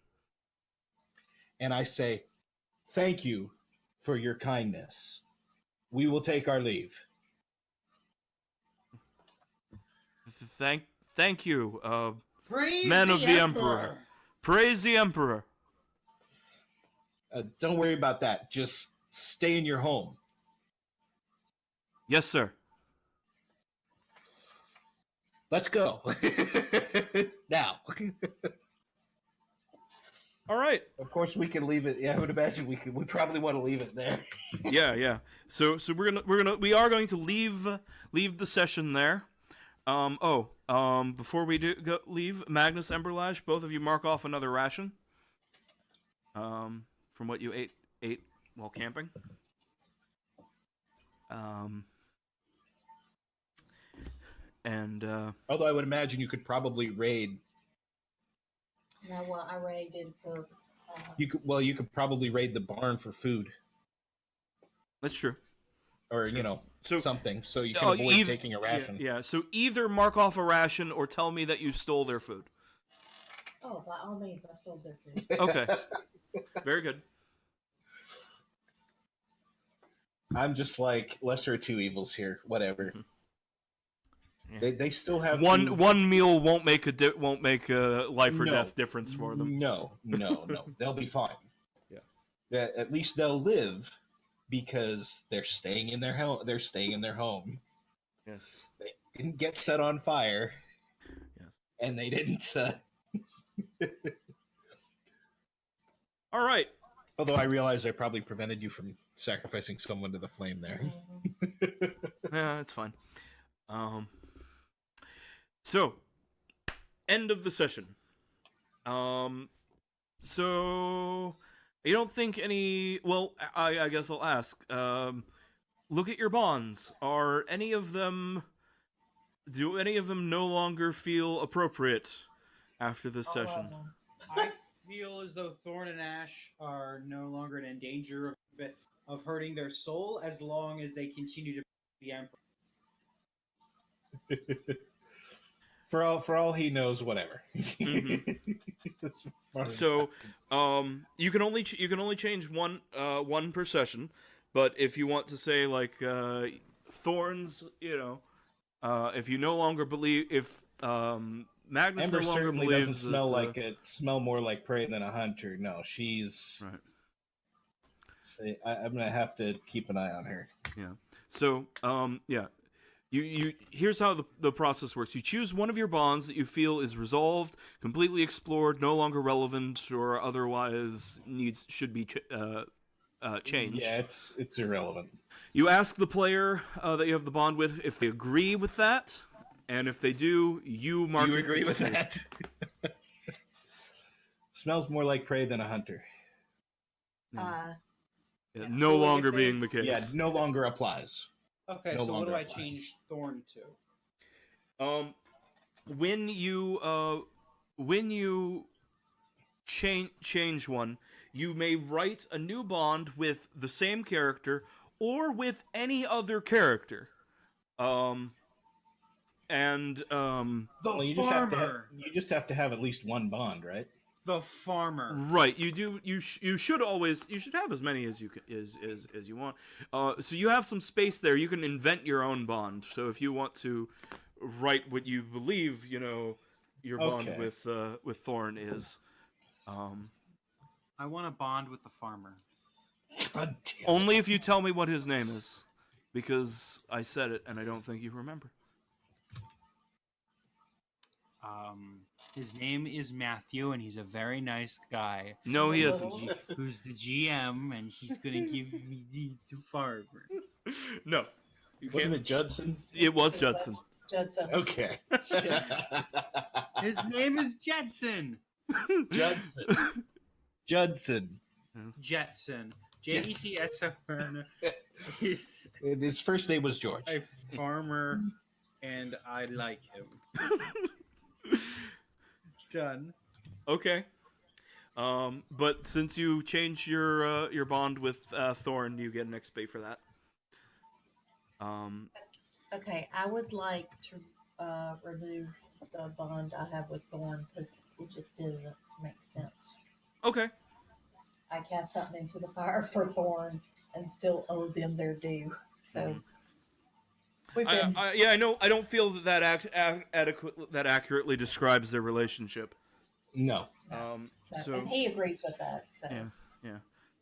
I say, "Thank you for your kindness. We will take our leave." Thank you, Praise men of the Emperor. Emperor. Praise the Emperor. Don't worry about that. Just stay in your home. Yes, sir. Let's go. Now. All right. Of course, we can leave it. Yeah, I would imagine we probably want to leave it there. Yeah. So we are going to leave the session there. Before we leave, Magnus, Emberlash, both of you mark off another ration. From what you ate while camping. Although I would imagine you could probably raid. No, well, I raided for. You could probably raid the barn for food, That's true. or So- something, so you can avoid taking a ration. Yeah. So either mark off a ration or tell me that you stole their food. Oh, by all means, I stole their food. Okay. Very good. I'm just like lesser of two evils here. Whatever. Yeah. They still have One meal won't make a life or No. death difference for them. No. They'll be fine. that at least they'll live because they're staying in their home. They're staying in their home. Yes. They didn't get set on fire, Yes. and they didn't. All right. Although I realize I probably prevented you from sacrificing someone to the flame there. Mhm. Yeah, it's fine. So, end of the session. So you don't think any? Well, I guess I'll ask. Look at your bonds. Are any of them? Do any of them no longer feel appropriate after this All of session? them. I feel as though Thorn and Ash are no longer in danger of hurting their soul as long as they continue to be the Emperor. For all he knows, whatever. Mhm. As far as So, I'm you can only change one per session, but if you want to say like Thorns, if you no longer believe, if Magnus Ember no longer certainly believes doesn't smell that, like it. Smell more like prey than a hunter. No, she's. right. Say, I'm gonna have to keep an eye on her. Yeah. So, yeah. You here's how the process works. You choose one of your bonds that you feel is resolved, completely explored, no longer relevant, or otherwise should be changed. Yeah, it's irrelevant. You ask the player that you have the bond with if they agree with that, and if they do, you mark. Do you it agree with explored. that? Smells more like prey than a hunter. Yeah, Yeah. no So, like, longer if they- being the case. Yeah, no longer applies. Okay, No so what longer do I applies. change Thorn to? When you change one, you may write a new bond with the same character or with any other character. And The Well, you farmer. just have to have at least one bond, right? The farmer. right, you do. You should have as many as you can, as you want. So you have some space there. You can invent your own bond. So if you want to write what you believe, your bond Okay. with Thorn is. I want to bond with the farmer. God damn. Only if you tell me what his name is, because I said it and I don't think you remember. His name is Matthew, and he's a very nice guy No, he Oh. isn't. who's the GM, and he's gonna give me the farmer. No, you Wasn't can't. it Judson? It was Judson. Judson. Okay. His name is Jetson. Judson. Judson. Jetson. Jetson. He's And his first name was George. a farmer, and I like him. Done. Okay. But since you changed your bond with Thorn, you get an XP for that. Okay, I would like to remove the bond I have with Thorn because it just didn't make sense. Okay. I cast something into the fire for Thorn and still owe them their due. So we've been I know. I don't feel that accurately describes their relationship. No. so, and he agrees with that. So Yeah.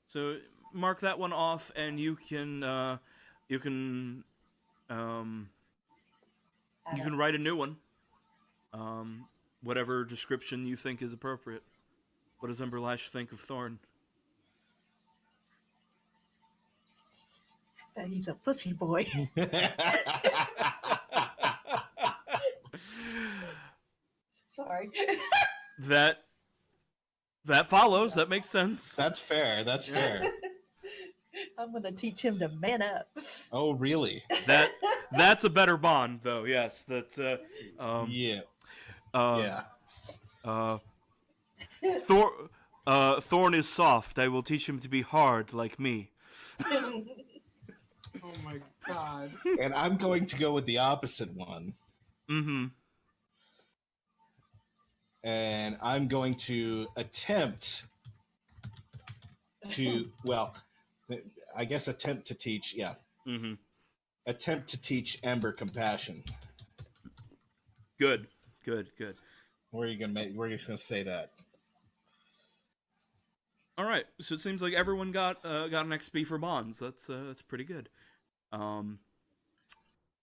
So mark that one off, and you can write a new one. Whatever description you think is appropriate. What does Emberlash think of Thorn? that he's a pussy boy. Sorry. That follows. That makes sense. That's fair. That's fair. I'm gonna teach him to man up. Oh, really? That's a better bond, though. Yes. Yeah. Yeah. Yeah. Thorn is soft. I will teach him to be hard, like me. Oh my god. And I'm going to go with the opposite one. Mm-hmm. And I'm going to attempt to, well, I guess attempt to teach, yeah. Mm-hmm. Attempt to teach Ember compassion. Good. Where are you gonna say that? All right, so it seems like everyone got an XP for bonds. That's pretty good.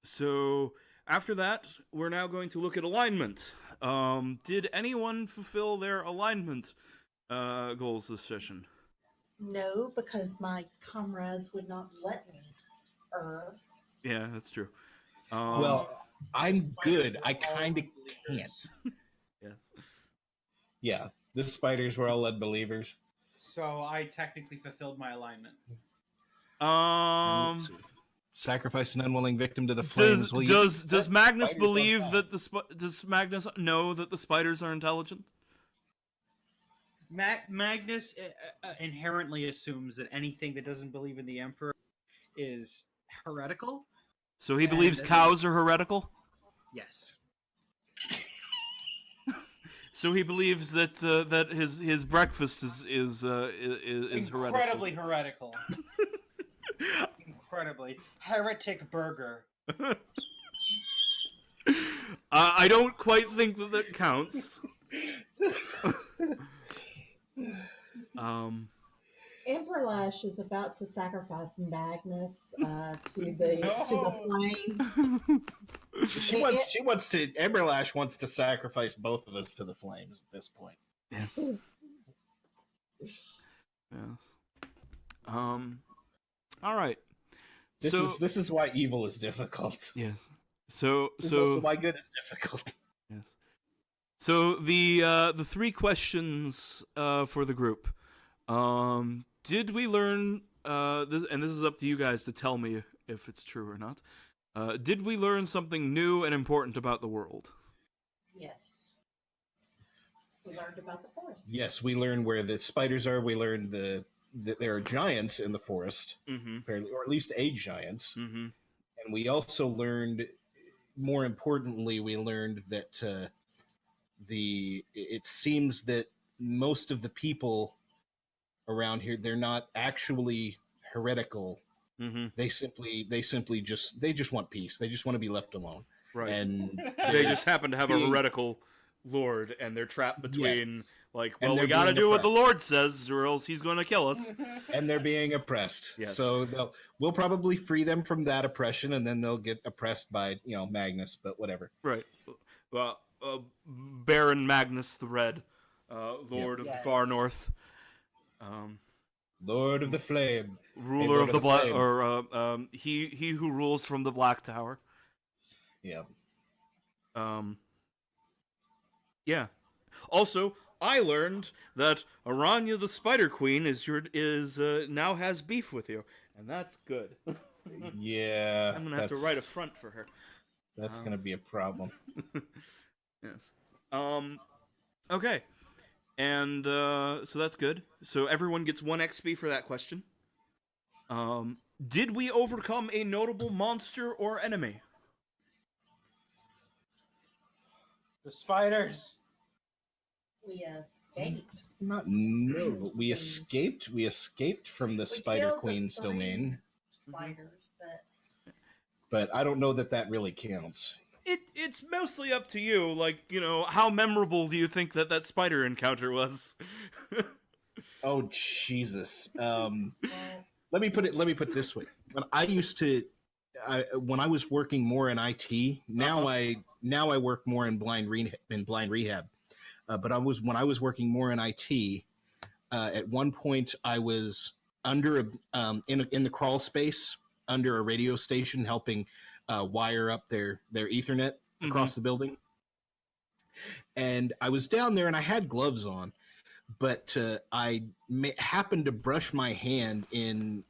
So after that, we're now going to look at alignment. Did anyone fulfill their alignment goals this session? No, because my comrades would not let me. Yeah, that's true. Well, I'm good. I kind of can't. Yes. Yeah, the spiders were all unbelievers. So I technically fulfilled my alignment. Let's see. Sacrifice an unwilling victim to the flames. Does Magnus spiders on believe top. that does Magnus know that the spiders are intelligent? Magnus inherently assumes that anything that doesn't believe in the Emperor is heretical. So he believes And- cows are heretical. Yes. So he believes that that his breakfast is heretical. Incredibly heretical. Incredibly heretic burger. I don't quite think that counts. Emperor Lash is about to sacrifice Magnus to the flames. She wants to. Emberlash wants to sacrifice both of us to the flames at this point. Yes. Yes. All right. This is why evil is difficult. Yes. So This is also why good is difficult. yes. So the three questions for the group. Did we learn and this is up to you guys to tell me if it's true or not. Did we learn something new and important about the world? Yes. We learned about the forest. Yes, we learned where the spiders are. We learned that there are giants in the forest, Mm-hmm. apparently, or at least a giant. Mm-hmm. And we also learned, more importantly, we learned that it seems that most of the people around here, they're not actually heretical. Mm-hmm. They simply just want peace. They just want to be left alone. Right. And They just happen to have a being- heretical lord, and they're trapped between Yes. like, And well, we they're got to being do what the oppressed. Lord says, or else he's going to kill us. and they're being oppressed. Yes. So we'll probably free them from that oppression, and then they'll get oppressed by Magnus. But whatever. Right. Well, Baron Magnus the Red, Lord of the Yes. Far North, Lord of the Flame, ruler Lord of of the the Black, Flame. or he who rules from the Black Tower. Yeah. Yeah. Also, I learned that Aranya the Spider Queen is now has beef with you, and that's good. Yeah. I'm gonna have to write a front for her. That's gonna be a problem. Yes. Okay. And so that's good. So everyone gets 1 XP for that question. Did we overcome a notable monster or enemy? The spiders. We escaped. Not no. We escaped. We escaped from the Spider killed the Queen's 3 domain, spiders, but but I don't know that really counts. It's mostly up to you. Like, how memorable do you think that spider encounter was? Oh Jesus. well, Let me put it this way. When I was working more in IT, now I work more in blind rehab. But when I was working more in IT, at one point I was under in the crawl space under a radio station helping wire up their Ethernet across the building. And I was down there and I had gloves on, but I happened to brush my hand in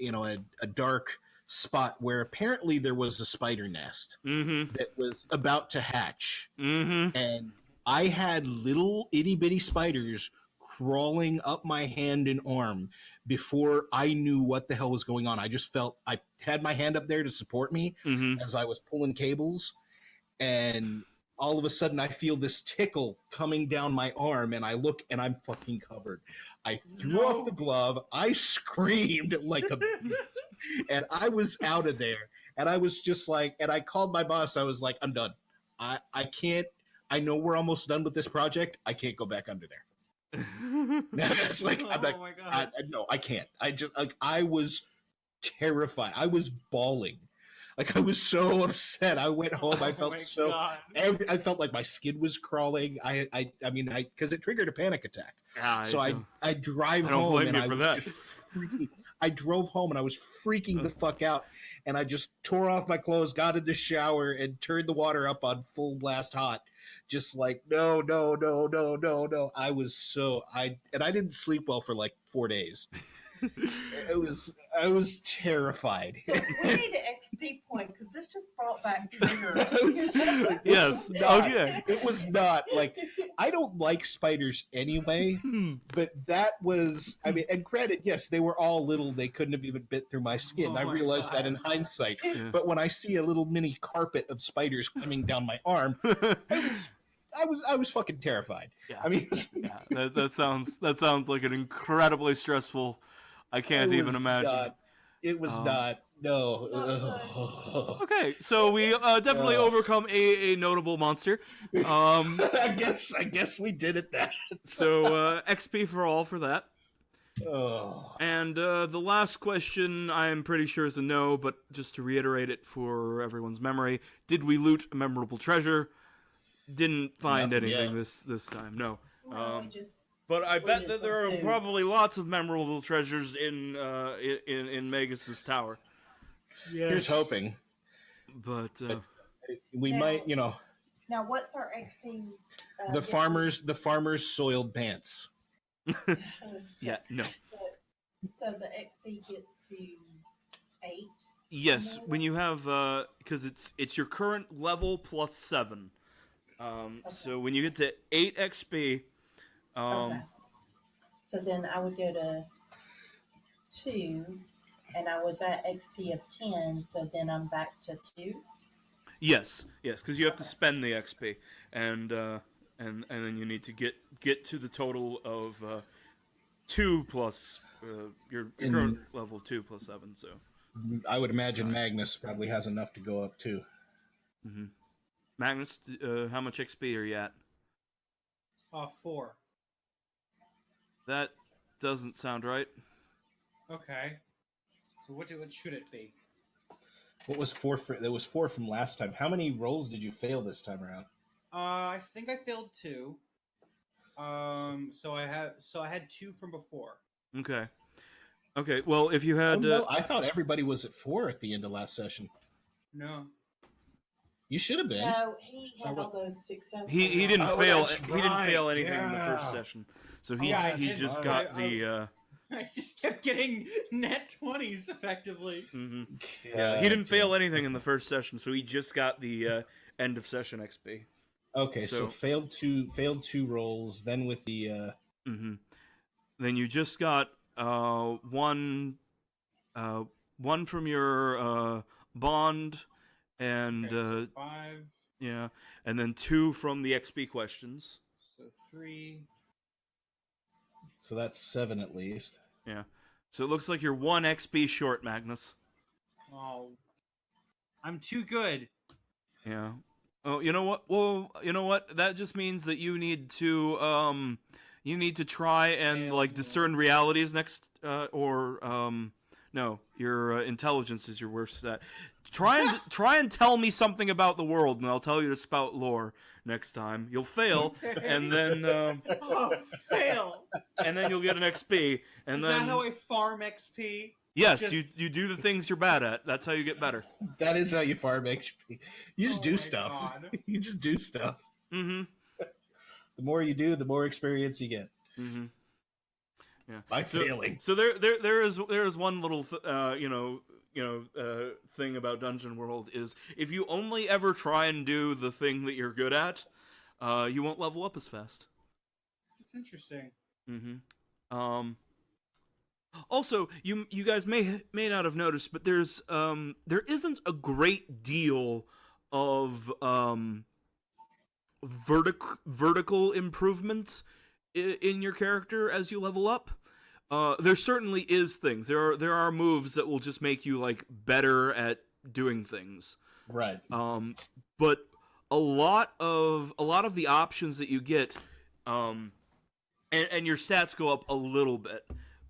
a dark spot where apparently there was a spider nest Mm-hmm. that was about to hatch. Mm-hmm. And I had little itty bitty spiders crawling up my hand and arm before I knew what the hell was going on. I just felt I had my hand up there to support me Mm-hmm. as I was pulling cables, and all of a sudden I feel this tickle coming down my arm, and I look and I'm fucking covered. I threw off the glove. I screamed like a and I was out of there. And I was just like, and I called my boss. I was like, I'm done. I can't. I know we're almost done with this project. I can't go back under there. It's like I'm like, Oh my god. no, I can't. I just like I was terrified. I was bawling. Like I was so upset. I went home. I Oh felt my so. God. I felt like my skin was crawling. I mean, because it triggered a panic attack. Yeah, So I drive I don't home blame and you I for was that. just freaking. I drove home and I was freaking the fuck out. And I just tore off my clothes, got in the shower, and turned the water up on full blast hot. Just like no, no, no, no, no, no. I was so I didn't sleep well for like 4 days. I was terrified. So we need an XP point because this just brought back triggers. Yes. Not- Okay. It was not like I don't like spiders anyway, but that was I mean, and granted, yes, they were all little, they couldn't have even bit through my skin. Oh I my realized that God. in hindsight. Yeah. But when I see a little mini carpet of spiders coming down my arm, I was fucking terrified. Yeah. I mean, Yeah, that sounds like an incredibly stressful. I can't it even was imagine. it was Um, not. No. Okay, so we definitely overcome a notable monster. I guess we did it that. So XP for all for that. Oh. And the last question, I'm pretty sure is a no, but just to reiterate it for everyone's memory, did we loot a memorable treasure? Didn't find Nothing anything yet. this time. No. No, we just But I We bet did that there are something. probably lots of memorable treasures in Magus's tower. Here's hoping. But We Now- might, now what's our XP? the farmers soiled pants. yeah, no. So the XP gets to 8. Yes, when you have because it's your current level plus 7. So when you get to 8 XP, Okay. So then I would go to 2, and I was at XP of 10. So then I'm back to 2. yes, because you have to spend the XP, and then you need to get to the total of 2 plus your In- current level 2 plus 7. So I would imagine Magnus probably has enough to go up too. Magnus, how much XP are you at? 4. That doesn't sound right. Okay. So what should it be? What was 4? There was 4 from last time. How many rolls did you fail this time around? I think I failed 2. So I had 2 from before. Okay. Okay. Well, if you had no, I thought everybody was at 4 at the end of last session. No. You should have been. No, he had all those successes. he didn't Oh, fail that's he didn't fail right, anything in the first yeah. session. So he Yeah, I he did. just I- got I- the I just kept getting net 20s effectively. Yeah, he didn't fail anything in the first session, so he just got the end of session XP. Okay, so failed two rolls. Then with the Then you just got one from your bond, and Okay, so 5, yeah, and then 2 from the XP questions. so 3. so that's 7 at least. Yeah, so it looks like you're 1 XP short, Magnus. Oh, I'm too good. Yeah. Oh, you know what? Well, you know what? That just means that you need to try and Fail like more. discern realities next, no, your intelligence is your worst stat. Try and tell me something about the world, and I'll tell you to spout lore next time. You'll fail, and then Oh, fail. and then you'll get an XP, and Is then that how I farm XP? yes, just- you do the things you're bad at. That's how you get better. That is how you farm XP. You just Oh do my stuff. God. You just do stuff. Mm-hmm. The more you do, the more experience you get. Mm-hmm. Yeah. By failing. So there is one little thing about Dungeon World is if you only ever try and do the thing that you're good at, you won't level up as fast. It's interesting. Mm-hmm. Also, you guys may not have noticed, but there isn't a great deal of vertical improvement in your character as you level up. There certainly is things. There are moves that will just make you like better at doing things. Right. But a lot of the options that you get, and your stats go up a little bit.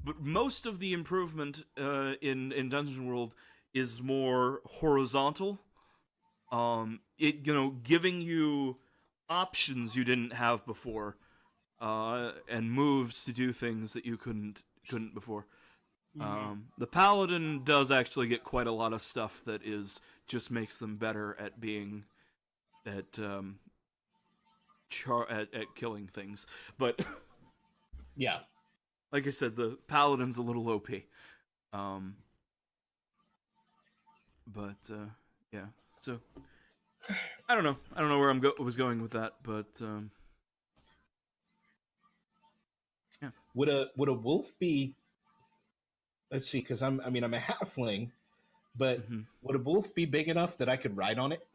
But most of the improvement in Dungeon World is more horizontal. Giving you options you didn't have before, and moves to do things that you couldn't before. The paladin does actually get quite a lot of stuff that is just makes them better at being at at killing things. But Yeah. like I said, the paladin's a little OP. Yeah. So I don't know. I don't know where was going with that, but yeah. Would a wolf be? Let's see, because I'm a halfling, but would a wolf be big enough that I could ride on it?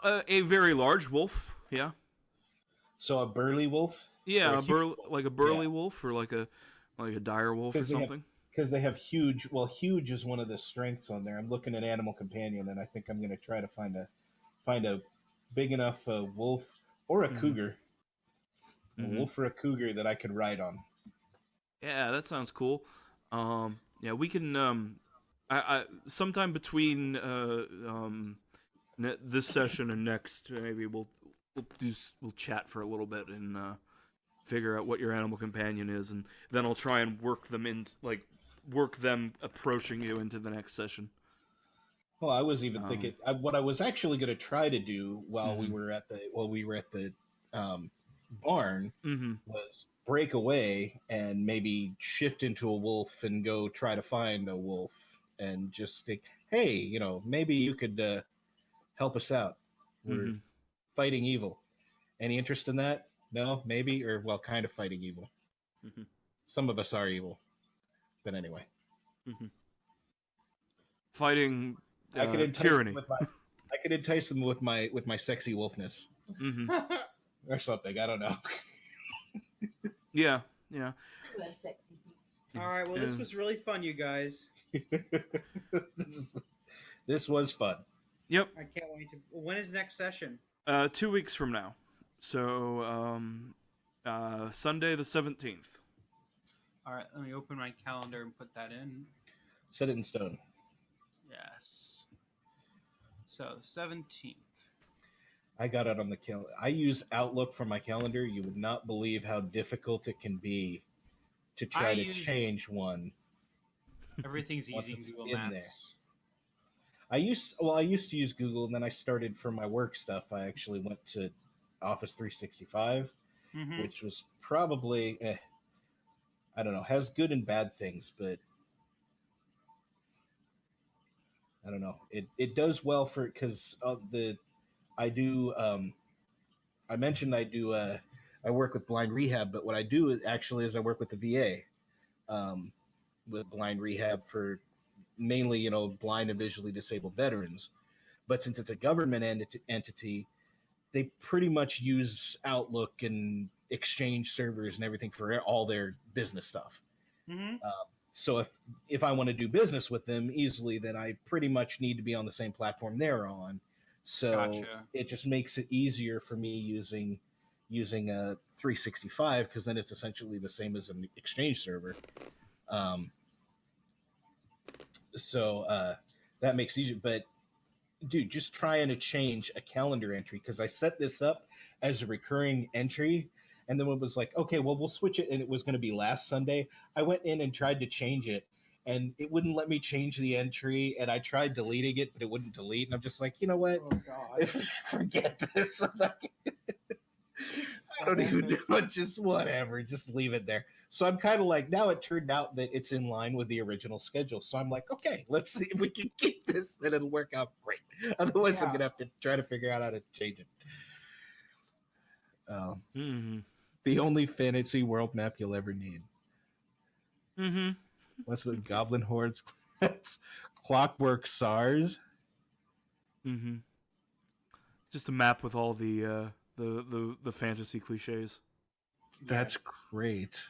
A very large wolf. Yeah. So a burly wolf? Yeah, Or like a burly wolf, or like a dire wolf or something. Because they have huge. Well, huge is one of the strengths on there. I'm looking at Animal Companion, and I think I'm going to try to find a big enough wolf or a cougar, a wolf or a cougar that I could ride on. Yeah, that sounds cool. Yeah, we can. I sometime between this session and next, maybe we'll chat for a little bit and figure out what your animal companion is, and then I'll try and work them approaching you into the next session. Well, I was even thinking what I was actually going to try to do while we were at the barn was break away and maybe shift into a wolf and go try to find a wolf and just think, hey, maybe you could help us out. We're fighting evil. Any interest in that? No, maybe, or well, kind of fighting evil. Some of us are evil, but anyway. Fighting I could entice tyranny. I could entice them with my sexy wolfness, or something. I don't know. Yeah. You a sexy beast. All right. Well, this was really fun, you guys. This was fun. Yep. I can't wait to. When is next session? 2 weeks from now. So Sunday the 17th. All right. Let me open my calendar and put that in. Set it in stone. Yes. So 17th. I got it on the calendar. I use Outlook for my calendar. You would not believe how difficult it can be to try to change one. Everything's easy in Google Maps. There. I used to use Google, and then I started for my work stuff. I actually went to Office 365, which was probably, I don't know, has good and bad things, but I don't know. It does well for because of I mentioned I work with blind rehab, but what I do is I work with the VA, with blind rehab for mainly, blind and visually disabled veterans. But since it's a government entity, they pretty much use Outlook and Exchange servers and everything for all their business stuff. So if I want to do business with them easily, then I pretty much need to be on the same platform they're on. So It just makes it easier for me using a 365, because then it's essentially the same as an Exchange server. That makes it easier. But dude, just trying to change a calendar entry, because I set this up as a recurring entry, and then it was like, okay, well, we'll switch it, and it was going to be last Sunday. I went in and tried to change it, and it wouldn't let me change the entry, and I tried deleting it, but it wouldn't delete, and I'm just like, you know what? Oh, God. Forget this. I don't even know it. Just whatever. Just leave it there. So I'm kind of like, now it turned out that it's in line with the original schedule. So I'm like, okay, let's see if we can keep this, then it'll work out great. Otherwise, I'm going to have to try to figure out how to change it. The only fantasy world map you'll ever need. What's the Goblin Hordes? Clockwork SARS. Just a map with all the fantasy cliches. That's great.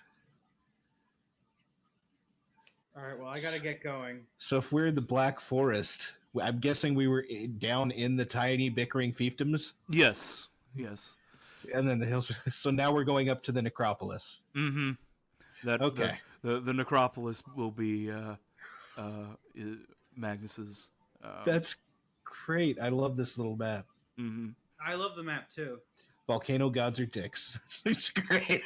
All right, well, I gotta get going. So if we're in the Black Forest, I'm guessing we were down in the tiny bickering fiefdoms? Yes. And then the hills. So now we're going up to the necropolis. Mm-hmm. That Okay. The necropolis will be Magnus's. That's great. I love this little map. Mm-hmm. I love the map too. Volcano gods are dicks. It's great.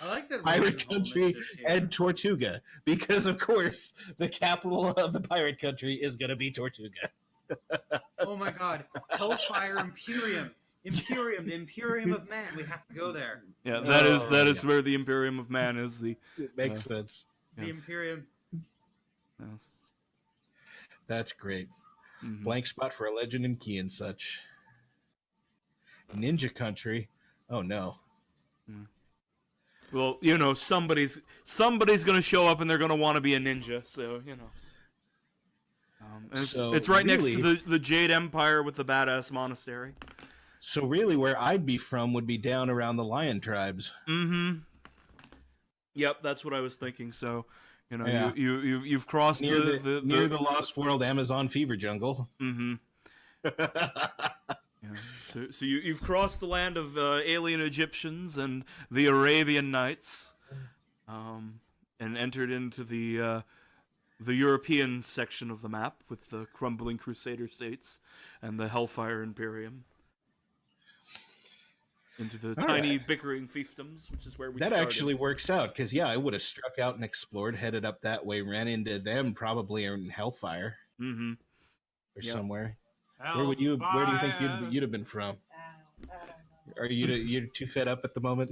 I like that. Pirate Ravenholm is country just here. and Tortuga, because of course the capital of the pirate country is going to be Tortuga. Oh my god, Hellfire Imperium, Imperium, the Imperium of Man. We have to go there. Yeah, that is yeah. where the Imperium of Man is. The It makes sense. The yes, Imperium. yes. That's great. Mhm. Blank spot for a legend and key and such. Ninja country. Oh no. Well, you know, somebody's gonna show up and they're gonna want to be a ninja. So you know, and So, it's right next really- to the Jade Empire with the badass monastery. So really, where I'd be from would be down around the lion tribes. Mm-hmm. Yep, that's what I was thinking. So, you know, Yeah. you've crossed Near the the Lost World Amazon fever jungle. Mm-hmm. Yeah. So you've crossed the land of alien Egyptians and the Arabian Nights, and entered into the European section of the map with the crumbling Crusader states and the Hellfire Imperium. Into the All tiny right. bickering fiefdoms, which is where we That started. actually works out because I would have struck out and explored, headed up that way, ran into them probably in Hellfire Mm-hmm. or Yep. somewhere. Where do you think Hellfire. you'd have been from? I don't know. Are you're too fed up at the moment?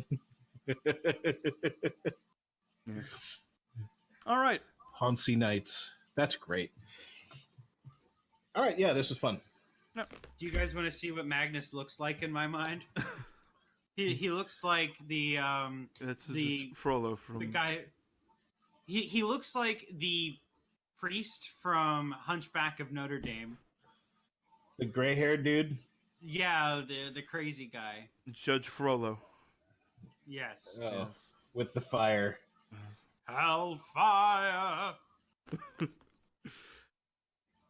All right. Hansi Knights. That's great. All right, yeah, this is fun. Do you guys want to see what Magnus looks like in my mind? He looks like the This is The- Frollo from. the guy. He looks like the priest from Hunchback of Notre Dame. The gray-haired dude. Yeah, the crazy guy. Judge Frollo. Yes. Oh, Yes. with the fire. Yes. Hellfire.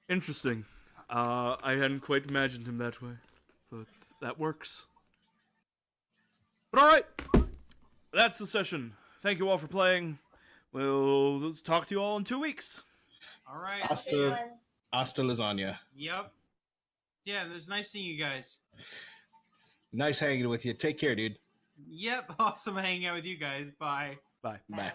Interesting. I hadn't quite imagined him that way, but that works. But all right, that's the session. Thank you all for playing. We'll talk to you all in 2 weeks. All right. Hasta lasagna. Yep. Yeah, it was nice seeing you guys. Nice hanging with you. Take care, dude. Yep. Awesome hanging out with you guys. Bye. Bye. Bye.